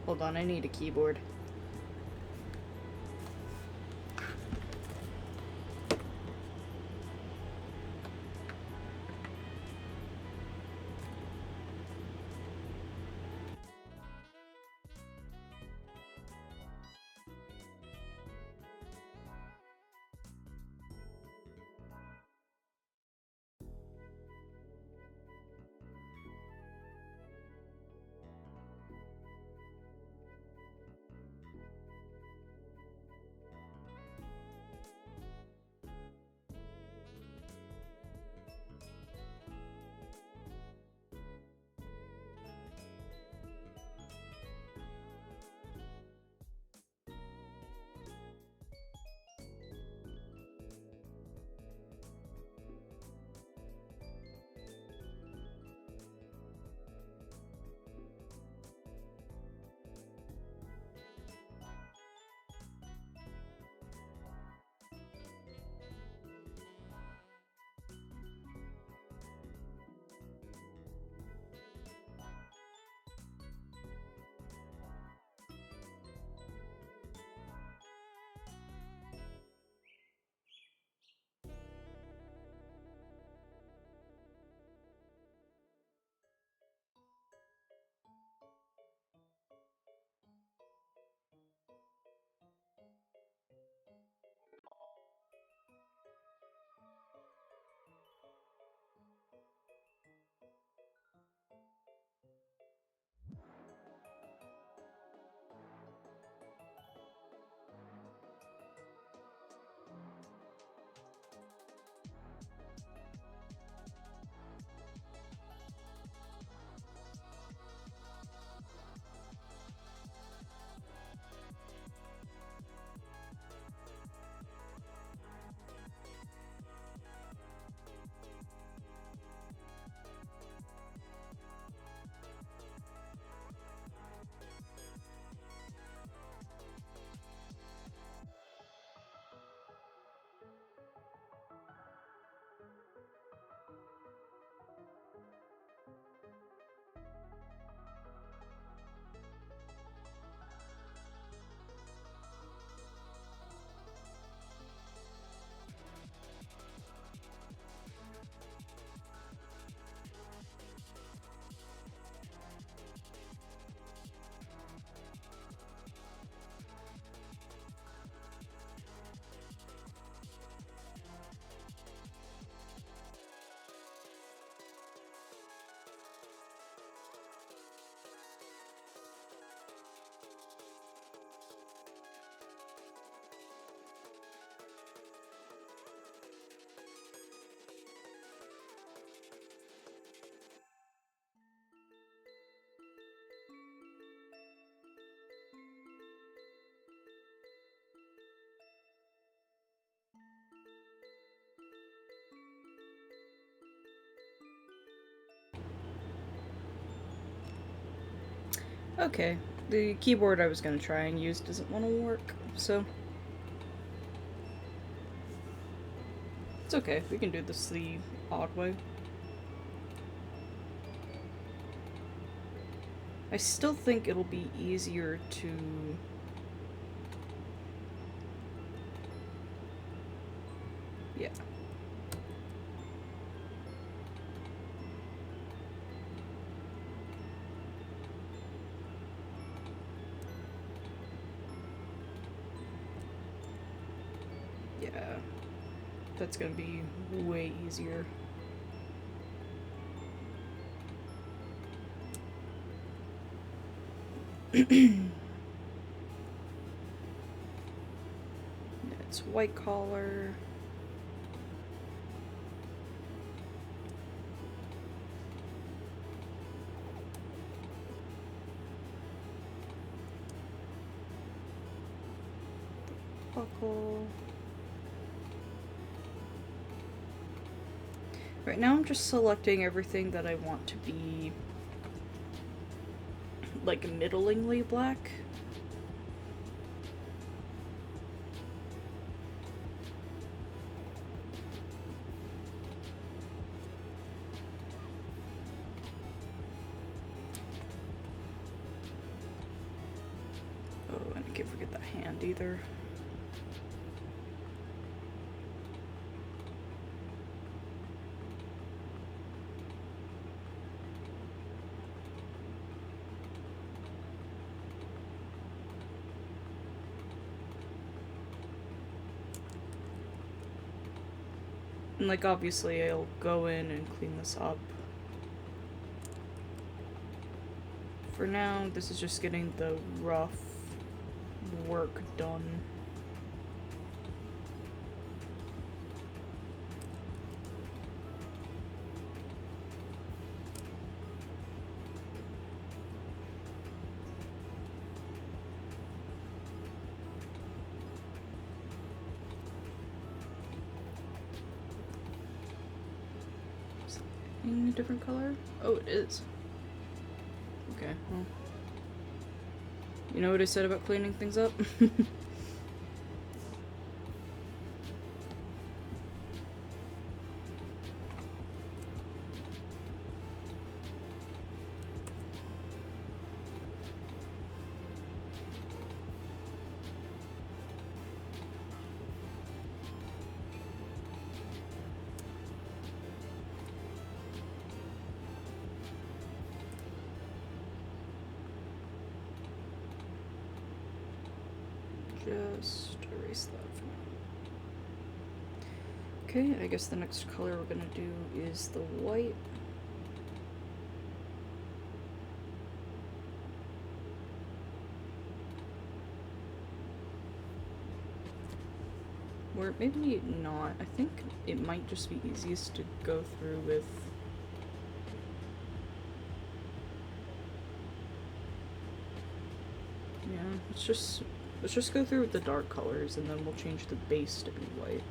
Hold on, I need a keyboard. Okay, the keyboard I was gonna try and use doesn't want to work, so it's okay. We can do this the odd way. I still think it'll be easier to... yeah. Yeah. That's gonna be way easier. It's white collar. Buckle. Right now I'm just selecting everything that I want to be like middlingly black. Oh, and I can't forget that hand either. And like obviously I'll go in and clean this up. For now, this is just getting the rough work done. In a different color? Oh, it is. Okay, well. You know what I said about cleaning things up? Just erase that for now. Okay, I guess the next color we're gonna do is the white. Or maybe not. I think it might just be easiest to go through with... yeah, let's just go through with the dark colors and then we'll change the base to be white.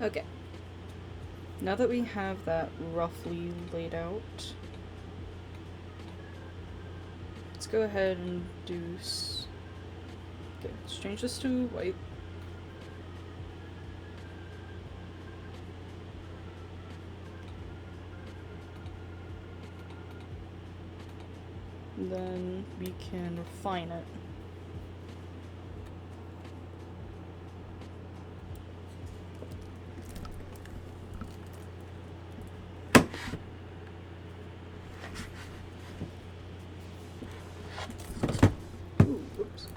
Okay. Now that we have that roughly laid out, let's go ahead and do... Okay, let's change this to white. Then we can refine it. Ooh, whoops.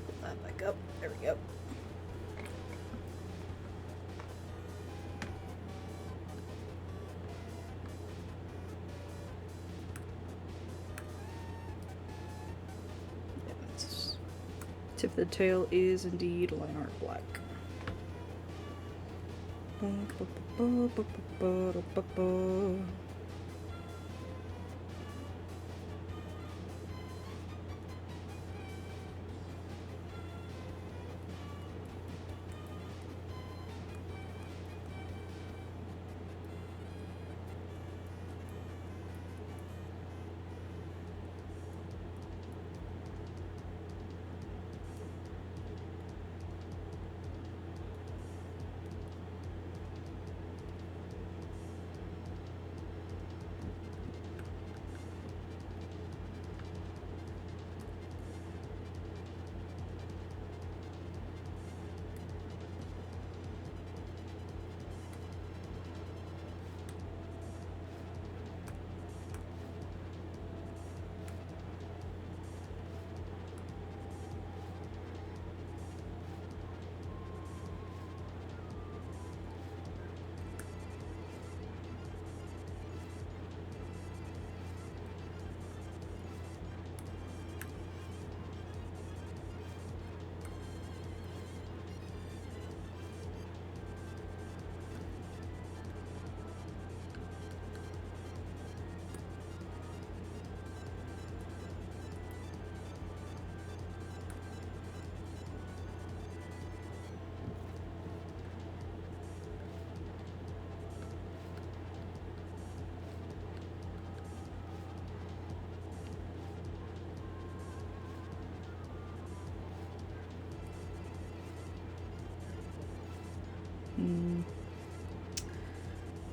Put that back up. There we go. Tip of the tail is indeed line art black.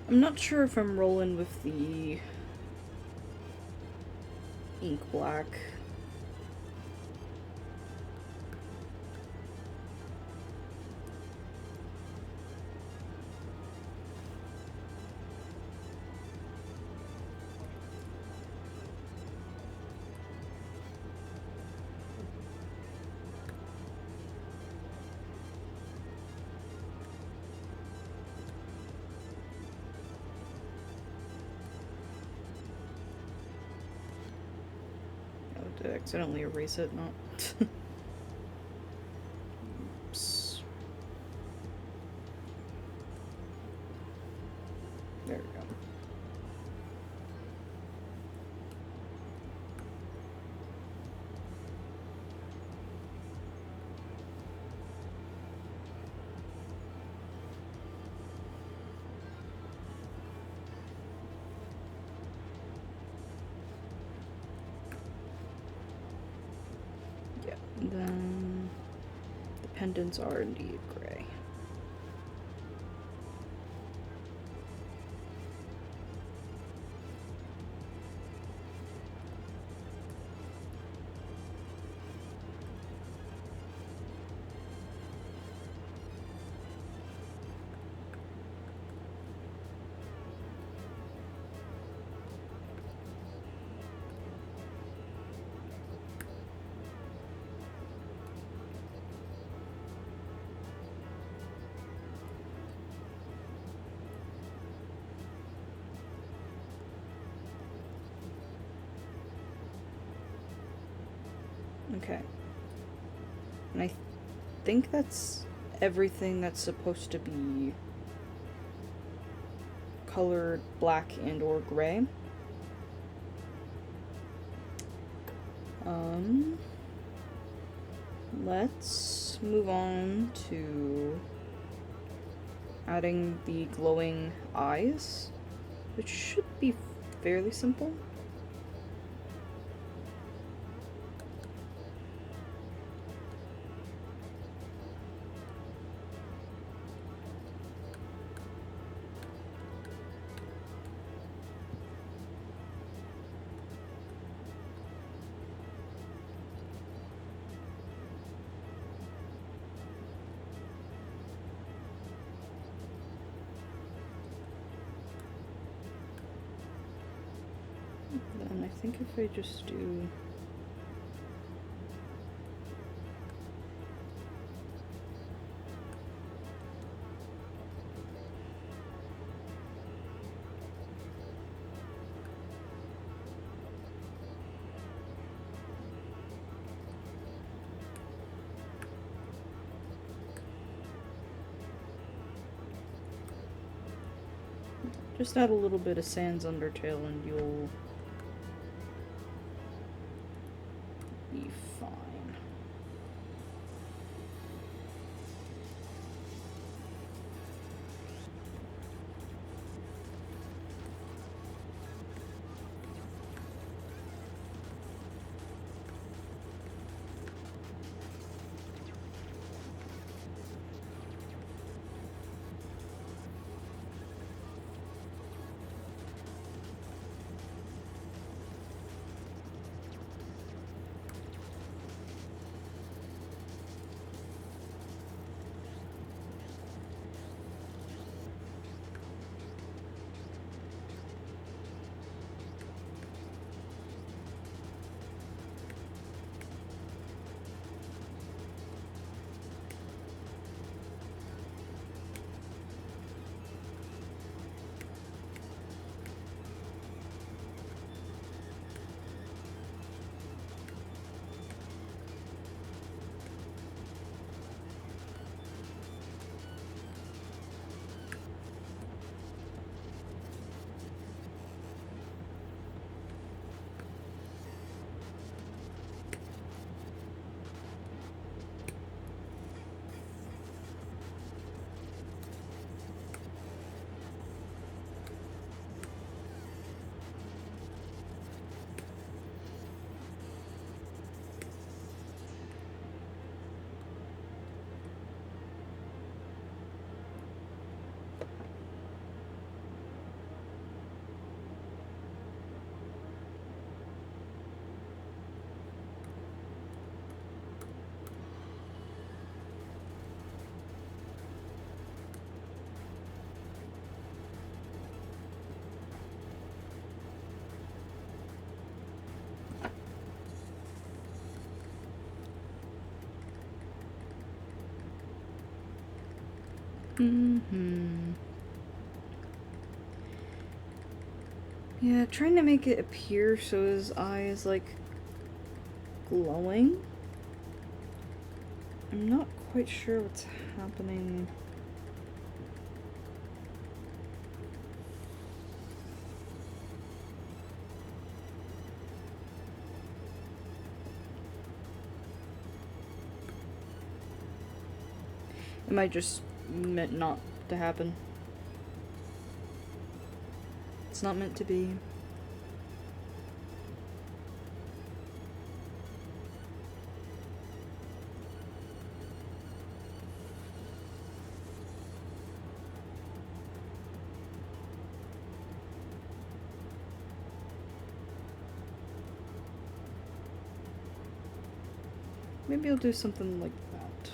I'm not sure if I'm rolling with the ink black. To accidentally erase it, not. Oops. There we go. Then the pendants are indeed gray. Okay. And I think that's everything that's supposed to be colored black and or gray. Um, let's move on to adding the glowing eyes, which should be fairly simple. Then I think if I just do just add a little bit of Sans Undertale and you'll be fine. Yeah, trying to make it appear so his eye is like glowing. I'm not quite sure what's happening. It might just meant not to happen. It's not meant to be. Maybe I'll do something like that.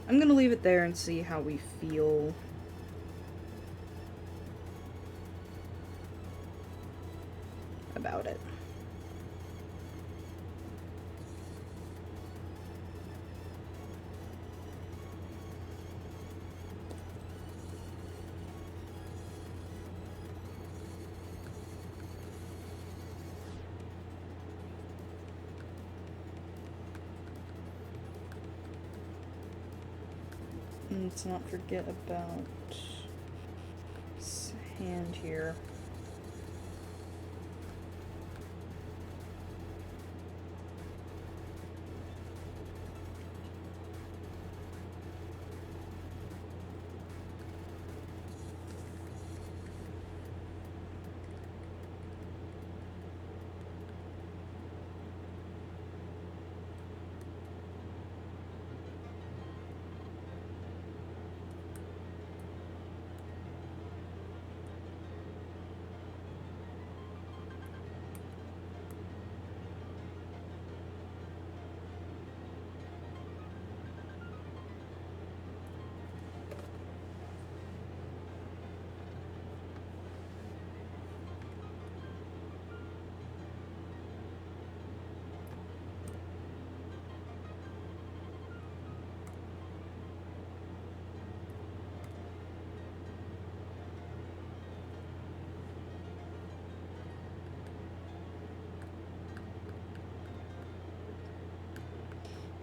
I'm gonna leave it there and see how we feel about it. And let's not forget about this hand here.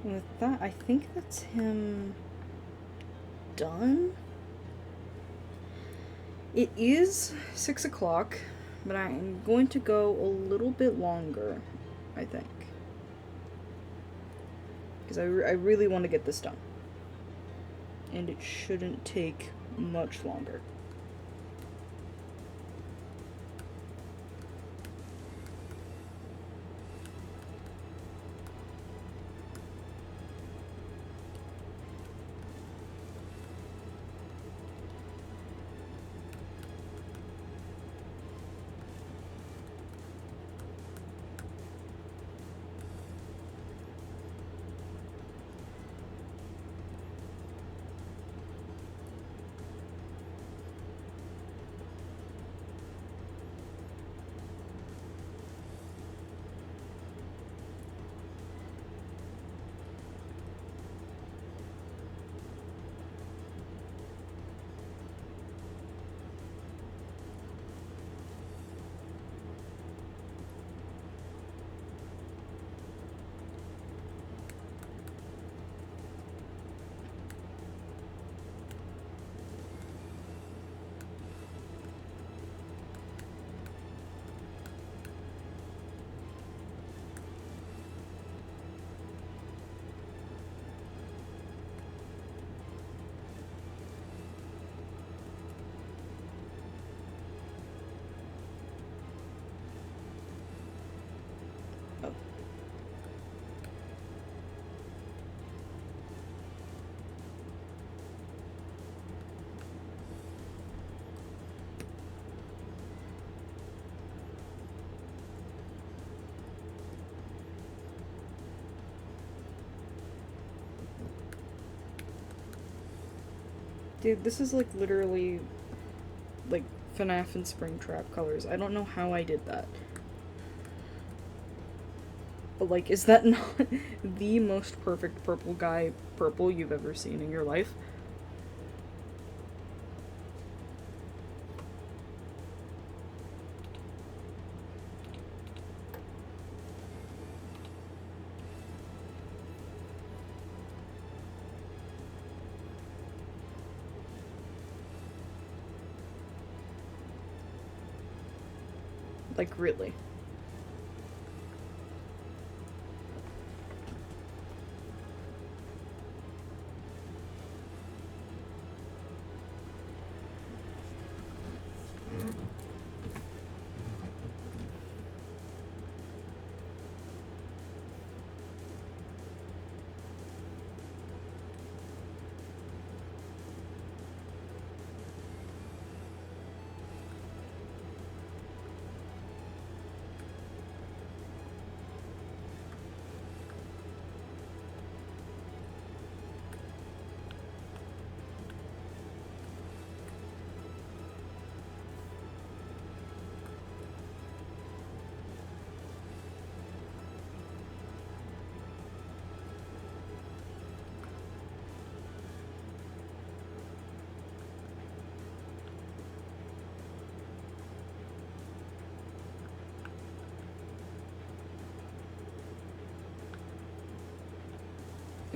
And with that, I think that's him done. It is 6 o'clock, but I'm going to go a little bit longer, I think. Because I really want to get this done. And it shouldn't take much longer. Oh. Dude, this is like literally like FNAF and Springtrap colors. I don't know how I did that. But like, is that not the most perfect purple guy purple you've ever seen in your life? Like, really.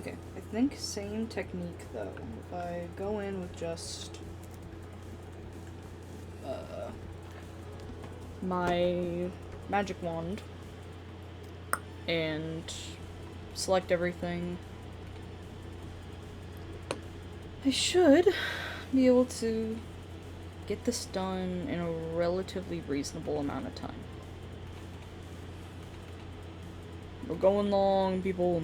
Okay, I think same technique though. If I go in with just my magic wand and select everything, I should be able to get this done in a relatively reasonable amount of time. We're going long, people.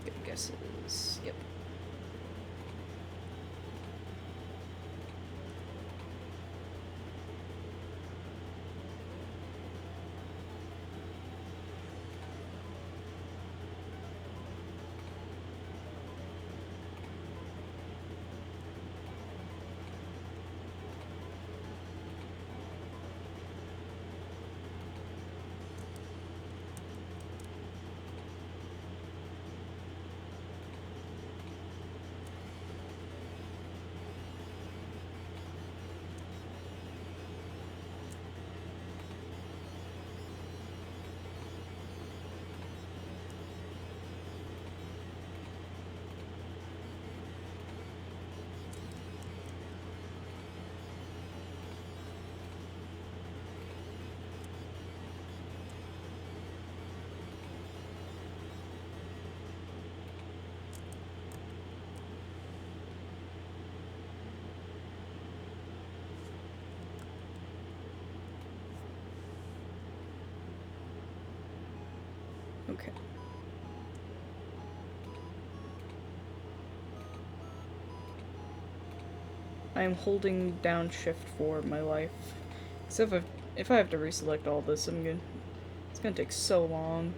Okay, I guess it is. Yep. Okay. I am holding down shift for my life. So if I have to reselect all this, it's gonna take so long.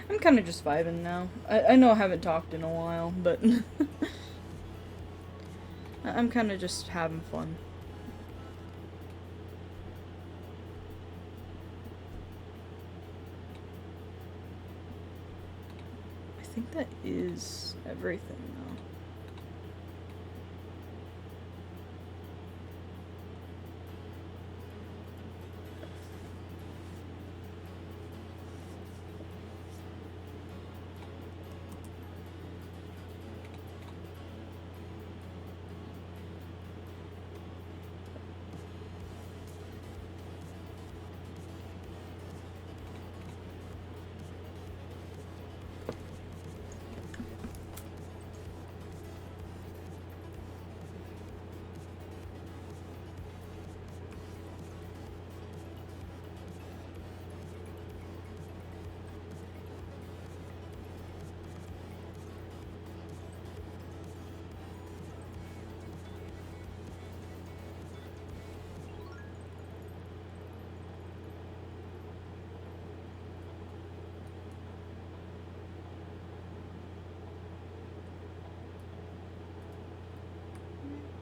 I'm kind of just vibing now. I know I haven't talked in a while, but I'm kind of just having fun. I think that is everything now.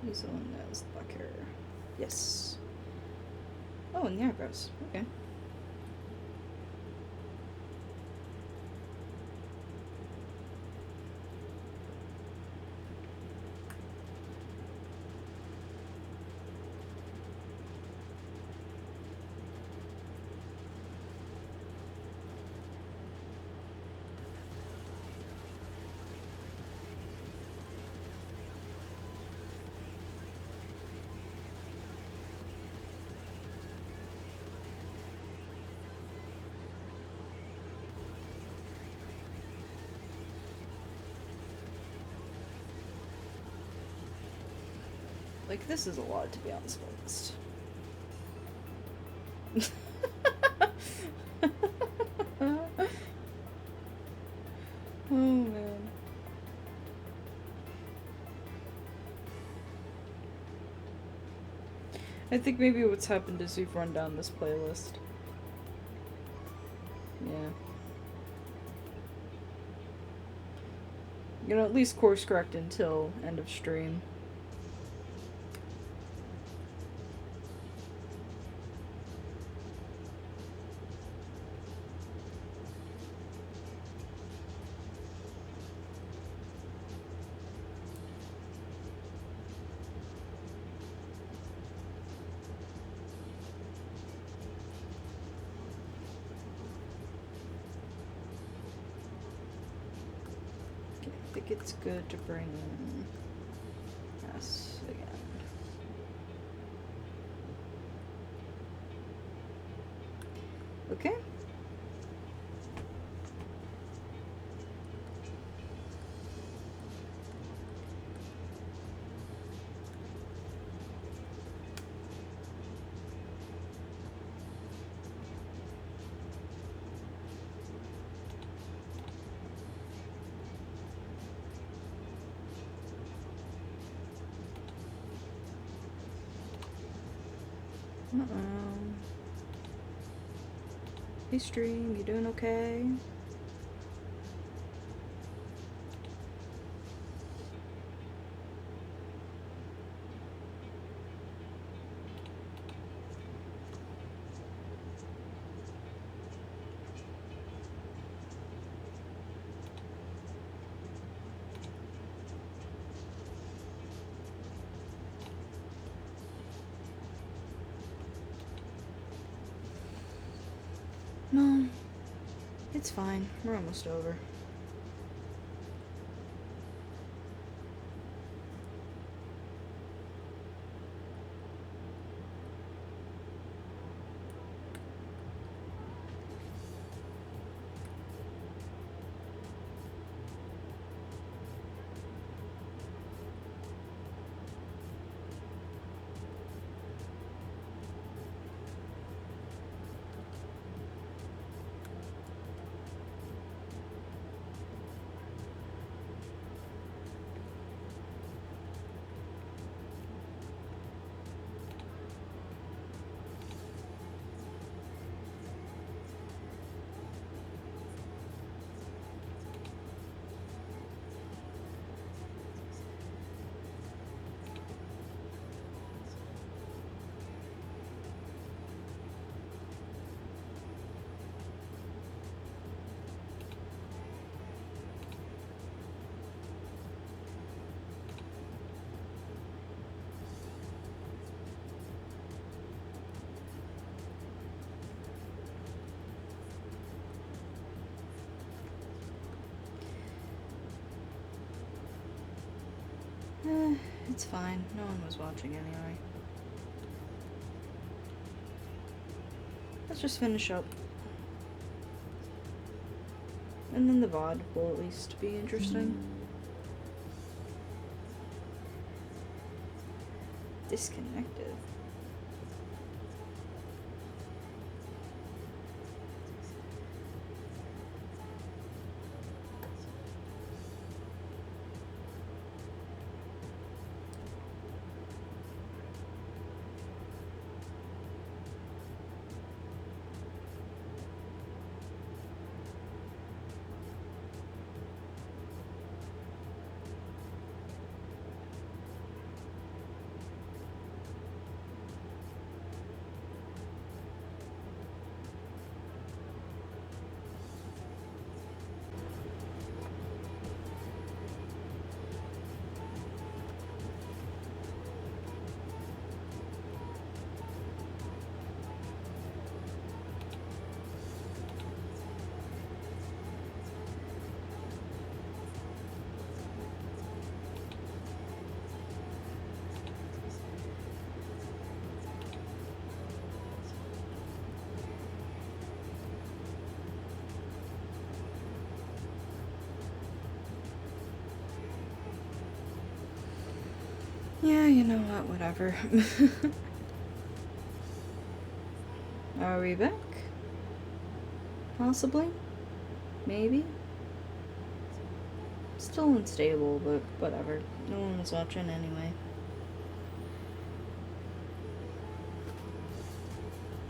He's the one that has the black hair. Yes. Oh, and the eyebrows. Okay. Like, this is a lot to be on this playlist. Oh, man. I think maybe what's happened is we've run down this playlist. Yeah. You know, at least course correct until end of stream. I think it's good to bring in S again. Okay. Hey stream, you doing okay? No, it's fine. We're almost over. It's fine. No one was watching anyway. Let's just finish up. And then the VOD will at least be interesting. Disconnected. Yeah, you know what, whatever. Are we back? Possibly? Maybe? Still unstable, but whatever. No one was watching anyway.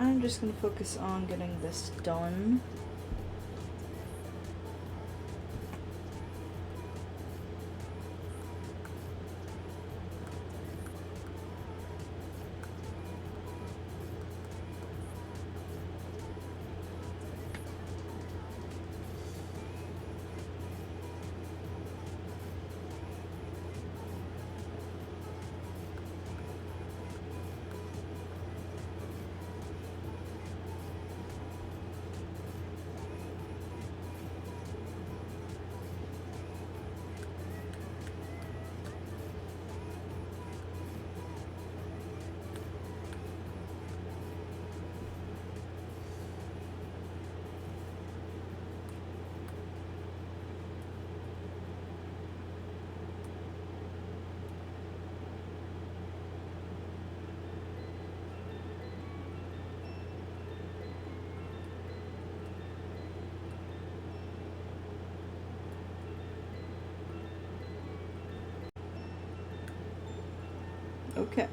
I'm just gonna focus on getting this done. Okay.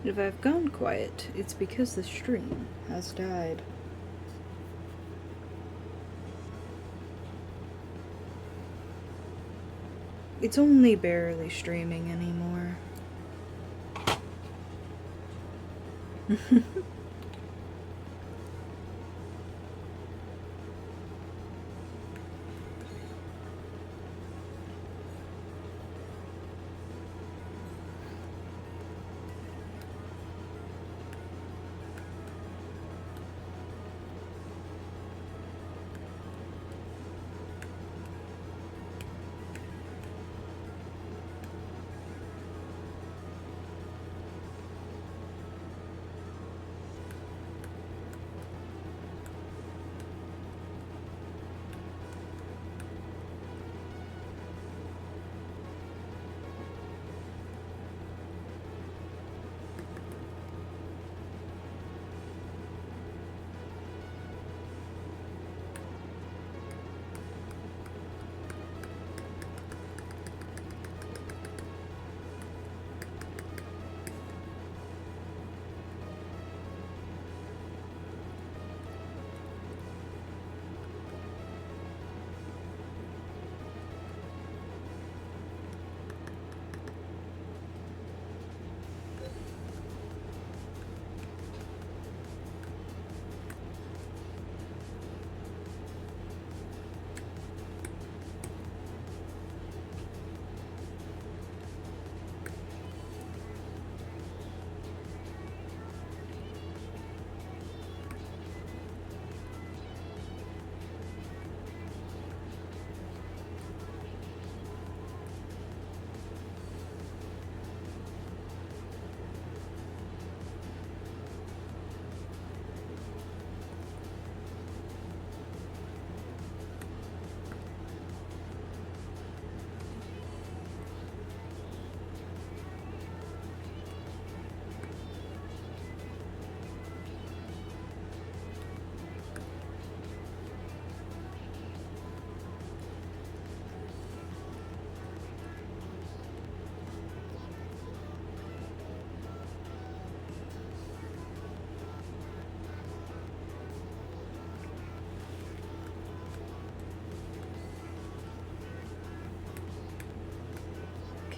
If I've gone quiet, it's because the stream has died. It's only barely streaming anymore.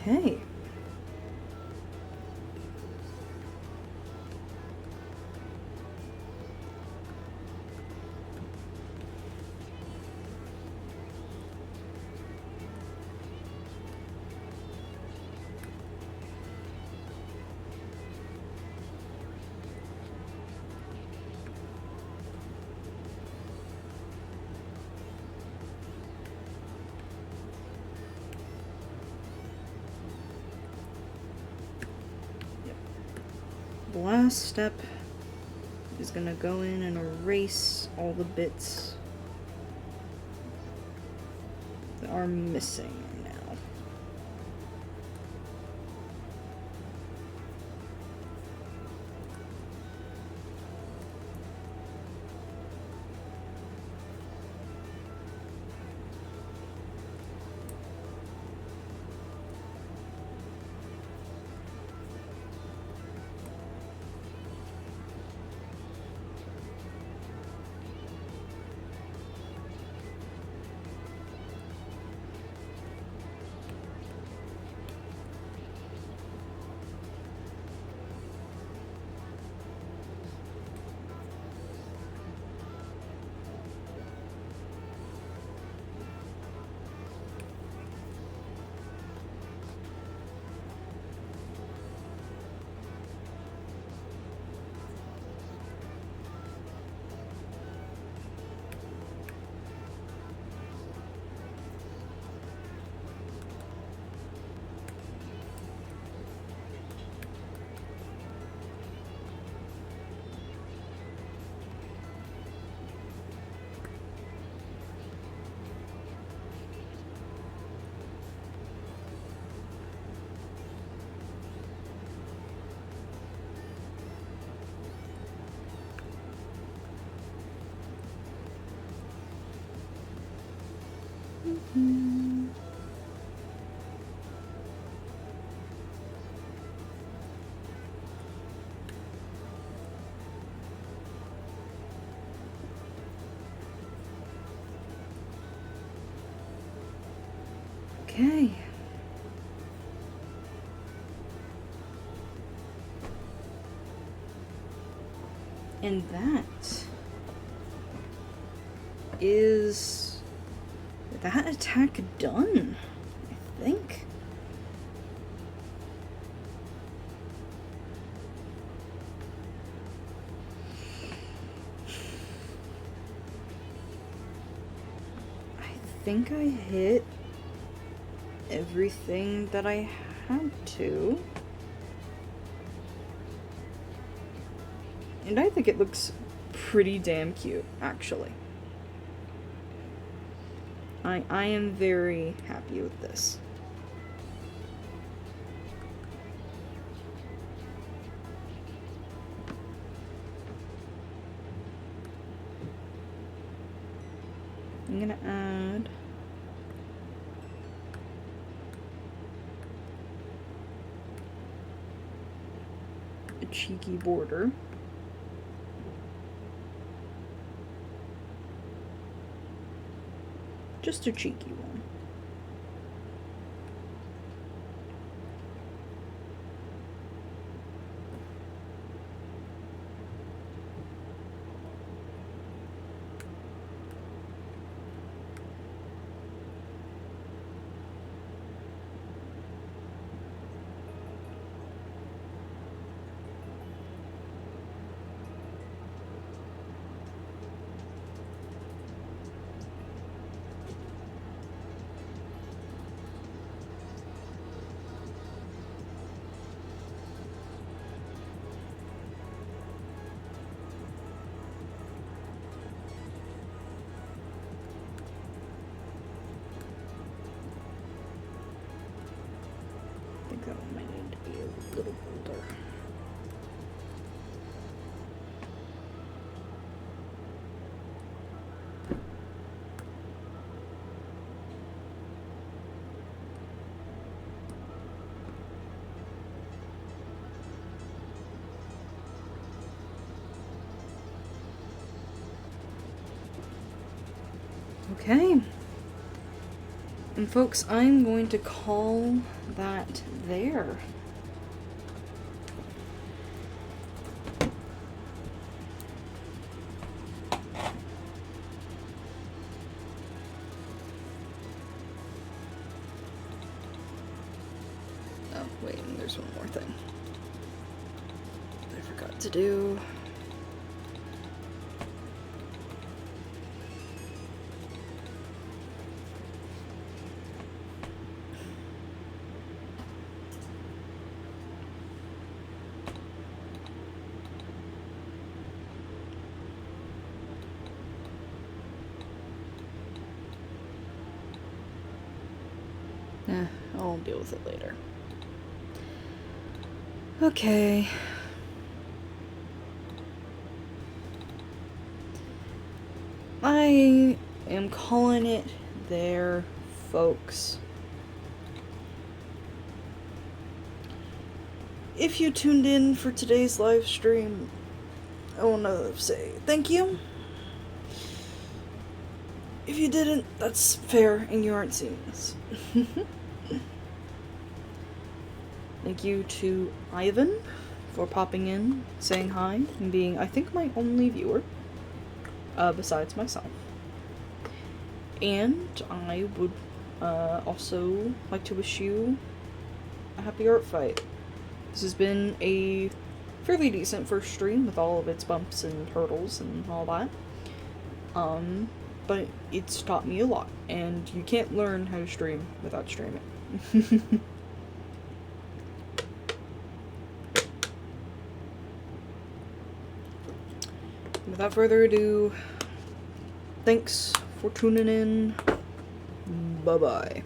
Okay. The last step is gonna go in and erase all the bits that are missing now. Okay. And that is that attack done, I think. I think I hit everything that I had to. And I think it looks pretty damn cute, actually. I am very happy with this. I'm gonna add a cheeky border. Just a cheeky one. I think that one might need to be a little bolder. Okay. And folks, I'm going to call that there. Oh, wait, and there's one more thing I forgot to do. I'll deal with it later. Okay. I am calling it there, folks. If you tuned in for today's live stream, I want to say thank you. If you didn't, that's fair, and you aren't seeing this. Thank you to Ivan for popping in, saying hi, and being, I think, my only viewer, besides myself. And I would also like to wish you a happy art fight. This has been a fairly decent first stream with all of its bumps and hurdles and all that. But it's taught me a lot, and you can't learn how to stream without streaming. Without further ado, thanks for tuning in. Bye-bye.